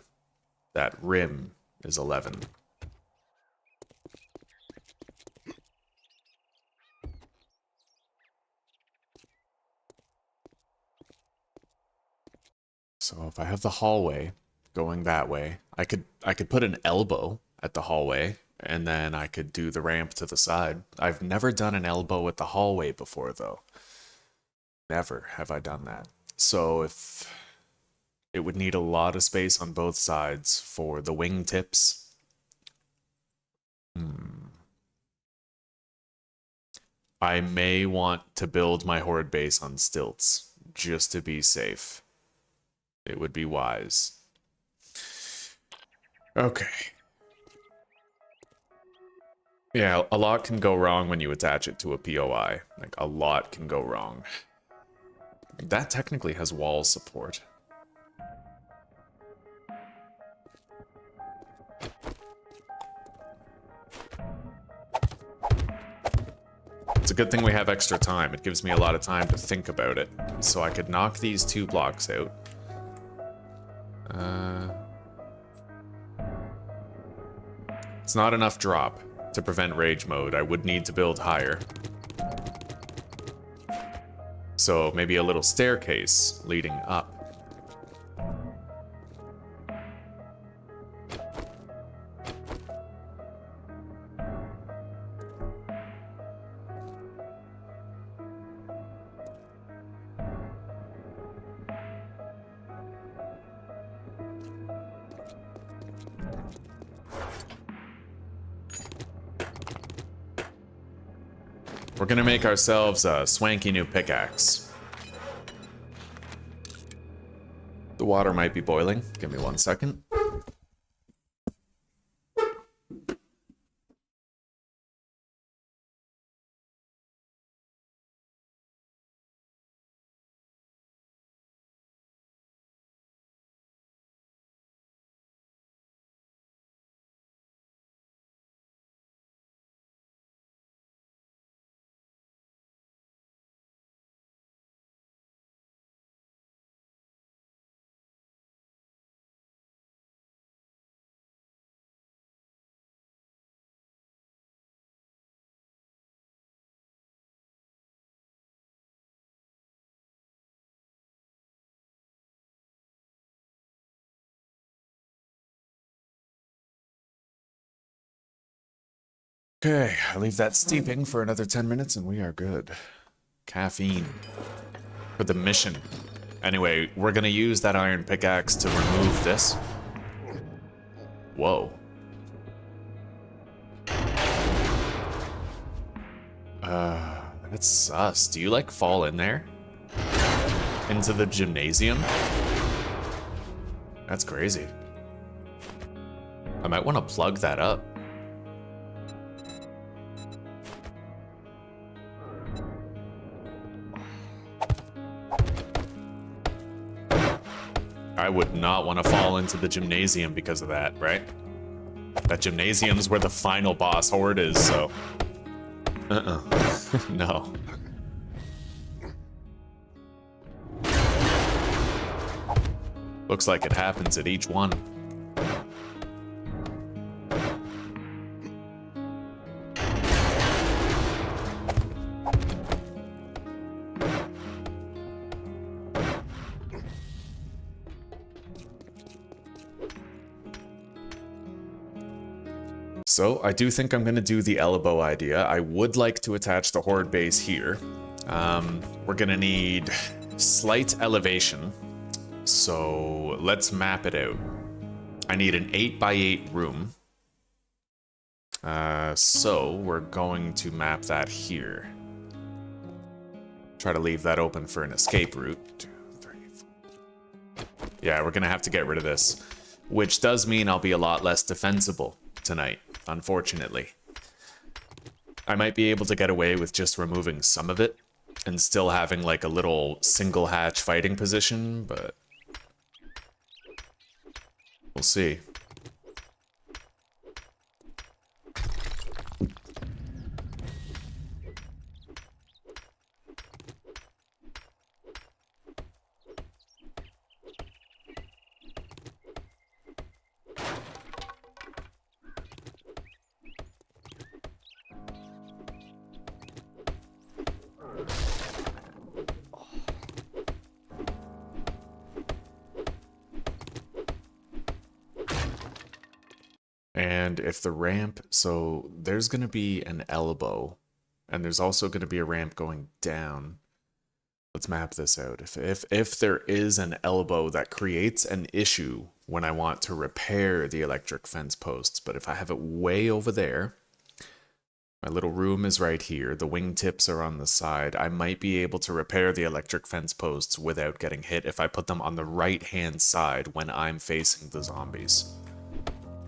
S1: That rim is 11. So if I have the hallway going that way, I could put an elbow at the hallway, and then I could do the ramp to the side. I've never done an elbow at the hallway before, though. Never have I done that. So if it would need a lot of space on both sides for the wing tips. I may want to build my horde base on stilts, just to be safe. It would be wise. Okay. Yeah, a lot can go wrong when you attach it to a POI. Like, a lot can go wrong. That technically has wall support. It's a good thing we have extra time. It gives me a lot of time to think about it. So I could knock these 2 blocks out. It's not enough drop to prevent rage mode. I would need to build higher. So maybe a little staircase leading up. We're gonna make ourselves a swanky new pickaxe. The water might be boiling. Give me 1 second. Okay, I leave that steeping for another 10 minutes and we are good. Caffeine. For the mission. Anyway, we're gonna use that iron pickaxe to remove this. Whoa. That's sus. Do you, like, fall in there? Into the gymnasium? That's crazy. I might want to plug that up. I would not want to fall into the gymnasium because of that, right? That gymnasium's where the final boss horde is, so... No. Looks like it happens at each one. So I do think I'm going to do the elbow idea. I would like to attach the horde base here. We're going to need slight elevation. So let's map it out. I need an 8x8 room. So we're going to map that here. Try to leave that open for an escape route. 2, 3, 4. Yeah, we're going to have to get rid of this. Which does mean I'll be a lot less defensible tonight, unfortunately. I might be able to get away with just removing some of it and still having like a little single hatch fighting position, but we'll see. And if the ramp, so there's going to be an elbow, and there's also going to be a ramp going down. Let's map this out. If there is an elbow, that creates an issue when I want to repair the electric fence posts. But if I have it way over there, my little room is right here, the wingtips are on the side, I might be able to repair the electric fence posts without getting hit if I put them on the right-hand side when I'm facing the zombies.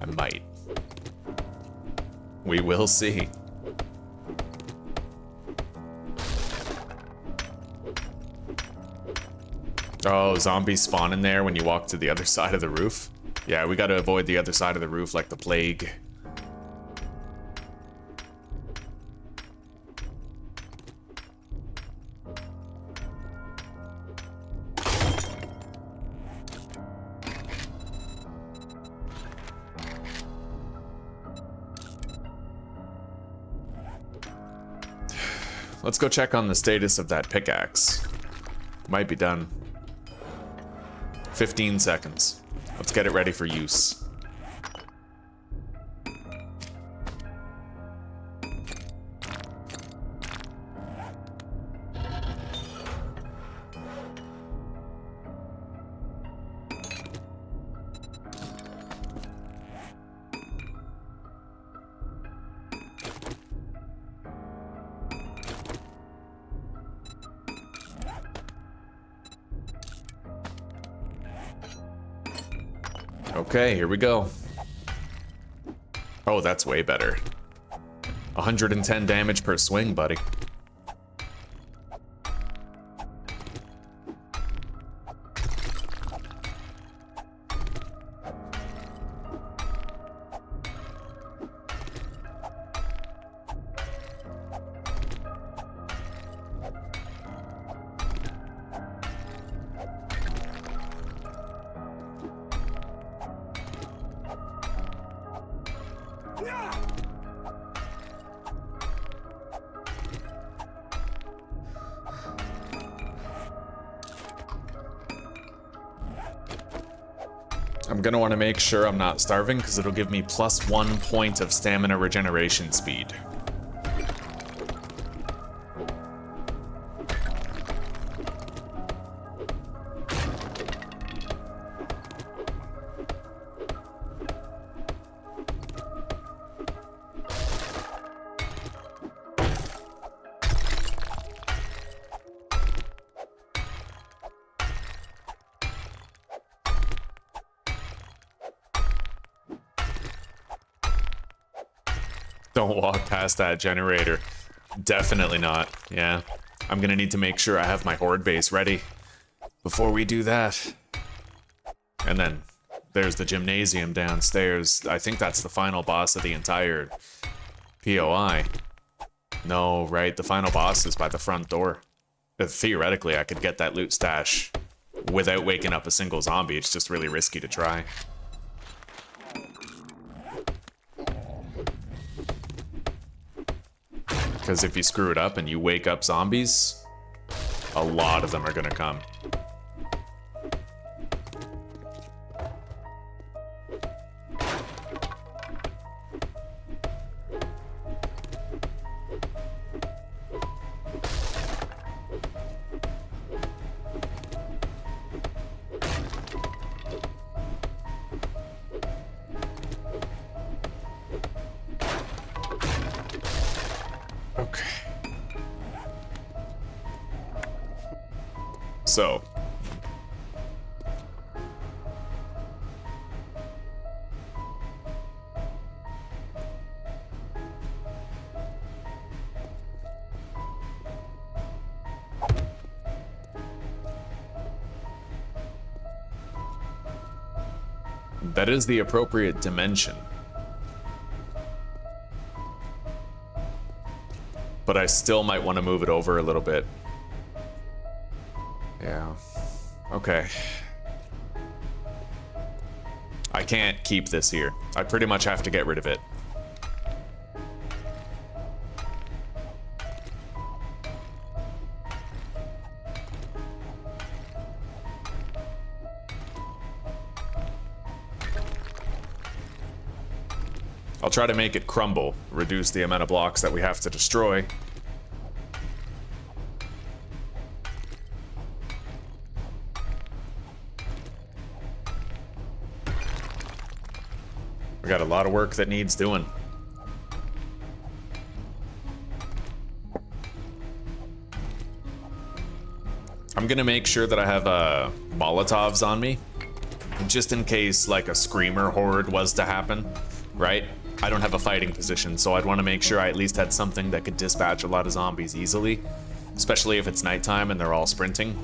S1: I might. We will see. Oh, zombies spawn in there when you walk to the other side of the roof? Yeah, we gotta avoid the other side of the roof like the plague. Let's go check on the status of that pickaxe. Might be done. 15 seconds. Let's get it ready for use. Okay, here we go. Oh, that's way better. 110 damage per swing, buddy. I'm gonna want to make sure I'm not starving because it'll give me +1 point of stamina regeneration speed. Don't walk past that generator. Definitely not. Yeah. I'm gonna need to make sure I have my horde base ready before we do that. And then there's the gymnasium downstairs. I think that's the final boss of the entire POI. No, right? The final boss is by the front door. Theoretically, I could get that loot stash without waking up a single zombie. It's just really risky to try. Because if you screw it up and you wake up zombies, a lot of them are gonna come. So, that is the appropriate dimension. But I still might want to move it over a little bit. Yeah. Okay. I can't keep this here. I pretty much have to get rid of it. I'll try to make it crumble, reduce the amount of blocks that we have to destroy. We got a lot of work that needs doing. I'm gonna make sure that I have Molotovs on me, just in case like a screamer horde was to happen, right? I don't have a fighting position, so I'd want to make sure I at least had something that could dispatch a lot of zombies easily, especially if it's nighttime and they're all sprinting.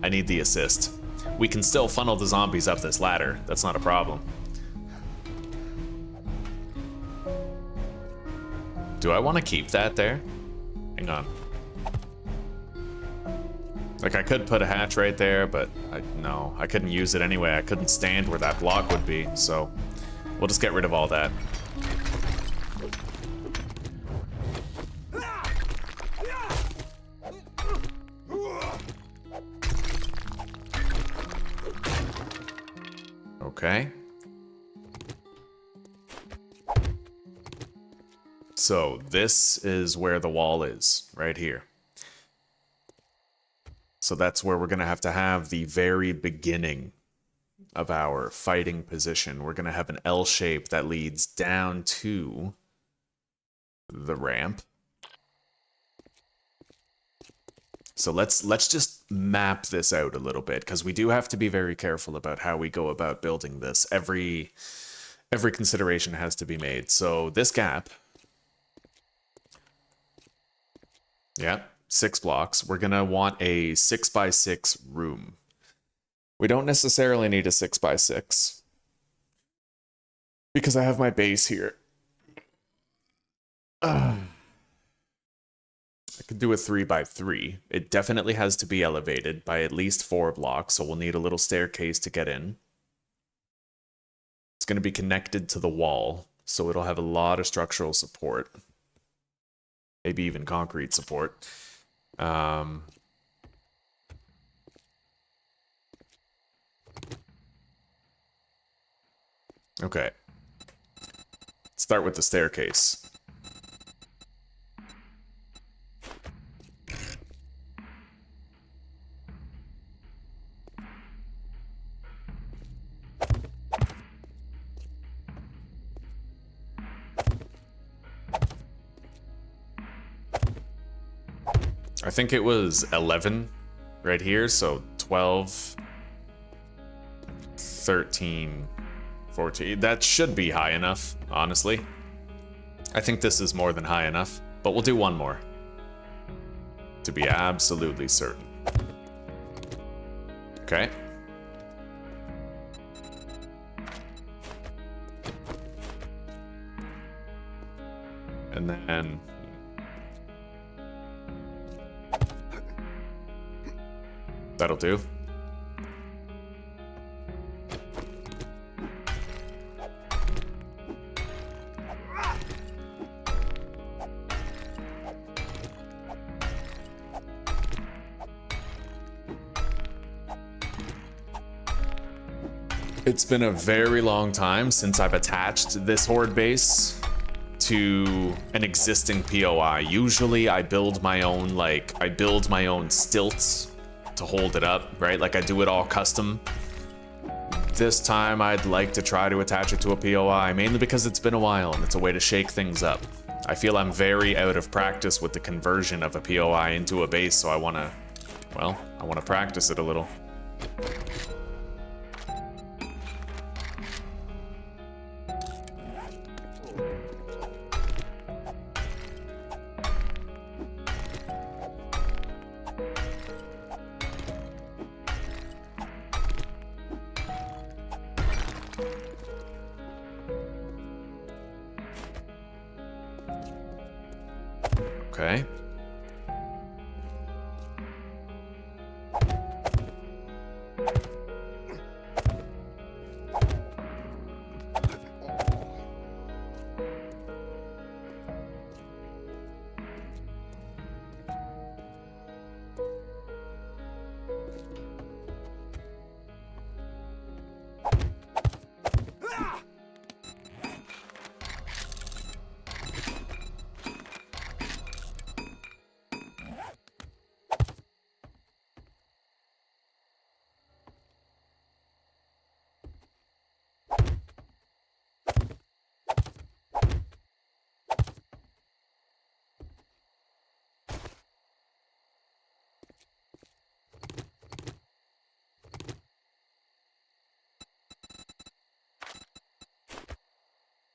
S1: I need the assist. We can still funnel the zombies up this ladder, that's not a problem. Do I want to keep that there? Hang on. Like, I could put a hatch right there, but no, I couldn't use it anyway. I couldn't stand where that block would be, so we'll just get rid of all that. Okay. So this is where the wall is, right here. So that's where we're going to have the very beginning of our fighting position. We're going to have an L shape that leads down to the ramp. So let's just map this out a little bit, because we do have to be very careful about how we go about building this. Every consideration has to be made. So this gap, yeah, 6 blocks. We're gonna want a 6x6 room. We don't necessarily need a 6x6 because I have my base here. I could do a 3x3. It definitely has to be elevated by at least 4 blocks, so we'll need a little staircase to get in. It's going to be connected to the wall, so it'll have a lot of structural support. Maybe even concrete support. Okay. Let's start with the staircase. I think it was 11 right here, so 12, 13, 14. That should be high enough, honestly. I think this is more than high enough, but we'll do one more to be absolutely certain. And then... That'll do. It's been a very long time since I've attached this horde base to an existing POI. Usually I build my own, stilts to hold it up, right? Like I do it all custom. This time I'd like to try to attach it to a POI, mainly because it's been a while and it's a way to shake things up. I feel I'm very out of practice with the conversion of a POI into a base, so I want to practice it a little. Okay.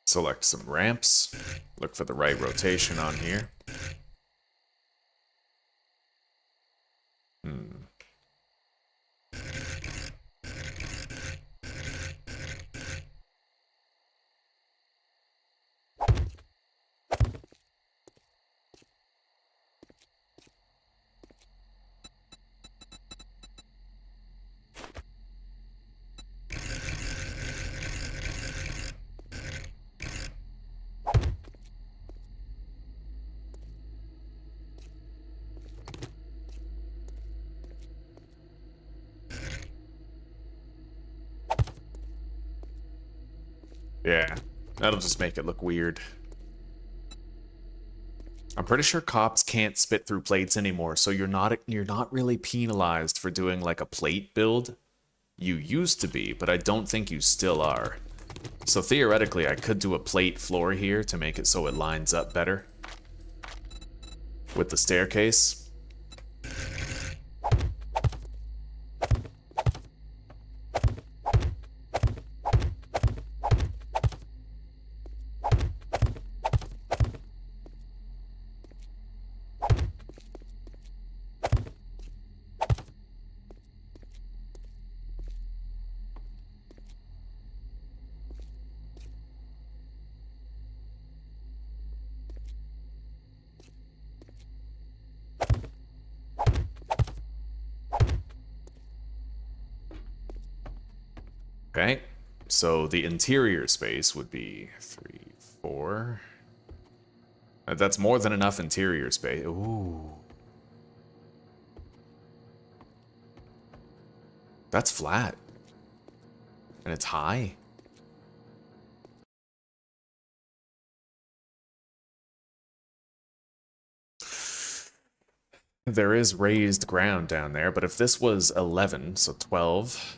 S1: Select some ramps. Look for the right rotation on here. Yeah, that'll just make it look weird. I'm pretty sure cops can't spit through plates anymore, so you're not really penalized for doing like a plate build. You used to be, but I don't think you still are. So theoretically, I could do a plate floor here to make it so it lines up better with the staircase. Okay, so the interior space would be 3, 4. That's more than enough interior space. Ooh. That's flat. And it's high. There is raised ground down there, but if this was 11, so 12...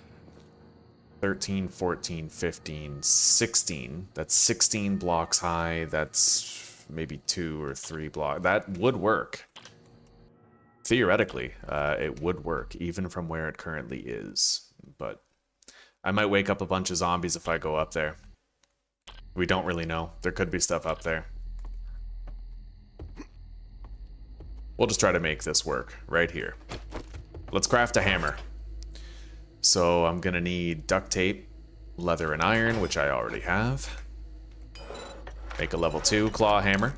S1: 13, 14, 15, 16. That's 16 blocks high. That's maybe 2 or 3 blocks. That would work. Theoretically, it would work, even from where it currently is. But I might wake up a bunch of zombies if I go up there. We don't really know. There could be stuff up there. We'll just try to make this work right here. Let's craft a hammer. So I'm gonna need duct tape, leather and iron, which I already have. Make a level 2 claw hammer.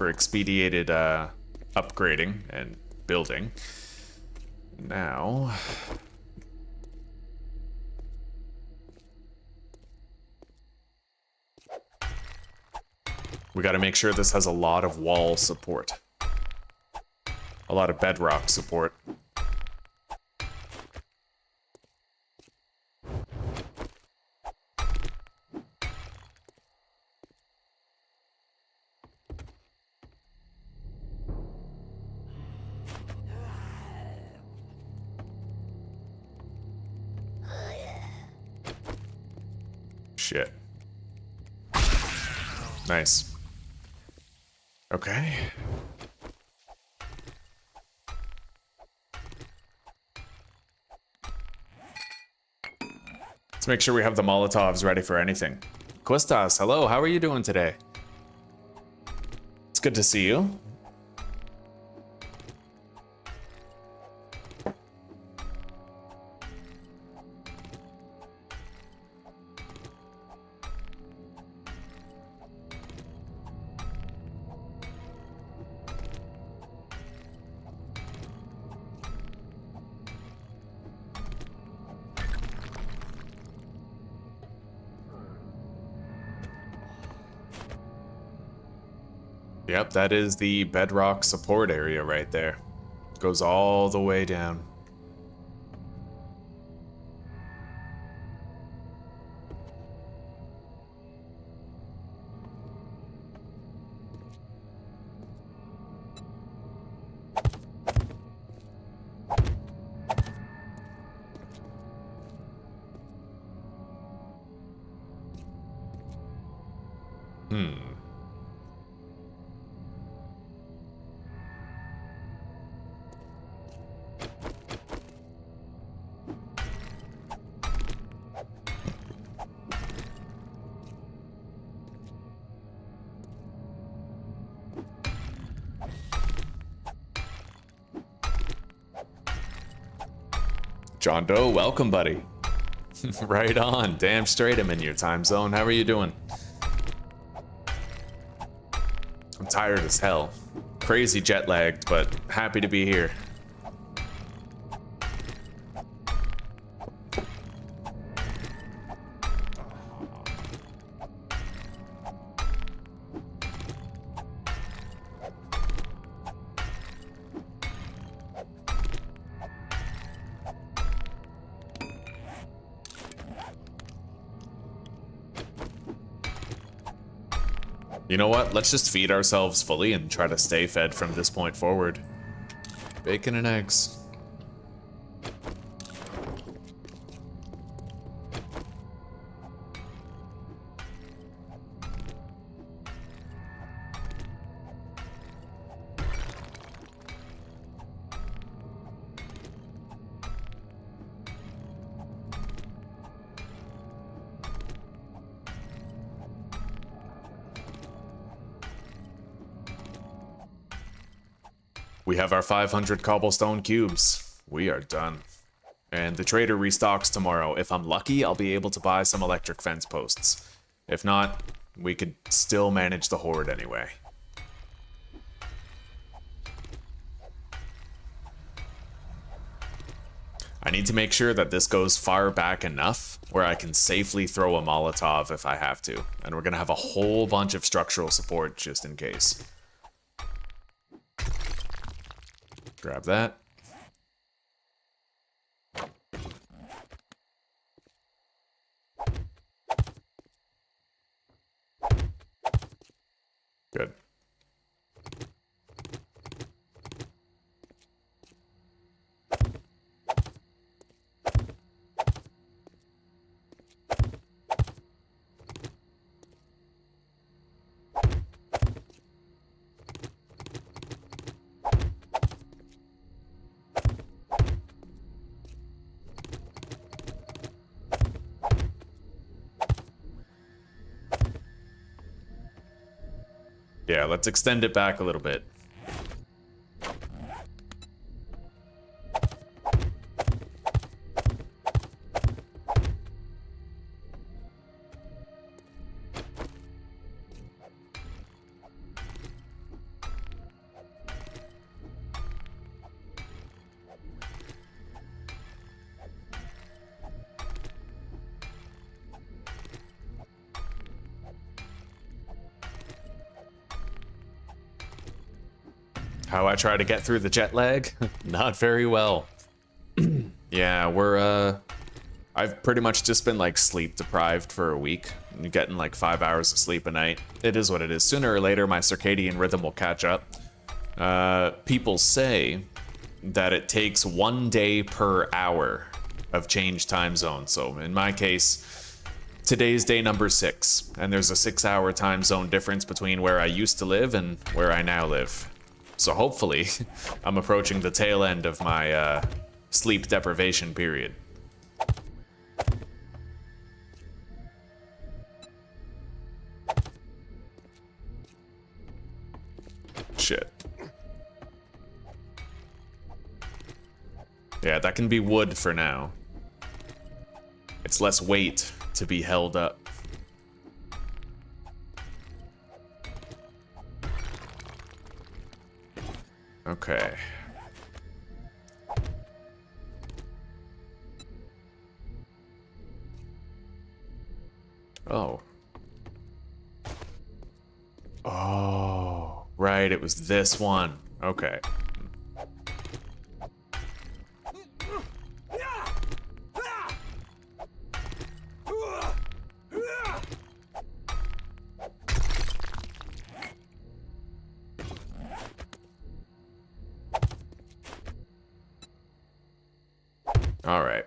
S1: for expedited upgrading and building. Now, we got to make sure this has a lot of wall support, a lot of bedrock support. Shit. Nice. Okay. Let's make sure we have the Molotovs ready for anything. Kostas, hello, how are you doing today? It's good to see you. Yep, that is the bedrock support area right there. Goes all the way down. John Doe, welcome, buddy. Right on. Damn straight I'm in your time zone. How are you doing? I'm tired as hell. Crazy jet lagged, but happy to be here. You know what? Let's just feed ourselves fully and try to stay fed from this point forward. Bacon and eggs. We have our 500 cobblestone cubes. We are done. And the trader restocks tomorrow. If I'm lucky, I'll be able to buy some electric fence posts. If not, we could still manage the horde anyway. I need to make sure that this goes far back enough where I can safely throw a Molotov if I have to. And we're gonna have a whole bunch of structural support just in case. Grab that. Good. Yeah, let's extend it back a little bit. How I try to get through the jet lag? Not very well. Yeah, I've pretty much just been like sleep deprived for a week. Getting like 5 hours of sleep a night. It is what it is. Sooner or later, my circadian rhythm will catch up. People say that it takes 1 day per hour of change time zone. So in my case, today's day number 6, and there's a 6-hour time zone difference between where I used to live and where I now live. So hopefully, I'm approaching the tail end of my sleep deprivation period. Shit. Yeah, that can be wood for now. It's less weight to be held up. Okay. Oh. Oh, right, it was this one. Okay. All right.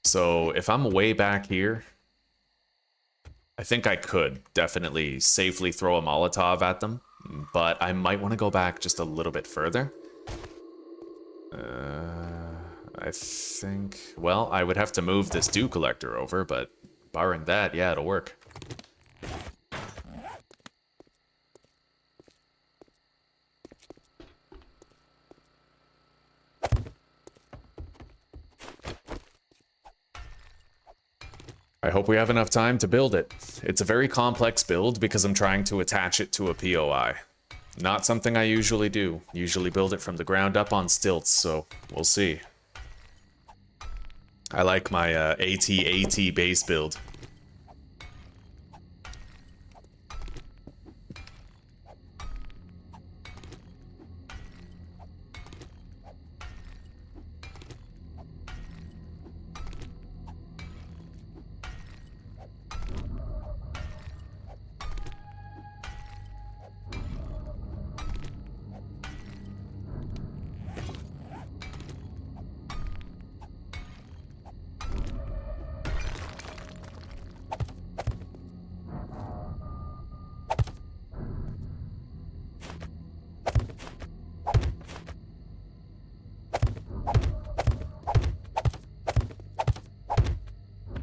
S1: So if I'm way back here, I think I could definitely safely throw a Molotov at them, but I might want to go back just a little bit further. I think, well, I would have to move this dew collector over, but barring that, yeah, it'll work. I hope we have enough time to build it. It's a very complex build because I'm trying to attach it to a POI. Not something I usually do. Usually build it from the ground up on stilts, so we'll see. I like my AT-AT base build.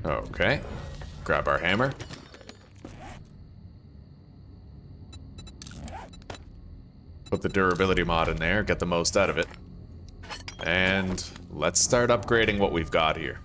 S1: Okay, grab our hammer. Put the durability mod in there, get the most out of it. And let's start upgrading what we've got here.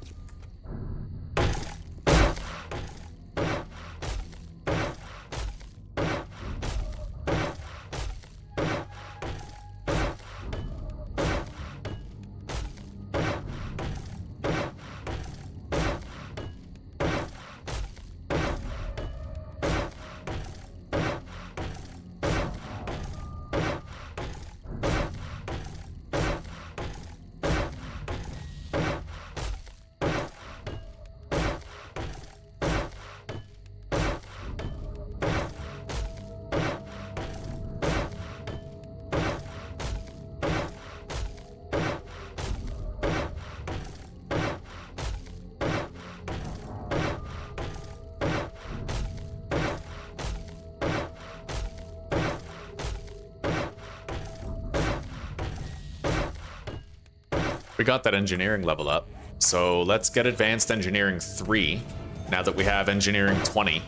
S1: We got that engineering level up, so let's get advanced engineering 3 now that we have engineering 20.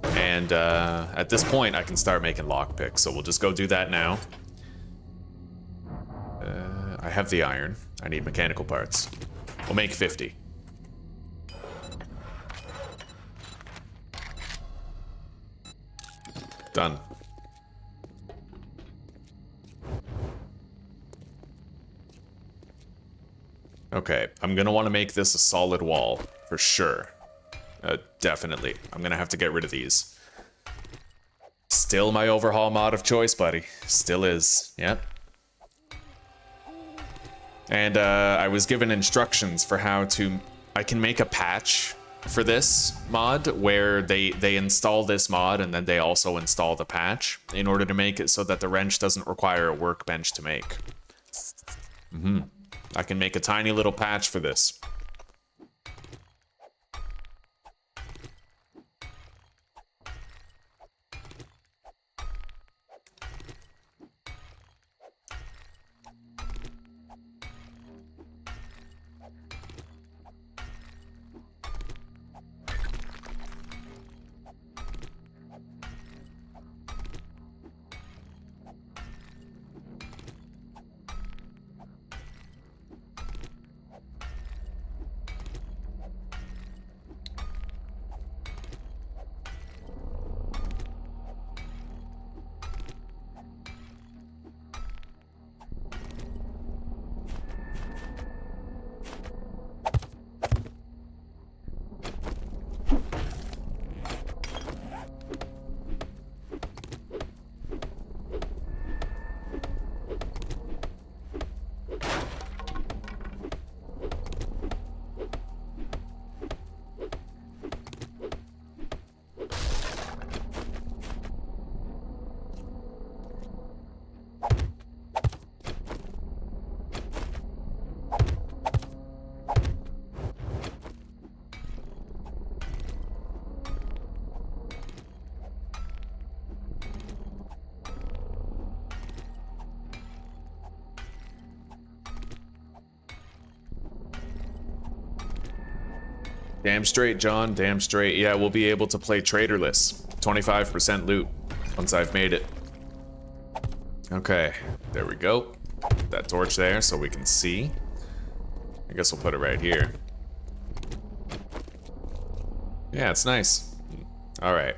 S1: And at this point I can start making lockpicks, so we'll just go do that now. I have the iron. I need mechanical parts. We'll make 50. Done. Okay, I'm gonna want to make this a solid wall, for sure. Definitely. I'm gonna have to get rid of these. Still my overhaul mod of choice, buddy. Still is. Yep. And I was given instructions for how to... I can make a patch for this mod where they install this mod and then they also install the patch in order to make it so that the wrench doesn't require a workbench to make. I can make a tiny little patch for this. Damn straight, John. Damn straight. Yeah, we'll be able to play traderless. 25% loot once I've made it. Okay, there we go. Put that torch there so we can see. I guess we'll put it right here. Yeah, it's nice. All right.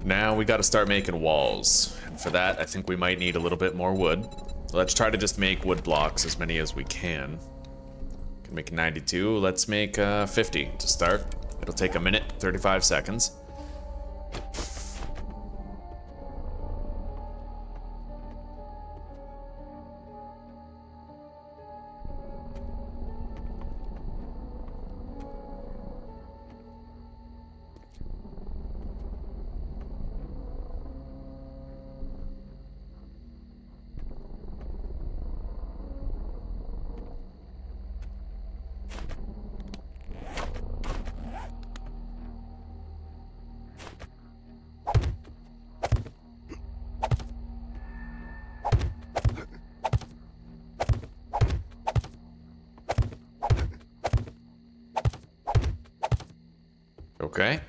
S1: Now we got to start making walls. And for that, I think we might need a little bit more wood. Let's try to just make wood blocks, as many as we can. Can make 92. Let's make 50 to start. It'll take a minute, 35 seconds. Okay.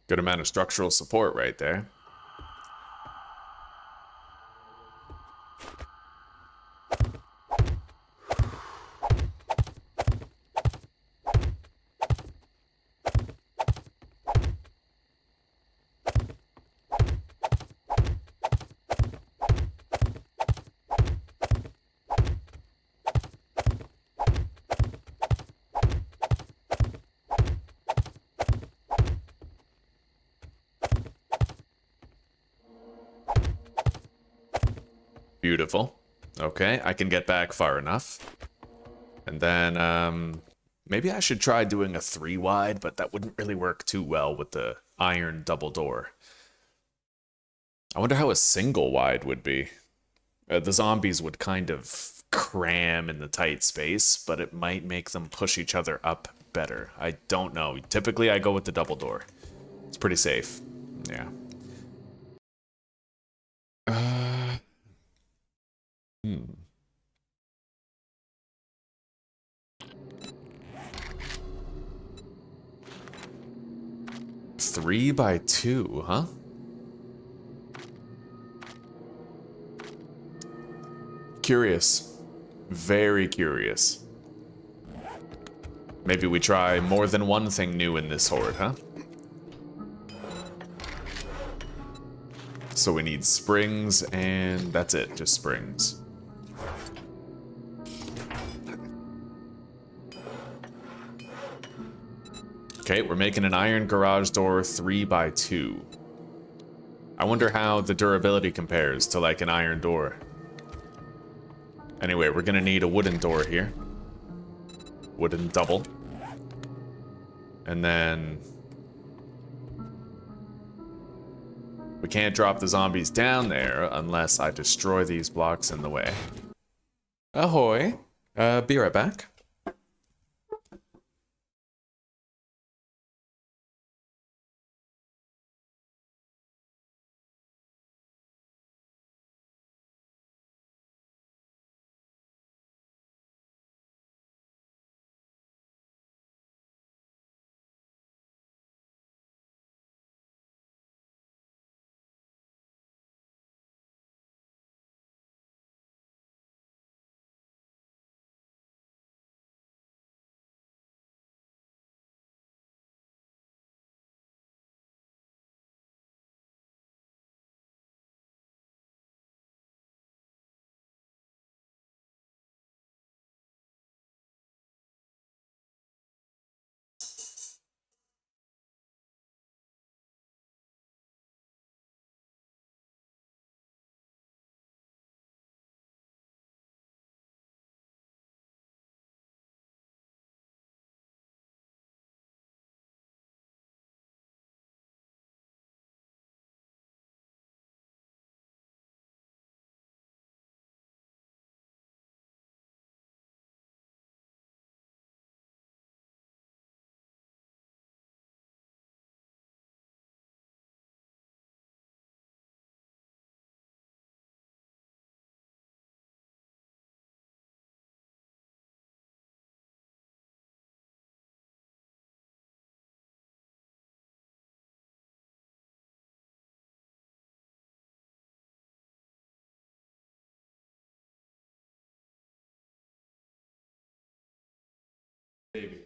S1: Good amount of structural support right there. Beautiful. Okay, I can get back far enough. And then, maybe I should try doing a 3 wide, but that wouldn't really work too well with the iron double door. I wonder how a single wide would be. The zombies would kind of cram in the tight space, but it might make them push each other up better. I don't know. Typically, I go with the double door. It's pretty safe. Yeah. Three by 2, huh? Curious. Very curious. Maybe we try more than one thing new in this horde, huh? So we need springs, and that's it, just springs. Okay, we're making an iron garage door 3x2. I wonder how the durability compares to like an iron door. Anyway, we're gonna need a wooden door here. Wooden double. And then we can't drop the zombies down there unless I destroy these blocks in the way. Ahoy. Be right back. Baby.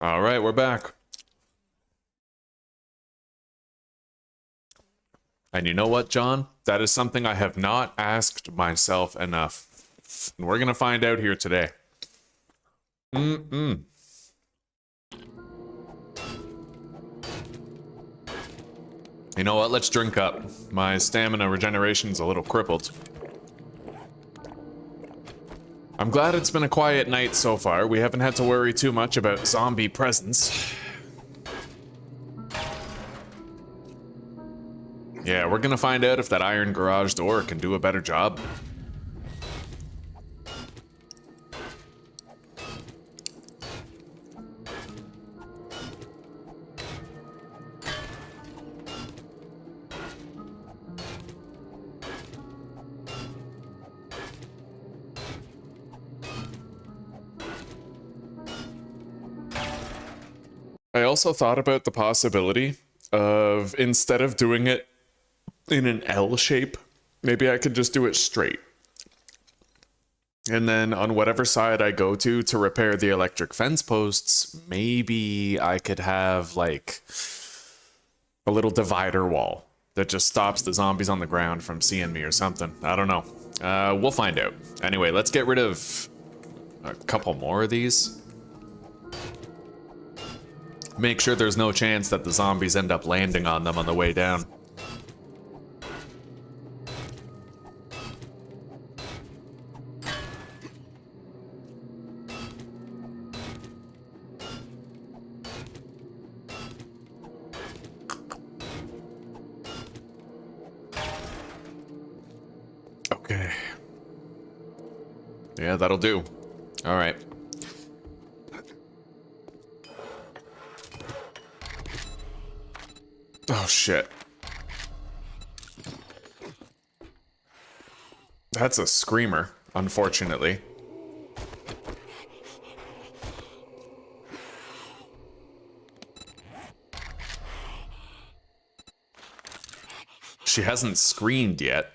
S1: All right, we're back. And you know what, John? That is something I have not asked myself enough. And we're gonna find out here today. You know what? Let's drink up. My stamina regeneration's a little crippled. I'm glad it's been a quiet night so far. We haven't had to worry too much about zombie presence. Yeah, we're gonna find out if that iron garage door can do a better job. I also thought about the possibility of, instead of doing it in an L shape, maybe I could just do it straight. And then on whatever side I go to repair the electric fence posts, maybe I could have like a little divider wall that just stops the zombies on the ground from seeing me or something. I don't know. We'll find out. Anyway, let's get rid of a couple more of these. make sure there's no chance that the zombies end up landing on them on the way down. Okay. Yeah, that'll do. All right. Oh, shit. That's a screamer, unfortunately. She hasn't screamed yet.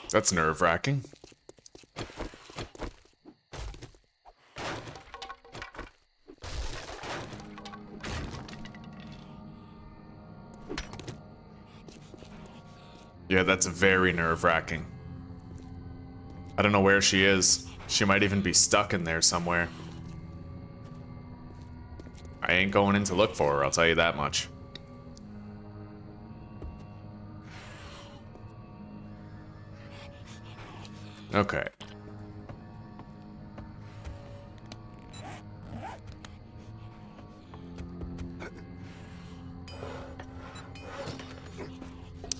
S1: That's nerve-wracking. Yeah, that's very nerve-wracking. I don't know where she is. She might even be stuck in there somewhere. I ain't going in to look for her, I'll tell you that much. Okay.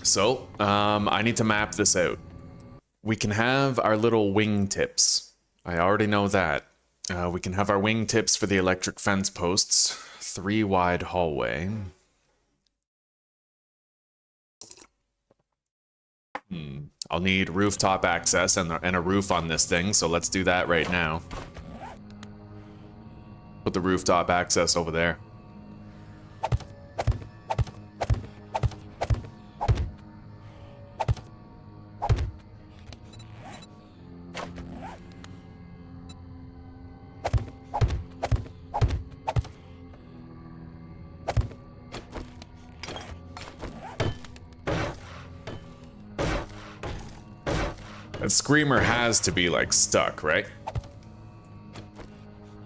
S1: So, I need to map this out. We can have our little wingtips. I already know that. We can have our wingtips for the electric fence posts. 3 wide hallway. I'll need rooftop access and a roof on this thing, so let's do that right now. Put the rooftop access over there. That screamer has to be, like, stuck, right?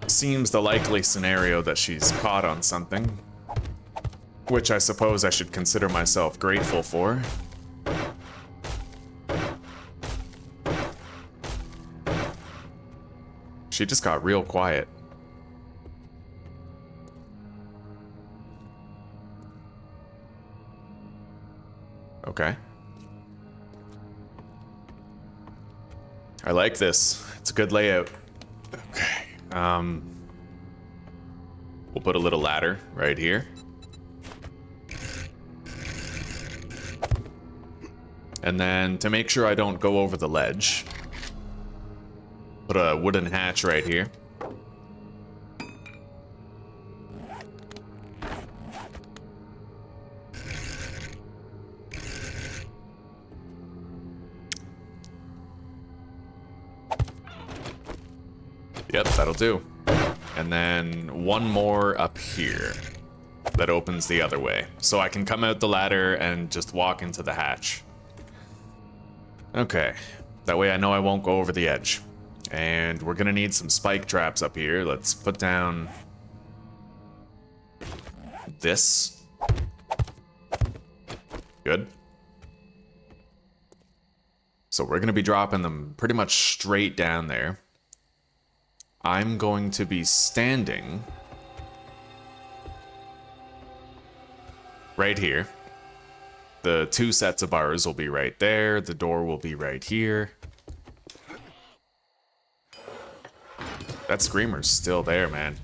S1: Seems the likely scenario that she's caught on something. Which I suppose I should consider myself grateful for. She just got real quiet. Okay. I like this. It's a good layout. Okay. We'll put a little ladder right here. And then to make sure I don't go over the ledge, put a wooden hatch right here. Yep, that'll do. And then one more up here that opens the other way. So I can come out the ladder and just walk into the hatch. Okay, that way I know I won't go over the edge. And we're gonna need some spike traps up here. Let's put down this. Good. So we're gonna be dropping them pretty much straight down there. I'm going to be standing right here. The 2 sets of bars will be right there. The door will be right here. That screamer's still there, man.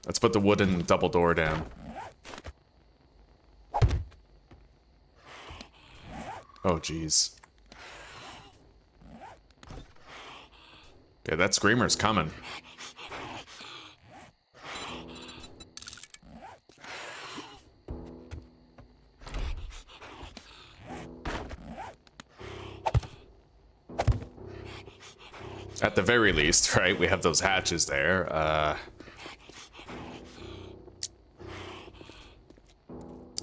S1: Let's put the wooden double door down. Oh, jeez. Yeah, that screamer's coming. at the very least, right, we have those hatches there.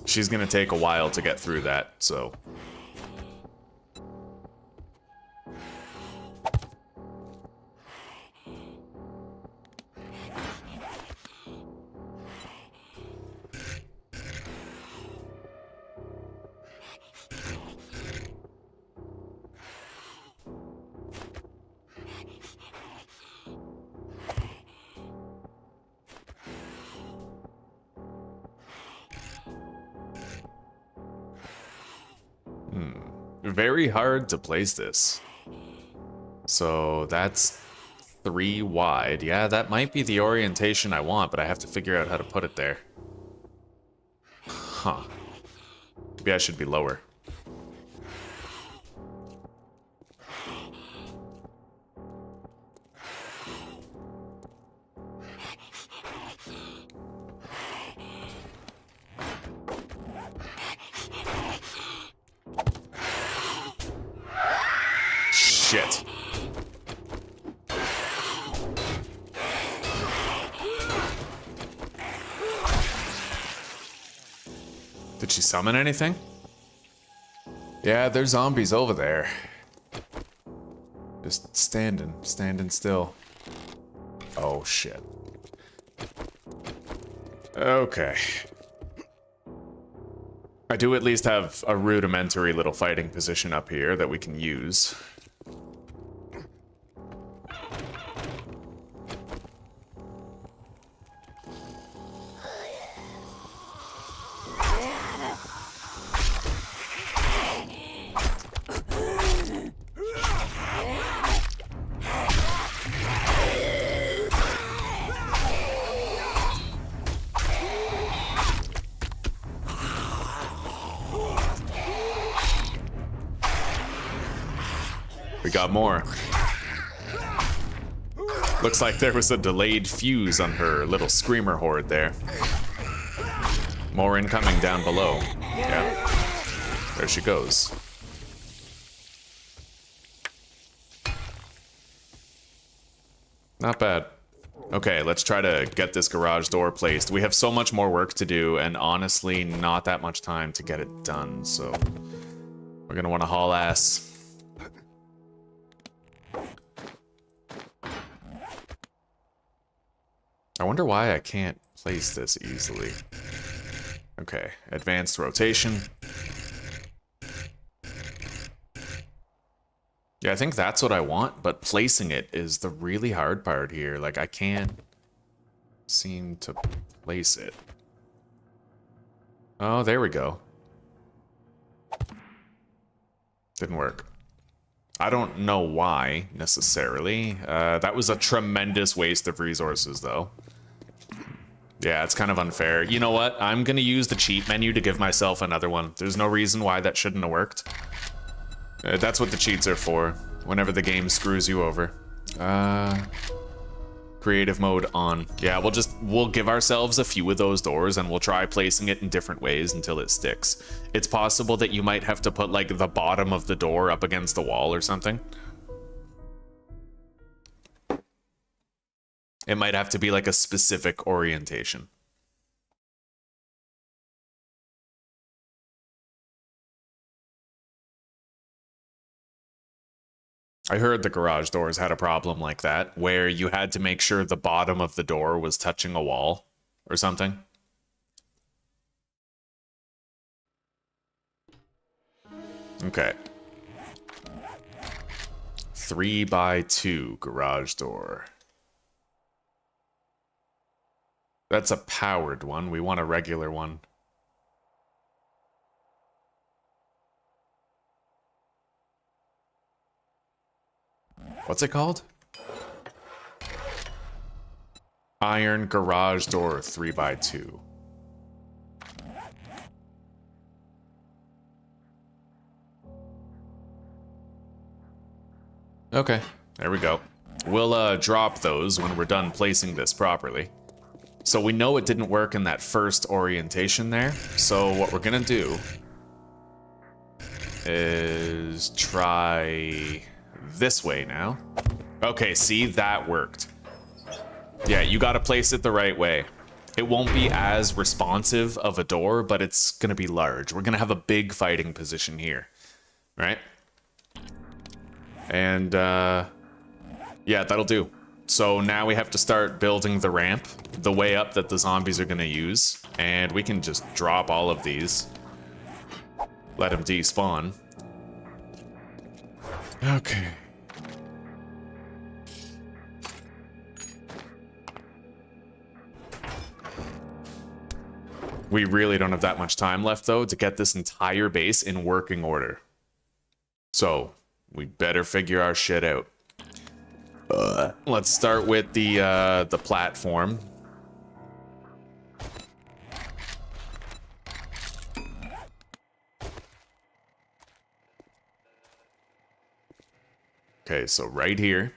S1: She's gonna take a while to get through that, so... Very hard to place this. So that's 3 wide. Yeah, that might be the orientation I want, but I have to figure out how to put it there. Huh. Maybe I should be lower. Shit. Did she summon anything? Yeah, there's zombies over there. Just standing still. Oh shit. Okay. I do at least have a rudimentary little fighting position up here that we can use. We got more. Looks like there was a delayed fuse on her little screamer horde there. More incoming down below. Yeah. There she goes. Not bad. Okay, let's try to get this garage door placed. We have so much more work to do, and honestly, not that much time to get it done, so... We're gonna want to haul ass. I wonder why I can't place this easily. Okay, advanced rotation. Yeah, I think that's what I want, but placing it is the really hard part here. Like, I can't seem to place it. Oh, there we go. Didn't work. I don't know why, necessarily. That was a tremendous waste of resources, though. Yeah, it's kind of unfair. You know what? I'm gonna use the cheat menu to give myself another one. There's no reason why that shouldn't have worked. That's what the cheats are for, whenever the game screws you over. Creative mode on. Yeah, we'll give ourselves a few of those doors and we'll try placing it in different ways until it sticks. It's possible that you might have to put like the bottom of the door up against the wall or something. It might have to be like a specific orientation. I heard the garage doors had a problem like that, where you had to make sure the bottom of the door was touching a wall or something. Okay. 3x2 garage door. That's a powered one. We want a regular one. What's it called? Iron garage door 3x2. Okay, there we go. We'll drop those when we're done placing this properly. So we know it didn't work in that first orientation there. So what we're gonna do is try this way now. Okay, see, that worked. Yeah, you gotta place it the right way. It won't be as responsive of a door, but it's gonna be large. We're gonna have a big fighting position here, right? And, yeah, that'll do. So now we have to start building the ramp, the way up that the zombies are gonna use, and we can just drop all of these. Let them despawn. Okay. We really don't have that much time left, though, to get this entire base in working order. So, we better figure our shit out. Let's start with the platform. Okay, so right here.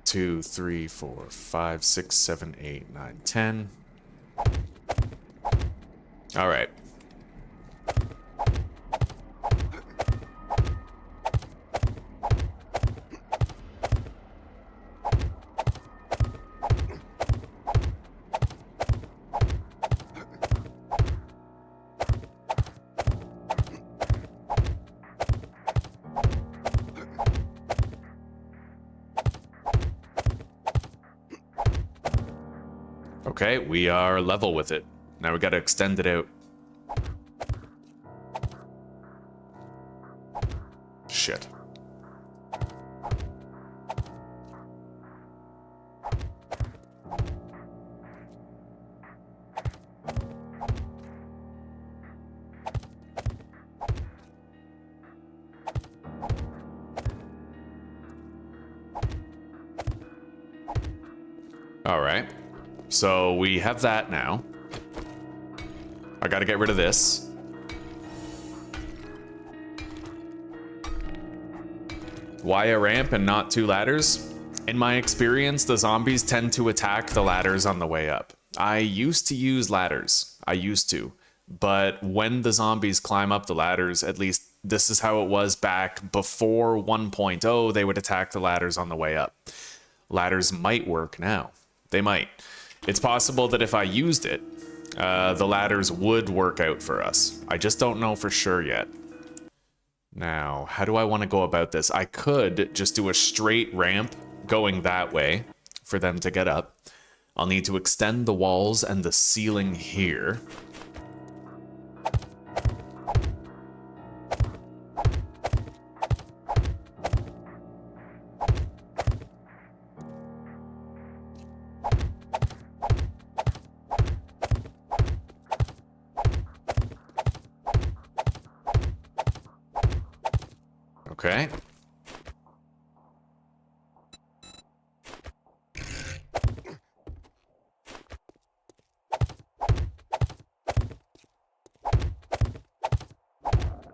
S1: Two, three, four, 5, 6, 7, 8, 9, 10. All right. Okay, we are level with it. Now we gotta extend it out. Shit. All right. So we have that now. I gotta get rid of this. Why a ramp and not 2 ladders? In my experience, the zombies tend to attack the ladders on the way up. I used to use ladders. I used to. But when the zombies climb up the ladders, at least this is how it was back before 1.0, they would attack the ladders on the way up. Ladders might work now. They might. It's possible that if I used it, the ladders would work out for us. I just don't know for sure yet. Now, how do I want to go about this? I could just do a straight ramp going that way for them to get up. I'll need to extend the walls and the ceiling here. Okay.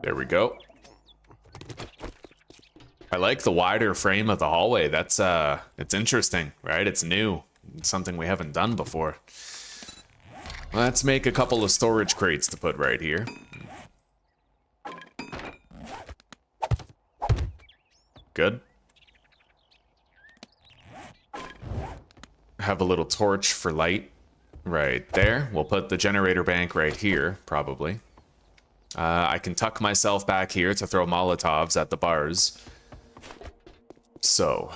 S1: There we go. I like the wider frame of the hallway. That's it's interesting, right? It's new. It's something we haven't done before. Let's make a couple of storage crates to put right here. Good. Have a little torch for light right there. We'll put the generator bank right here, probably. I can tuck myself back here to throw Molotovs at the bars. So.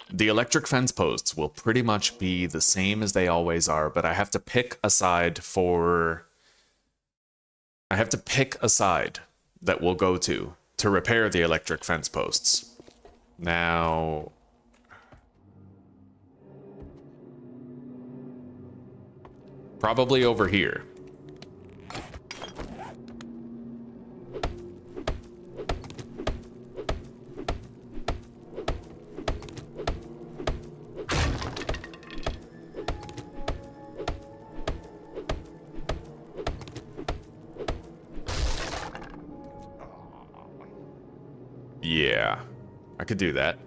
S1: The electric fence posts will pretty much be the same as they always are, but I have to pick a side for... I have to pick a side that we'll go to repair the electric fence posts. Now... probably over here. Yeah, I could do that.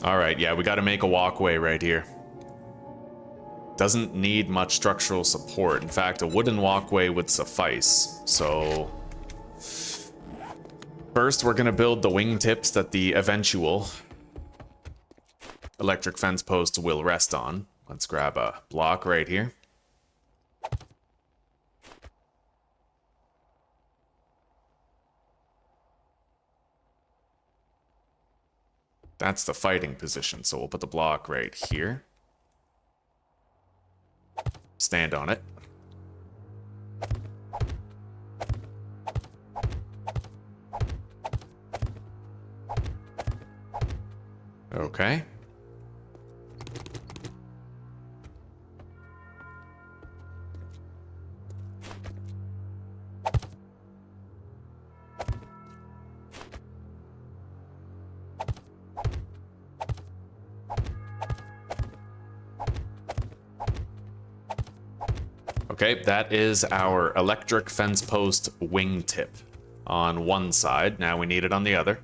S1: All right, yeah, we got to make a walkway right here. Doesn't need much structural support. In fact, a wooden walkway would suffice. So first, we're gonna build the wingtips that the eventual electric fence posts will rest on. Let's grab a block right here. That's the fighting position, so we'll put the block right here. Stand on it. Okay. Okay, that is our electric fence post wingtip on one side. Now we need it on the other.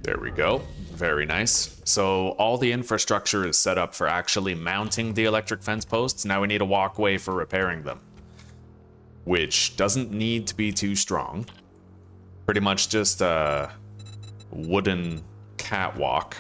S1: There we go. Very nice. So all the infrastructure is set up for actually mounting the electric fence posts. Now we need a walkway for repairing them, which doesn't need to be too strong. Pretty much just a wooden catwalk.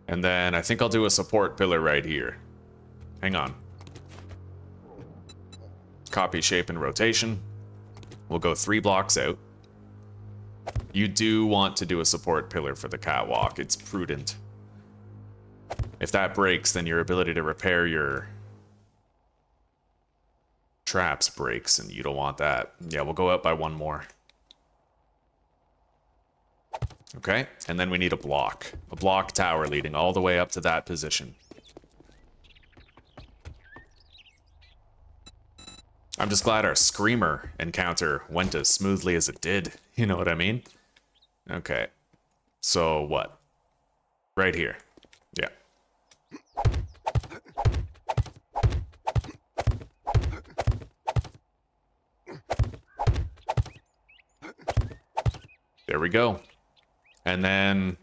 S1: And then I think I'll do a support pillar right here. Hang on. Copy shape and rotation. We'll go 3 blocks out. You do want to do a support pillar for the catwalk. It's prudent. If that breaks, then your ability to repair your traps breaks, and you don't want that. Yeah, we'll go out by 1 more. Okay, and then we need a block tower leading all the way up to that position. I'm just glad our screamer encounter went as smoothly as it did. You know what I mean? Okay, so what? Right here. Yeah. There we go. And then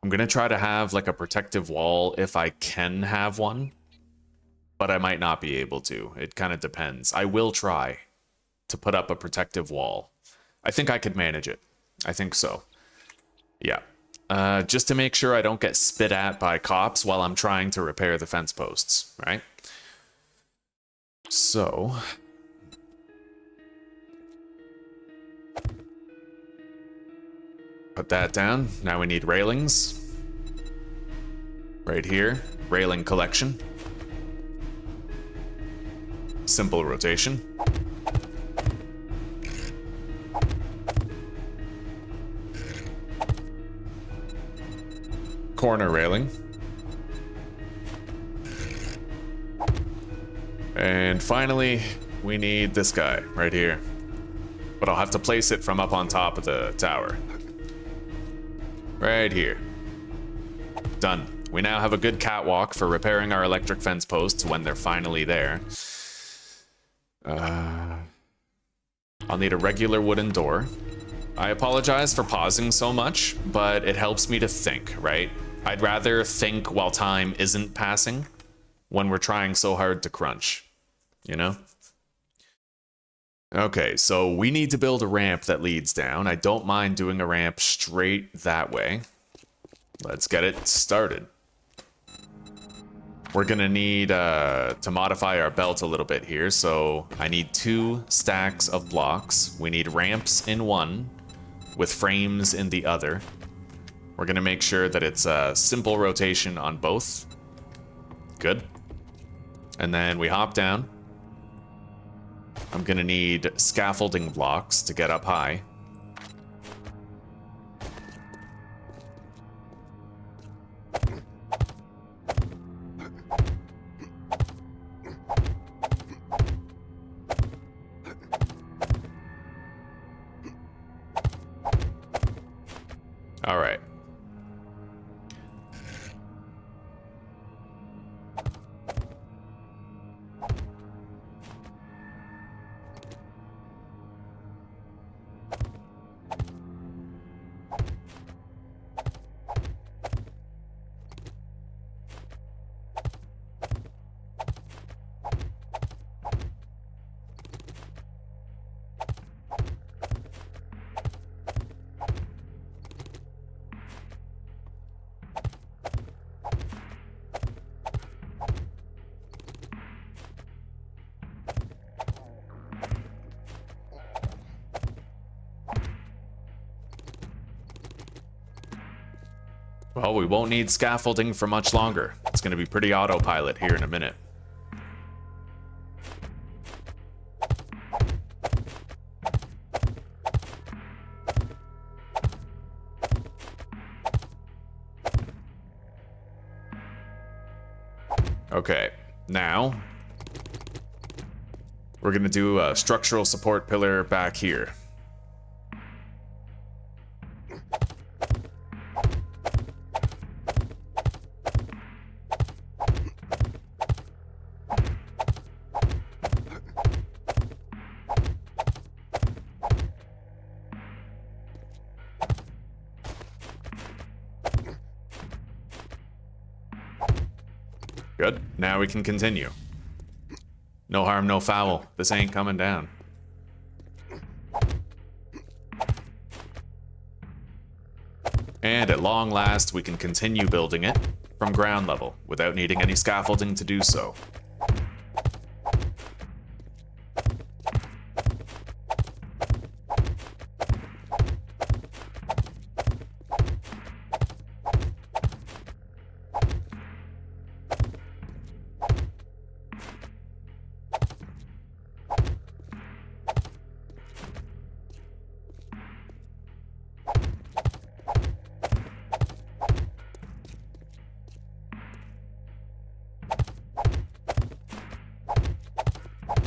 S1: I'm going to try to have like a protective wall if I can have one, but I might not be able to. It kind of depends. I will try to put up a protective wall. I think I could manage it. I think so. Yeah. Just to make sure I don't get spit at by cops while I'm trying to repair the fence posts, right? So... put that down. Now we need railings. Right here. Railing collection. Simple rotation. Corner railing. And finally, we need this guy right here. But I'll have to place it from up on top of the tower. Right here. Done. We now have a good catwalk for repairing our electric fence posts when they're finally there. I'll need a regular wooden door. I apologize for pausing so much, but it helps me to think, right? I'd rather think while time isn't passing when we're trying so hard to crunch, you know? Okay, so we need to build a ramp that leads down. I don't mind doing a ramp straight that way. Let's get it started. we're gonna need to modify our belt a little bit here. So I need 2 stacks of blocks. We need ramps in one with frames in the other. We're gonna make sure that it's a simple rotation on both. Good. And then we hop down. I'm gonna need scaffolding blocks to get up high. All right. Well, we won't need scaffolding for much longer. It's going to be pretty autopilot here in a minute. Okay, now we're going to do a structural support pillar back here. Good. Now we can continue. No harm, no foul. This ain't coming down. And at long last, we can continue building it from ground level without needing any scaffolding to do so.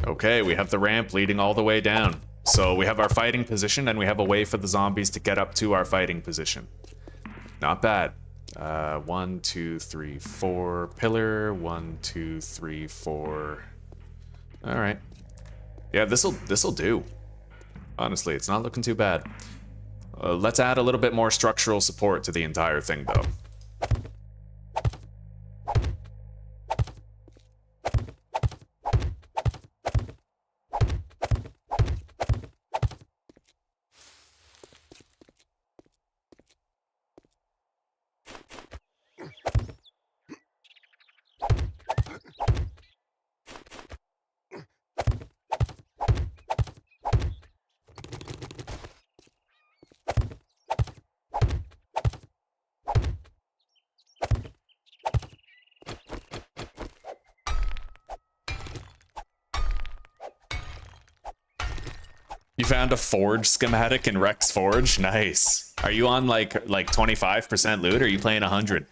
S1: Okay, we have the ramp leading all the way down. So we have our fighting position and we have a way for the zombies to get up to our fighting position. Not bad. 1, 2, 3, 4 pillar. 1, 2, 3, 4. All right. Yeah, this'll do. Honestly, it's not looking too bad. Let's add a little bit more structural support to the entire thing, though. You found a forge schematic in Rex Forge? Nice. Are you on like 25% loot or are you playing 100?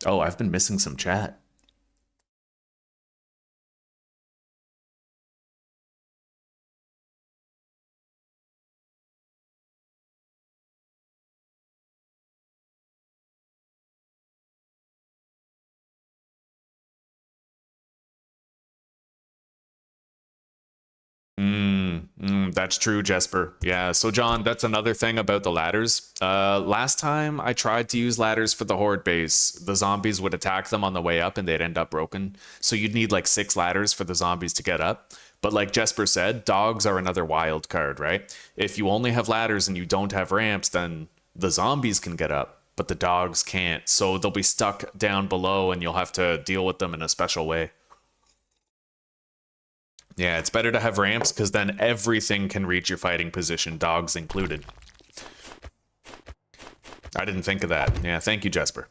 S1: Oh, I've been missing some chat. That's true, Jesper. Yeah, so John, that's another thing about the ladders. Last time I tried to use ladders for the horde base, the zombies would attack them on the way up and they'd end up broken. So you'd need like 6 ladders for the zombies to get up. But like Jesper said, dogs are another wild card, right? If you only have ladders and you don't have ramps, then the zombies can get up. but the dogs can't. So they'll be stuck down below and you'll have to deal with them in a special way. Yeah, it's better to have ramps because then everything can reach your fighting position, dogs included. I didn't think of that. Yeah, thank you, Jesper.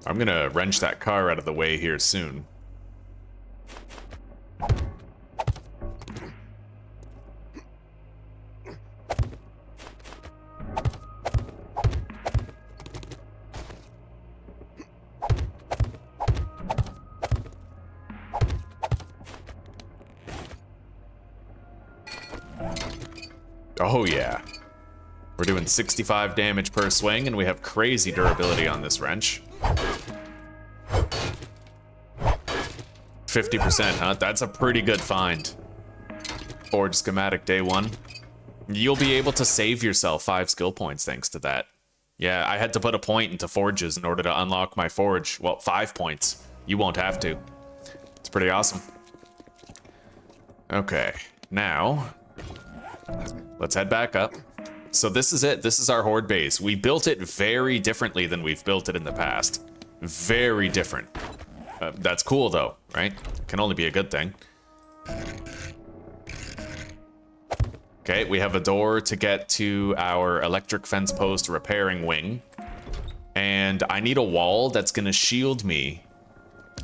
S1: I'm gonna wrench that car out of the way here soon. Oh yeah. We're doing 65 damage per swing, and we have crazy durability on this wrench. 50%, huh? That's a pretty good find. Forge schematic day 1. You'll be able to save yourself 5 skill points thanks to that. Yeah, I had to put a point into forges in order to unlock my forge. Well, 5 points. You won't have to. It's pretty awesome. Okay, now let's head back up. So this is it. This is our horde base. We built it very differently than we've built it in the past. Very different. That's cool though, right? Can only be a good thing. Okay, we have a door to get to our electric fence post repairing wing. And I need a wall that's gonna shield me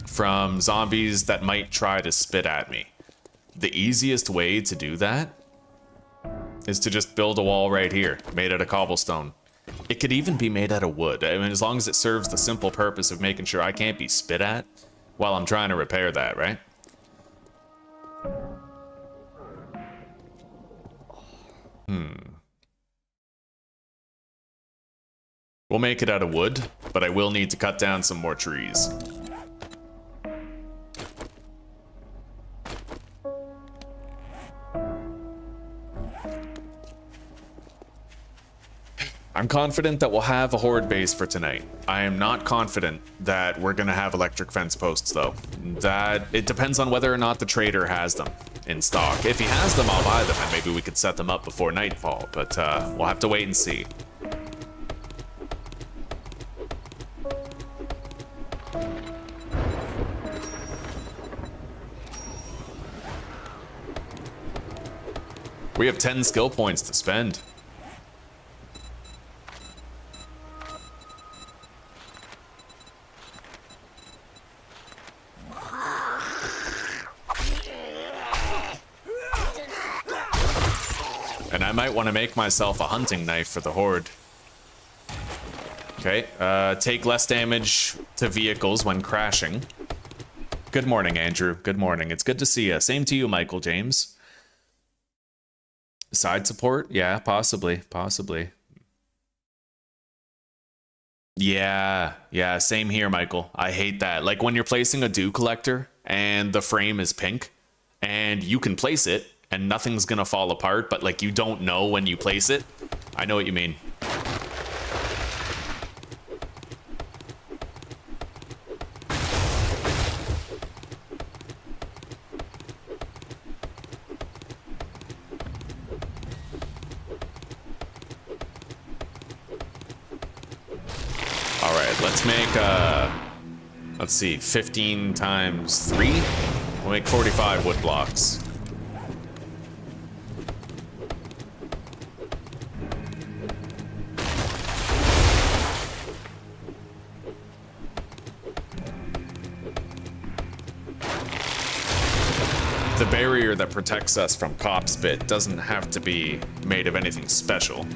S1: from zombies that might try to spit at me. The easiest way to do that is to just build a wall right here, made out of cobblestone. It could even be made out of wood. I mean, as long as it serves the simple purpose of making sure I can't be spit at while I'm trying to repair that, right? We'll make it out of wood, but I will need to cut down some more trees. I'm confident that we'll have a horde base for tonight. I am not confident that we're gonna have electric fence posts though. That it depends on whether or not the trader has them in stock. If he has them, I'll buy them and maybe we could set them up before nightfall, but we'll have to wait and see. We have 10 skill points to spend. And I might want to make myself a hunting knife for the horde. Okay, take less damage to vehicles when crashing. Good morning, Andrew. Good morning. It's good to see you. Same to you, Michael James. Side support? Yeah, possibly. Possibly. Yeah, same here, Michael. I hate that. Like when you're placing a dew collector and the frame is pink and you can place it and nothing's gonna fall apart, but like you don't know when you place it. I know what you mean. All right, let's make, let's see, 15 times 3? We'll make 45 wood blocks. The barrier that protects us from cop spit doesn't have to be made of anything special.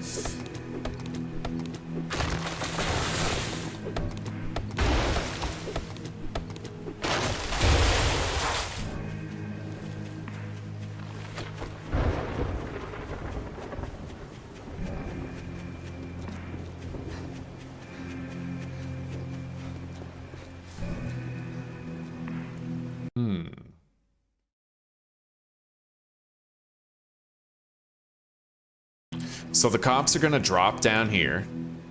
S1: So the cops are gonna drop down here.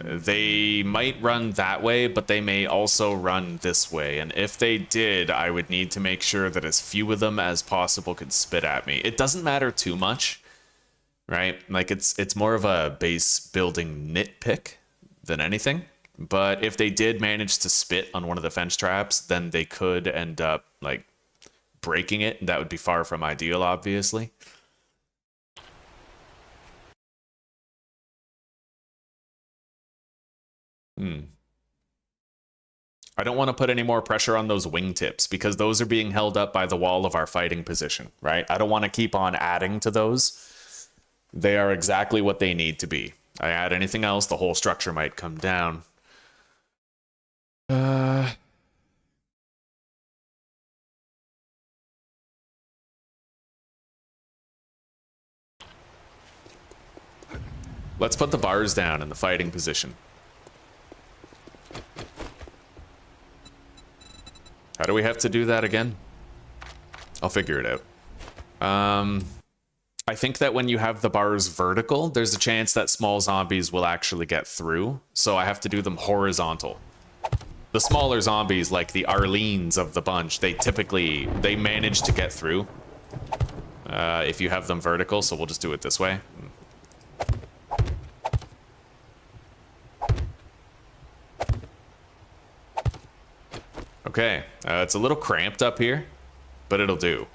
S1: They might run that way, but they may also run this way. And if they did, I would need to make sure that as few of them as possible could spit at me. It doesn't matter too much, right? Like it's more of a base building nitpick than anything. But if they did manage to spit on one of the fence traps, then they could end up like breaking it, and that would be far from ideal, obviously. I don't want to put any more pressure on those wingtips because those are being held up by the wall of our fighting position, right? I don't want to keep on adding to those. They are exactly what they need to be. I add anything else, the whole structure might come down. Let's put the bars down in the fighting position. How do we have to do that again? I'll figure it out. I think that when you have the bars vertical, there's a chance that small zombies will actually get through. So I have to do them horizontal. The smaller zombies, like the Arlenes of the bunch, they manage to get through if you have them vertical. So we'll just do it this way. Okay, it's a little cramped up here, but it'll do.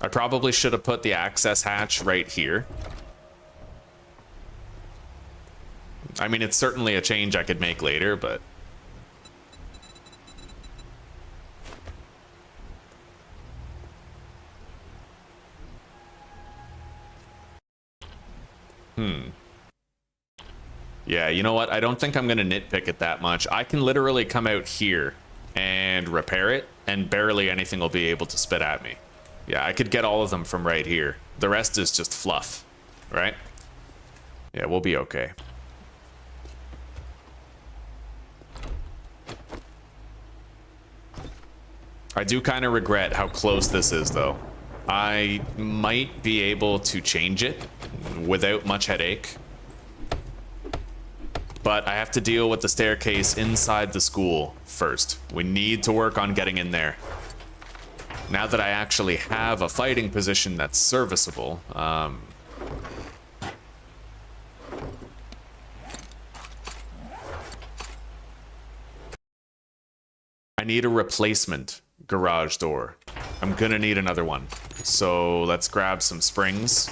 S1: I probably should have put the access hatch right here. I mean, it's certainly a change I could make later, but... Yeah, you know what? I don't think I'm going to nitpick it that much. I can literally come out here and repair it, and barely anything will be able to spit at me. Yeah, I could get all of them from right here. The rest is just fluff, right? Yeah, we'll be okay. I do kind of regret how close this is, though. I might be able to change it without much headache. But I have to deal with the staircase inside the school first. We need to work on getting in there. Now that I actually have a fighting position that's serviceable, I need a replacement garage door. I'm gonna need another one. So let's grab some springs.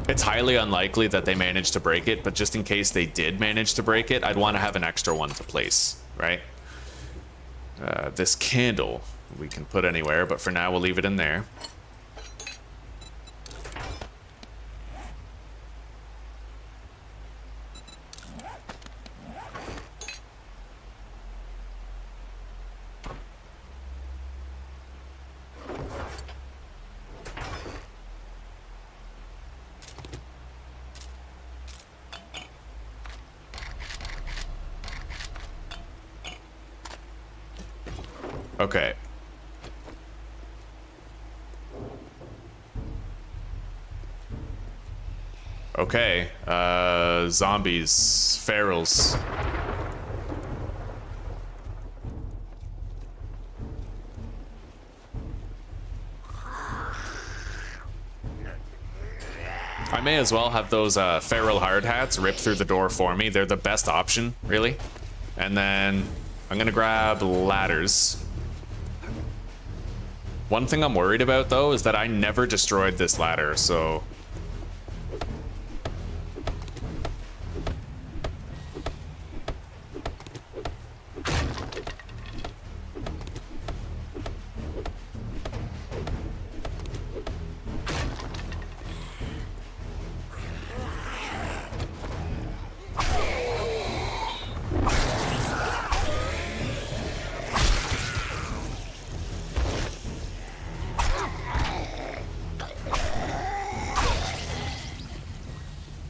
S1: It's highly unlikely that they managed to break it, but just in case they did manage to break it, I'd want to have an extra one to place, right? This candle we can put anywhere, but for now we'll leave it in there. Okay. Okay. Zombies. Ferals. I may as well have those feral hard hats rip through the door for me. They're the best option, really. And then I'm gonna grab ladders. One thing I'm worried about, though, is that I never destroyed this ladder, so...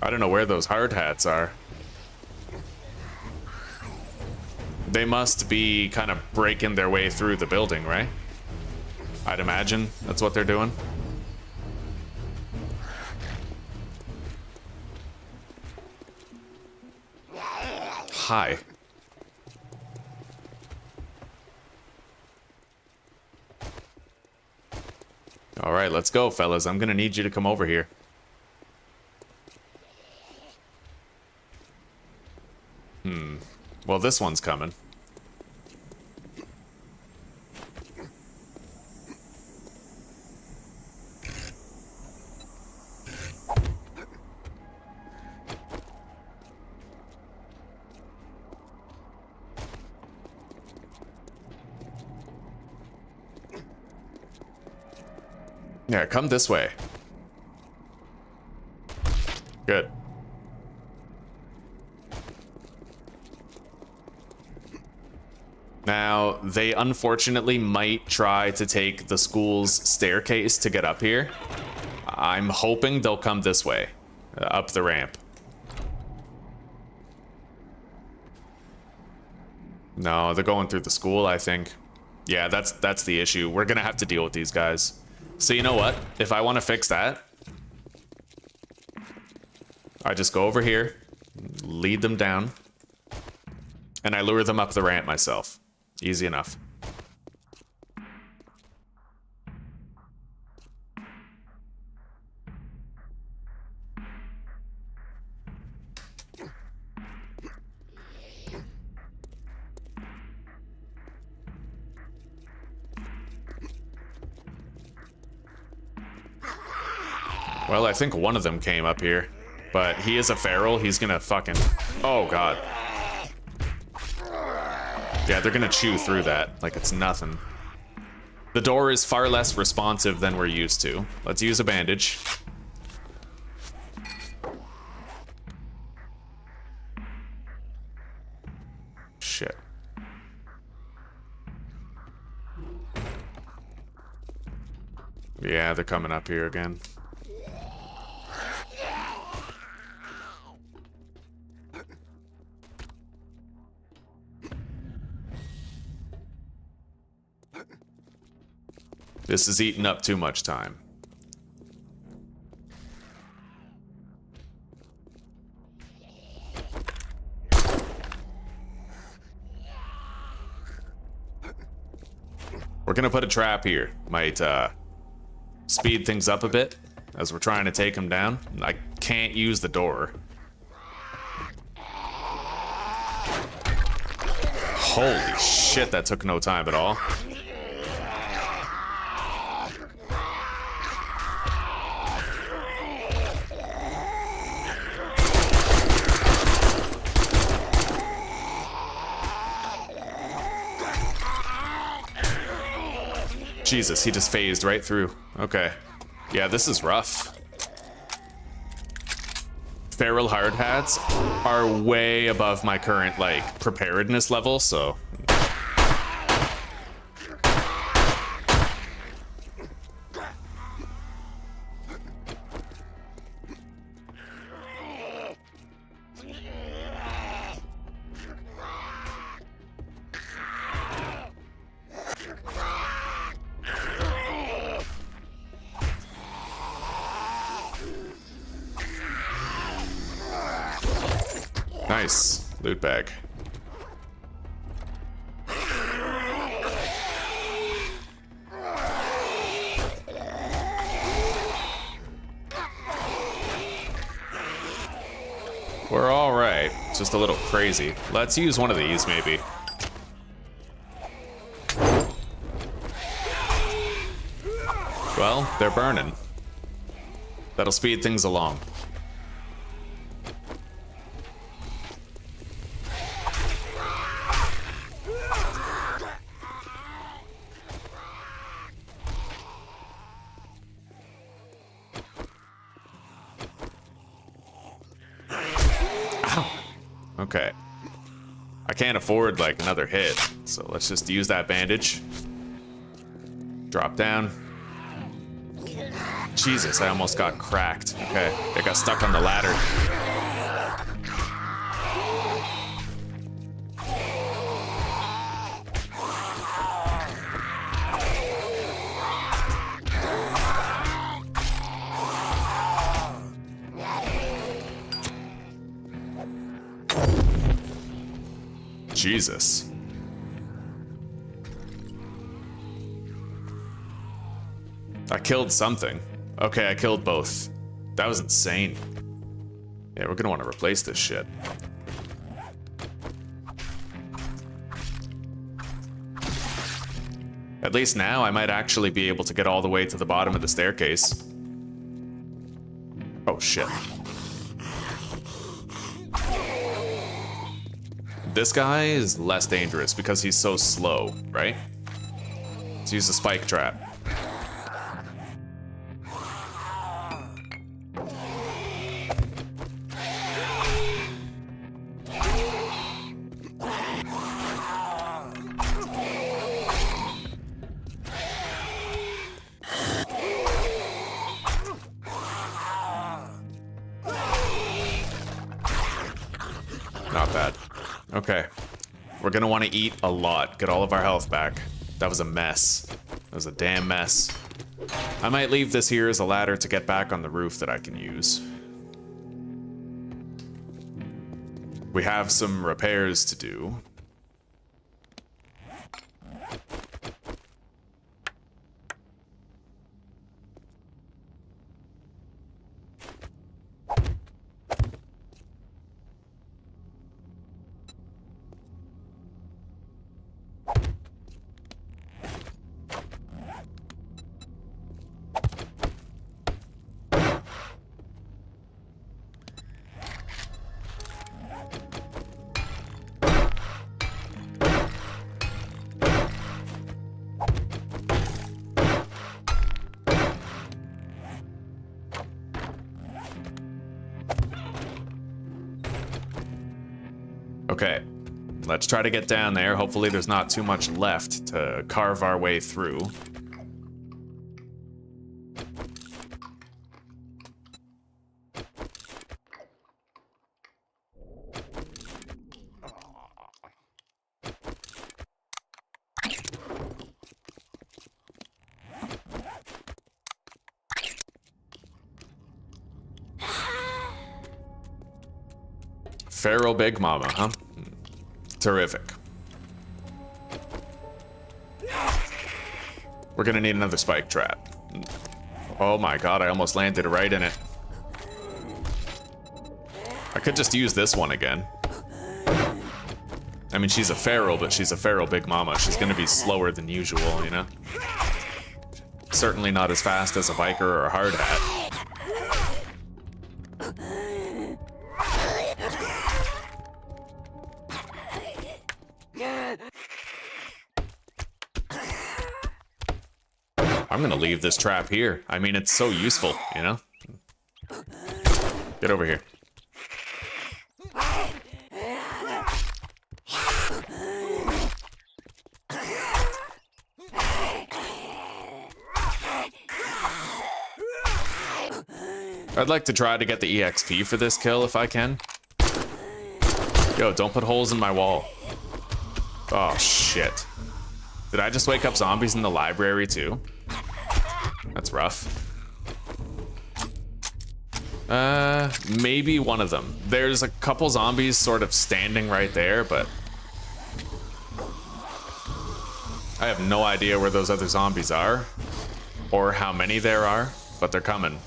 S1: I don't know where those hard hats are. They must be kind of breaking their way through the building, right? I'd imagine that's what they're doing. Hi. All right, let's go, fellas. I'm gonna need you to come over here. Well, this one's coming. Yeah, come this way. Good. Now, they unfortunately might try to take the school's staircase to get up here. I'm hoping they'll come this way, up the ramp. No, they're going through the school, I think. Yeah, that's the issue. We're gonna have to deal with these guys. So you know what? If I want to fix that, I just go over here, lead them down, and I lure them up the ramp myself. Easy enough. Well, I think one of them came up here, but he is a feral. He's gonna fucking... Oh, God. Yeah, they're gonna chew through that like it's nothing. The door is far less responsive than we're used to. Let's use a bandage. Shit. Yeah, they're coming up here again. This is eating up too much time. We're gonna put a trap here. Might speed things up a bit as we're trying to take him down. I can't use the door. Holy shit, that took no time at all. Jesus, he just phased right through. Okay. Yeah, this is rough. Feral hard hats are way above my current, like, preparedness level, so... Nice. Loot bag. We're all right. Just a little crazy. Let's use one of these, maybe. Well, they're burning. That'll speed things along. Okay. I can't afford, like, another hit, so let's just use that bandage. Drop down. Jesus, I almost got cracked. Okay, I got stuck on the ladder. Jesus. I killed something. Okay, I killed both. That was insane. Yeah, we're gonna want to replace this shit. At least now I might actually be able to get all the way to the bottom of the staircase. Oh shit. This guy is less dangerous because he's so slow, right? Let's use the spike trap. Not bad. Okay. We're gonna want to eat a lot, get all of our health back. That was a mess. That was a damn mess. I might leave this here as a ladder to get back on the roof that I can use. We have some repairs to do. Okay, let's try to get down there. Hopefully there's not too much left to carve our way through. Feral Big Mama, huh? Terrific. We're gonna need another spike trap. Oh my god, I almost landed right in it. I could just use this one again. I mean, she's a feral, but she's a feral Big Mama. She's gonna be slower than usual, you know? Certainly not as fast as a biker or a hard hat. I'm gonna leave this trap here. I mean, it's so useful, you know? Get over here. I'd like to try to get the EXP for this kill if I can. Yo, don't put holes in my wall. Oh, shit. Did I just wake up zombies in the library too? That's rough. Maybe one of them. There's a couple zombies sort of standing right there, but I have no idea where those other zombies are or how many there are, but they're coming.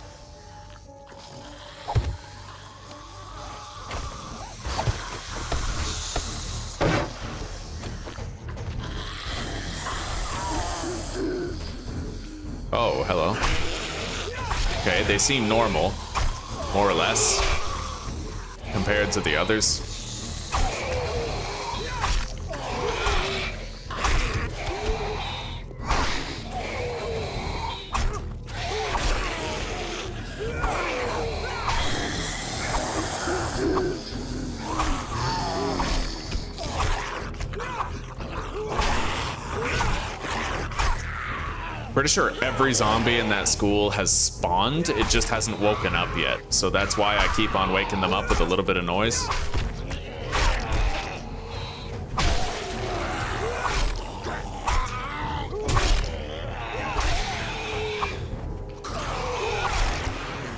S1: Oh, hello. Okay, they seem normal, more or less, compared to the others. Pretty sure every zombie in that school has spawned, it just hasn't woken up yet. So that's why I keep on waking them up with a little bit of noise.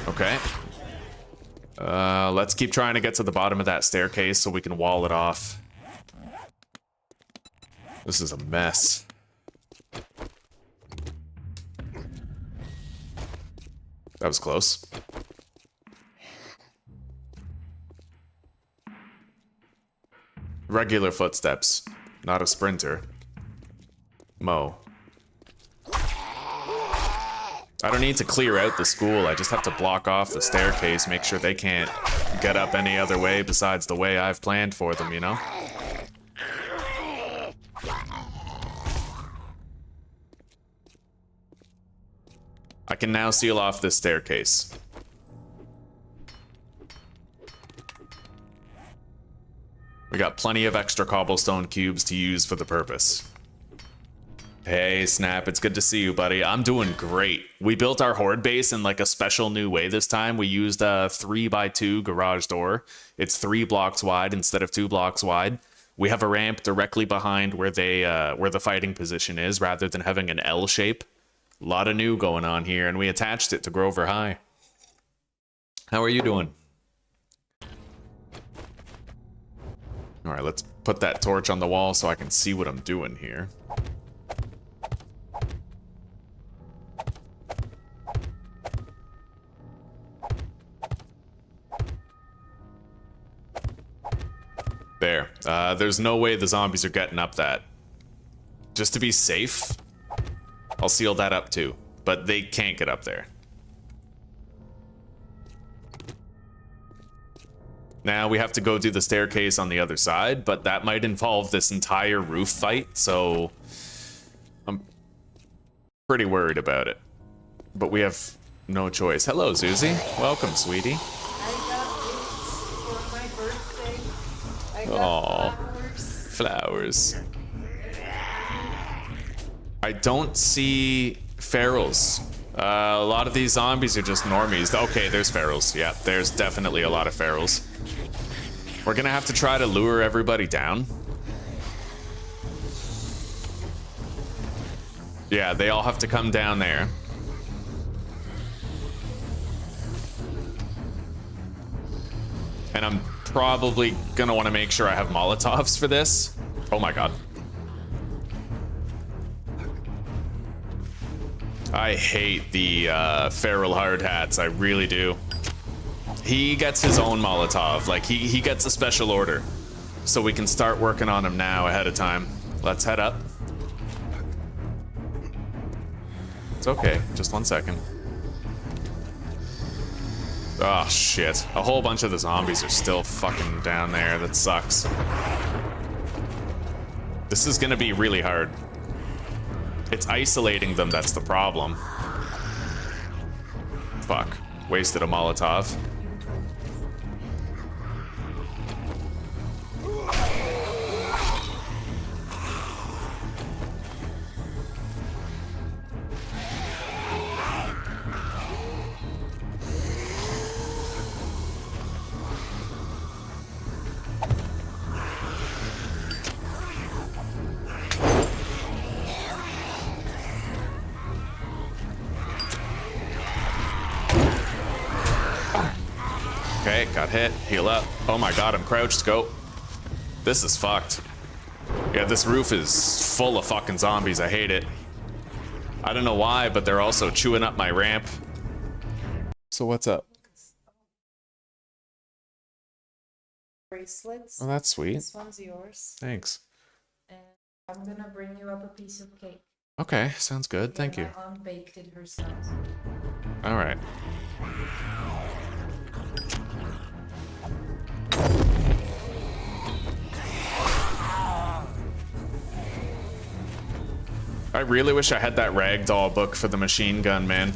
S1: Okay. Let's keep trying to get to the bottom of that staircase so we can wall it off. This is a mess. That was close. Regular footsteps, not a sprinter. Mo. I don't need to clear out the school, I just have to block off the staircase, make sure they can't get up any other way besides the way I've planned for them, you know? I can now seal off this staircase. We got plenty of extra cobblestone cubes to use for the purpose. Hey, Snap, it's good to see you, buddy. I'm doing great. We built our horde base in like a special new way this time. We used a 3x2 garage door. It's 3 blocks wide instead of 2 blocks wide. We have a ramp directly behind where the fighting position is, rather than having an L shape. A lot of new going on here, and we attached it to Grover High. How are you doing? All right, let's put that torch on the wall so I can see what I'm doing here. There. There's no way the zombies are getting up that. Just to be safe, I'll seal that up too. But they can't get up there. Now we have to go do the staircase on the other side, but that might involve this entire roof fight, so I'm pretty worried about it. But we have no choice. Hello, Zuzi. Welcome, sweetie.
S2: I got gifts for my birthday. I got
S1: Aw.
S2: flowers.
S1: Flowers. I don't see ferals. A lot of these zombies are just normies. Okay, there's ferals. Yeah, there's definitely a lot of ferals. We're gonna have to try to lure everybody down. Yeah, they all have to come down there. And I'm probably gonna want to make sure I have Molotovs for this. Oh my god. I hate the feral hard hats, I really do. He gets his own Molotov, like he gets a special order. So we can start working on him now ahead of time. Let's head up. It's okay, just 1 second. Oh shit, a whole bunch of the zombies are still fucking down there, that sucks. This is gonna be really hard. It's isolating them that's the problem. Fuck, wasted a Molotov. Okay, got hit, heal up. Oh my god, I'm crouched, go. This is fucked. Yeah, this roof is full of fucking zombies, I hate it. I don't know why, but they're also chewing up my ramp. So what's up?
S2: Bracelets.
S1: Oh, that's sweet.
S2: This one's yours.
S1: Thanks.
S2: And I'm gonna bring you up a piece of cake.
S1: Okay, sounds good, thank you.
S2: My aunt baked it herself.
S1: Alright. I really wish I had that ragdoll book for the machine gun, man.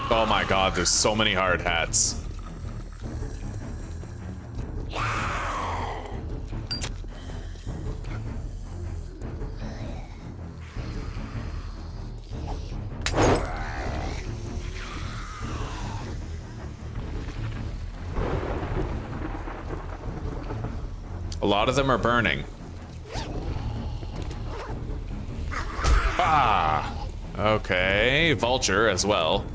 S1: Oh my god, there's so many hard hats. A lot of them are burning. Ah! Okay, vulture as well.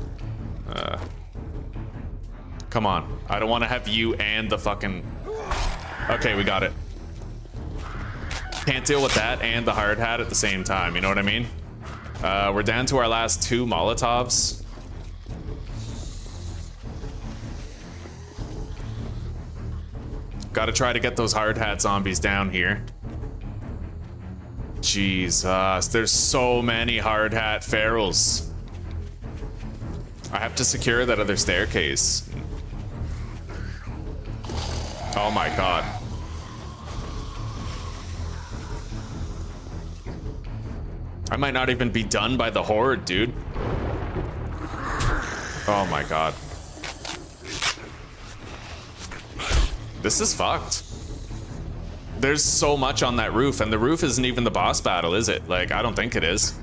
S1: Come on. I don't want to have you and the fucking... Okay, we got it. Can't deal with that and the hard hat at the same time, you know what I mean? We're down to our last 2 Molotovs. Gotta try to get those hard hat zombies down here. Jesus, there's so many hard hat ferals. I have to secure that other staircase. Oh my god. I might not even be done by the horde, dude. Oh my god. This is fucked. There's so much on that roof, and the roof isn't even the boss battle, is it? Like, I don't think it is.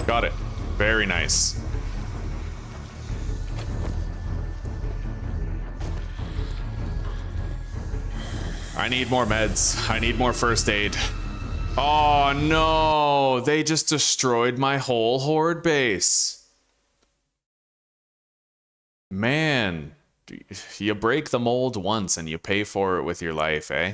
S1: Got it. Very nice. I need more meds. I need more first aid. Oh no! They just destroyed my whole horde base. Man, you break the mold once and you pay for it with your life, eh?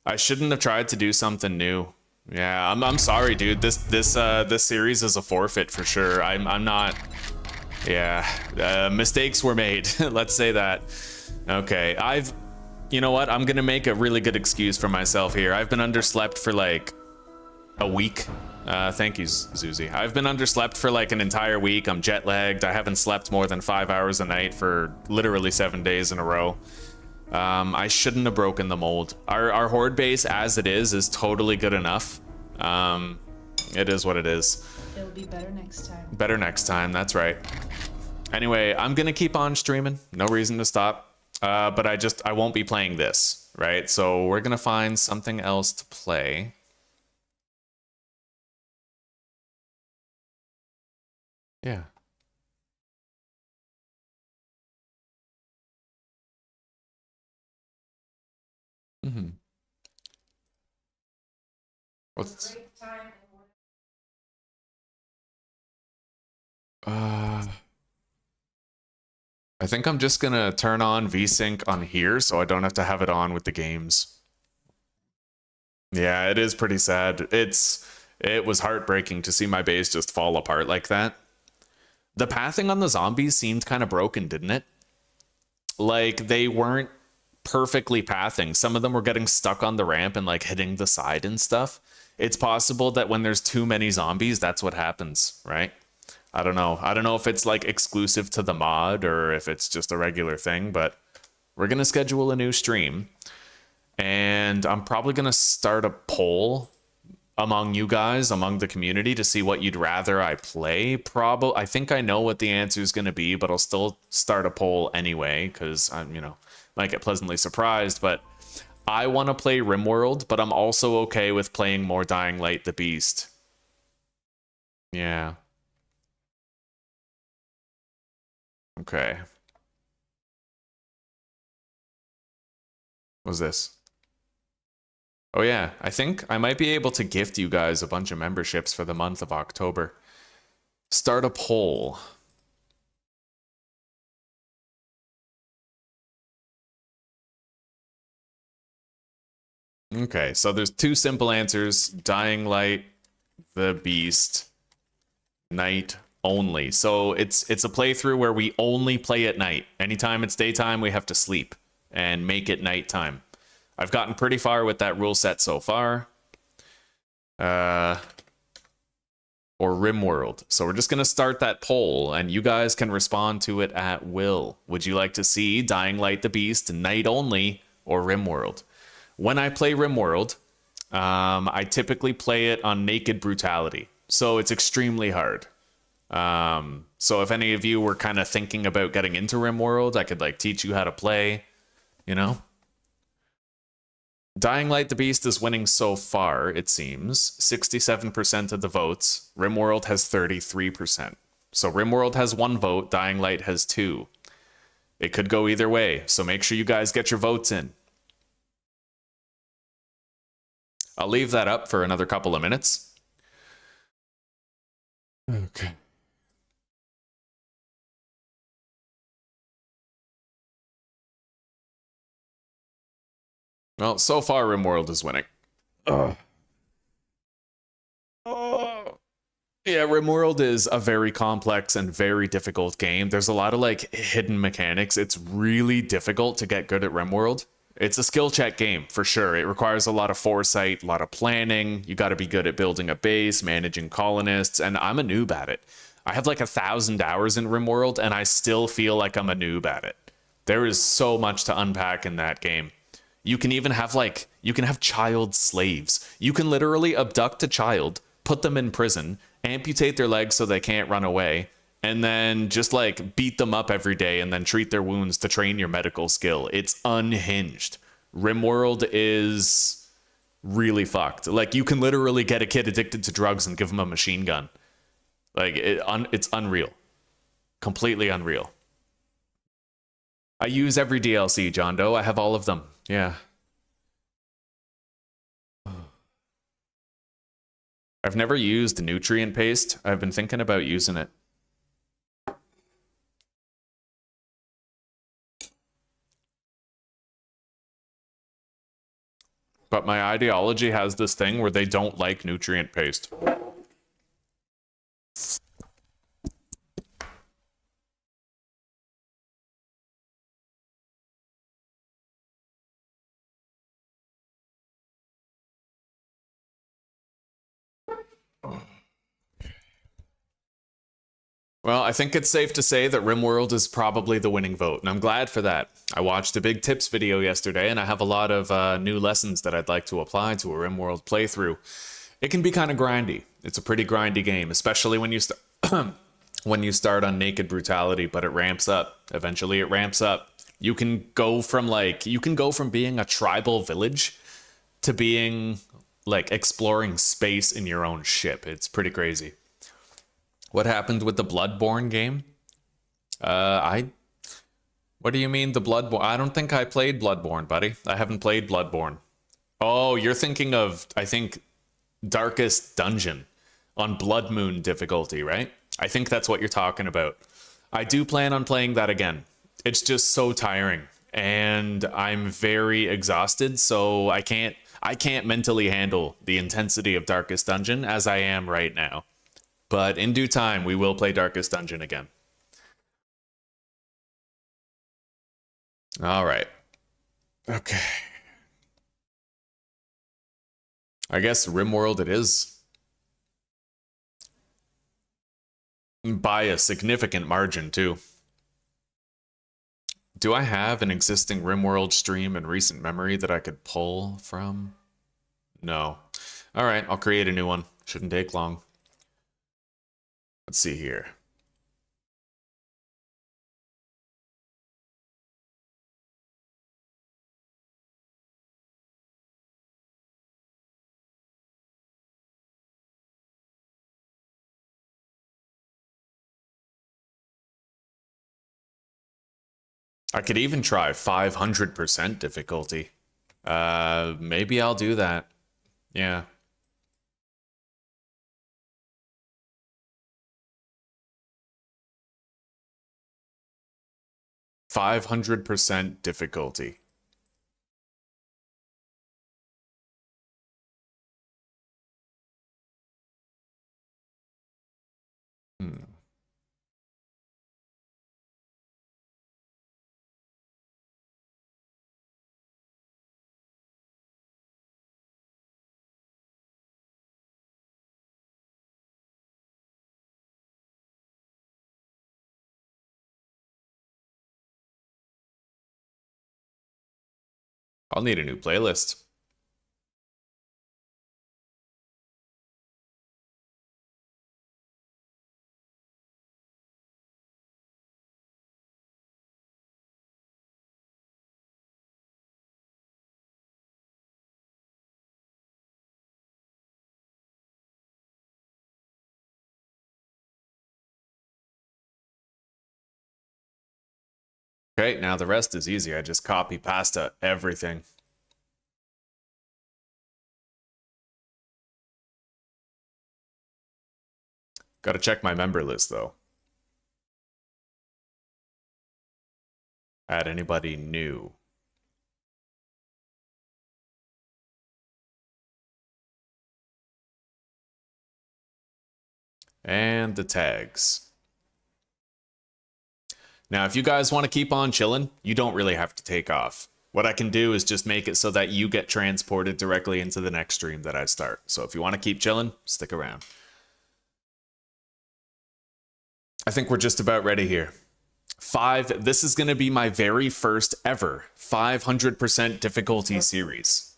S1: I shouldn't have tried to do something new. Yeah, I'm sorry, dude. This series is a forfeit for sure. I'm not. Yeah, mistakes were made. Let's say that. Okay, you know what? I'm gonna make a really good excuse for myself here. I've been underslept for like a week. Thank you, Zuzi. I've been underslept for like an entire week. I'm jet lagged. I haven't slept more than 5 hours a night for literally 7 days in a row. I shouldn't have broken the mold. Our horde base as it is totally good enough. It is what it is.
S2: It'll be better next time.
S1: Better next time, that's right. Anyway, I'm gonna keep on streaming. No reason to stop. But I won't be playing this, right? So we're gonna find something else to play. Yeah. Mm-hmm. What's... I think I'm just gonna turn on VSync on here so I don't have to have it on with the games. Yeah, it is pretty sad. It was heartbreaking to see my base just fall apart like that. The pathing on the zombies seemed kind of broken, didn't it? Like, they weren't perfectly pathing. Some of them were getting stuck on the ramp and like hitting the side and stuff. It's possible that when there's too many zombies, that's what happens, right? I don't know. I don't know if it's like exclusive to the mod or if it's just a regular thing, but we're going to schedule a new stream and I'm probably going to start a poll among you guys, among the community, to see what you'd rather I play. I think I know what the answer is going to be, but I'll still start a poll anyway because I'm, might get pleasantly surprised. But I want to play RimWorld, but I'm also okay with playing more Dying Light the Beast. Yeah. Okay. What's this? Oh yeah, I think I might be able to gift you guys a bunch of memberships for the month of October. Start a poll. Okay, so there's 2 simple answers. Dying Light, the Beast, night only. So it's a playthrough where we only play at night. Anytime it's daytime, we have to sleep and make it nighttime. I've gotten pretty far with that rule set so far. Or RimWorld. So we're just going to start that poll, and you guys can respond to it at will. Would you like to see Dying Light the Beast, night only, or RimWorld? When I play RimWorld, I typically play it on Naked Brutality. So it's extremely hard. So if any of you were kind of thinking about getting into RimWorld, I could like teach you how to play, you know? Dying Light the Beast is winning so far, it seems. 67% of the votes. RimWorld has 33%. So RimWorld has 1 vote, Dying Light has 2. It could go either way, so make sure you guys get your votes in. I'll leave that up for another couple of minutes. Okay. Well, so far RimWorld is winning. Oh. Yeah, RimWorld is a very complex and very difficult game. There's a lot of like hidden mechanics. It's really difficult to get good at RimWorld. It's a skill check game for sure. It requires a lot of foresight, a lot of planning. You got to be good at building a base, managing colonists, and I'm a noob at it. I have like 1,000 hours in RimWorld, and I still feel like I'm a noob at it. There is so much to unpack in that game. You can even have child slaves. You can literally abduct a child, put them in prison, amputate their legs so they can't run away, and then just like beat them up every day and then treat their wounds to train your medical skill. It's unhinged. RimWorld is really fucked. Like you can literally get a kid addicted to drugs and give him a machine gun. Like it's unreal. Completely unreal. I use every DLC, John Doe. I have all of them. Yeah. I've never used nutrient paste. I've been thinking about using it. But my ideology has this thing where they don't like nutrient paste. Well, I think it's safe to say that RimWorld is probably the winning vote, and I'm glad for that. I watched a big tips video yesterday, and I have a lot of new lessons that I'd like to apply to a RimWorld playthrough. It can be kind of grindy. It's a pretty grindy game, especially when you when you start on naked brutality, but it ramps up. Eventually, it ramps up. You can go from being a tribal village to being like exploring space in your own ship. It's pretty crazy. What happened with the Bloodborne game? What do you mean the Bloodborne? I don't think I played Bloodborne, buddy. I haven't played Bloodborne. Oh, you're thinking of, I think, Darkest Dungeon on Blood Moon difficulty, right? I think that's what you're talking about. I do plan on playing that again. It's just so tiring, and I'm very exhausted, so I can't mentally handle the intensity of Darkest Dungeon as I am right now. But in due time, we will play Darkest Dungeon again. All right. Okay. I guess RimWorld it is. By a significant margin, too. Do I have an existing RimWorld stream in recent memory that I could pull from? No. All right, I'll create a new one. Shouldn't take long. Let's see here. I could even try 500% difficulty. Maybe I'll do that. Yeah. 500% difficulty. I'll need a new playlist. Okay, now the rest is easy. I just copy pasta everything. Gotta check my member list, though. Add anybody new. And the tags. Now, if you guys want to keep on chilling, you don't really have to take off. What I can do is just make it so that you get transported directly into the next stream that I start. So if you want to keep chilling, stick around. I think we're just about ready here. This is going to be my very first ever 500% difficulty series.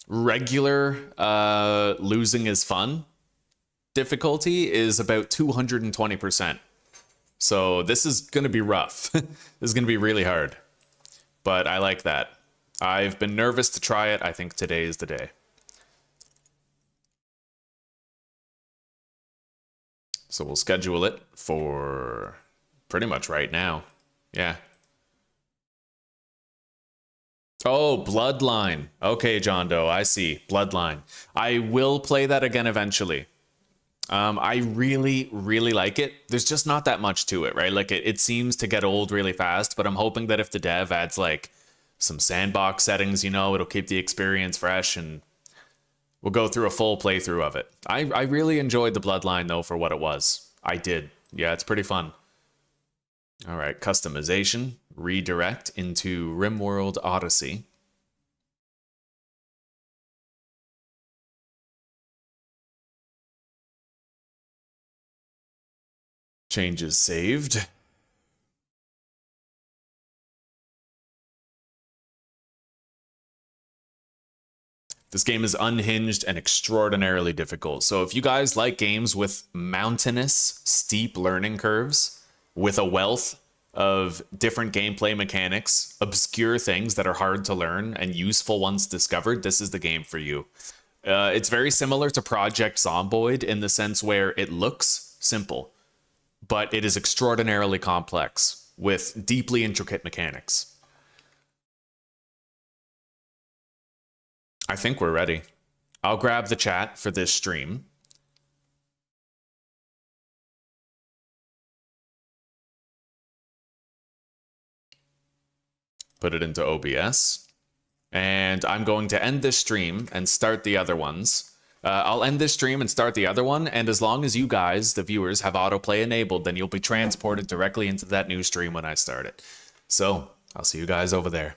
S1: Regular losing is fun difficulty is about 220%. So this is going to be rough. This is going to be really hard. But I like that. I've been nervous to try it. I think today is the day. So we'll schedule it for pretty much right now. Yeah. Oh, Bloodline. Okay, John Doe, I see. Bloodline. I will play that again eventually. I really, really like it. There's just not that much to it, right? Like, it seems to get old really fast, but I'm hoping that if the dev adds, like, some sandbox settings, you know, it'll keep the experience fresh, and we'll go through a full playthrough of it. I really enjoyed the Bloodline, though, for what it was. I did. Yeah, it's pretty fun. All right, customization. Redirect into RimWorld Odyssey. Changes saved. This game is unhinged and extraordinarily difficult. So if you guys like games with mountainous, steep learning curves, with a wealth of different gameplay mechanics, obscure things that are hard to learn and useful once discovered, this is the game for you. It's very similar to Project Zomboid in the sense where it looks simple, but it is extraordinarily complex with deeply intricate mechanics. I think we're ready. I'll grab the chat for this stream. Put it into OBS. And I'm going to end this stream and start the other ones. I'll end this stream and start the other one, and as long as you guys, the viewers, have autoplay enabled, then you'll be transported directly into that new stream when I start it. So, I'll see you guys over there.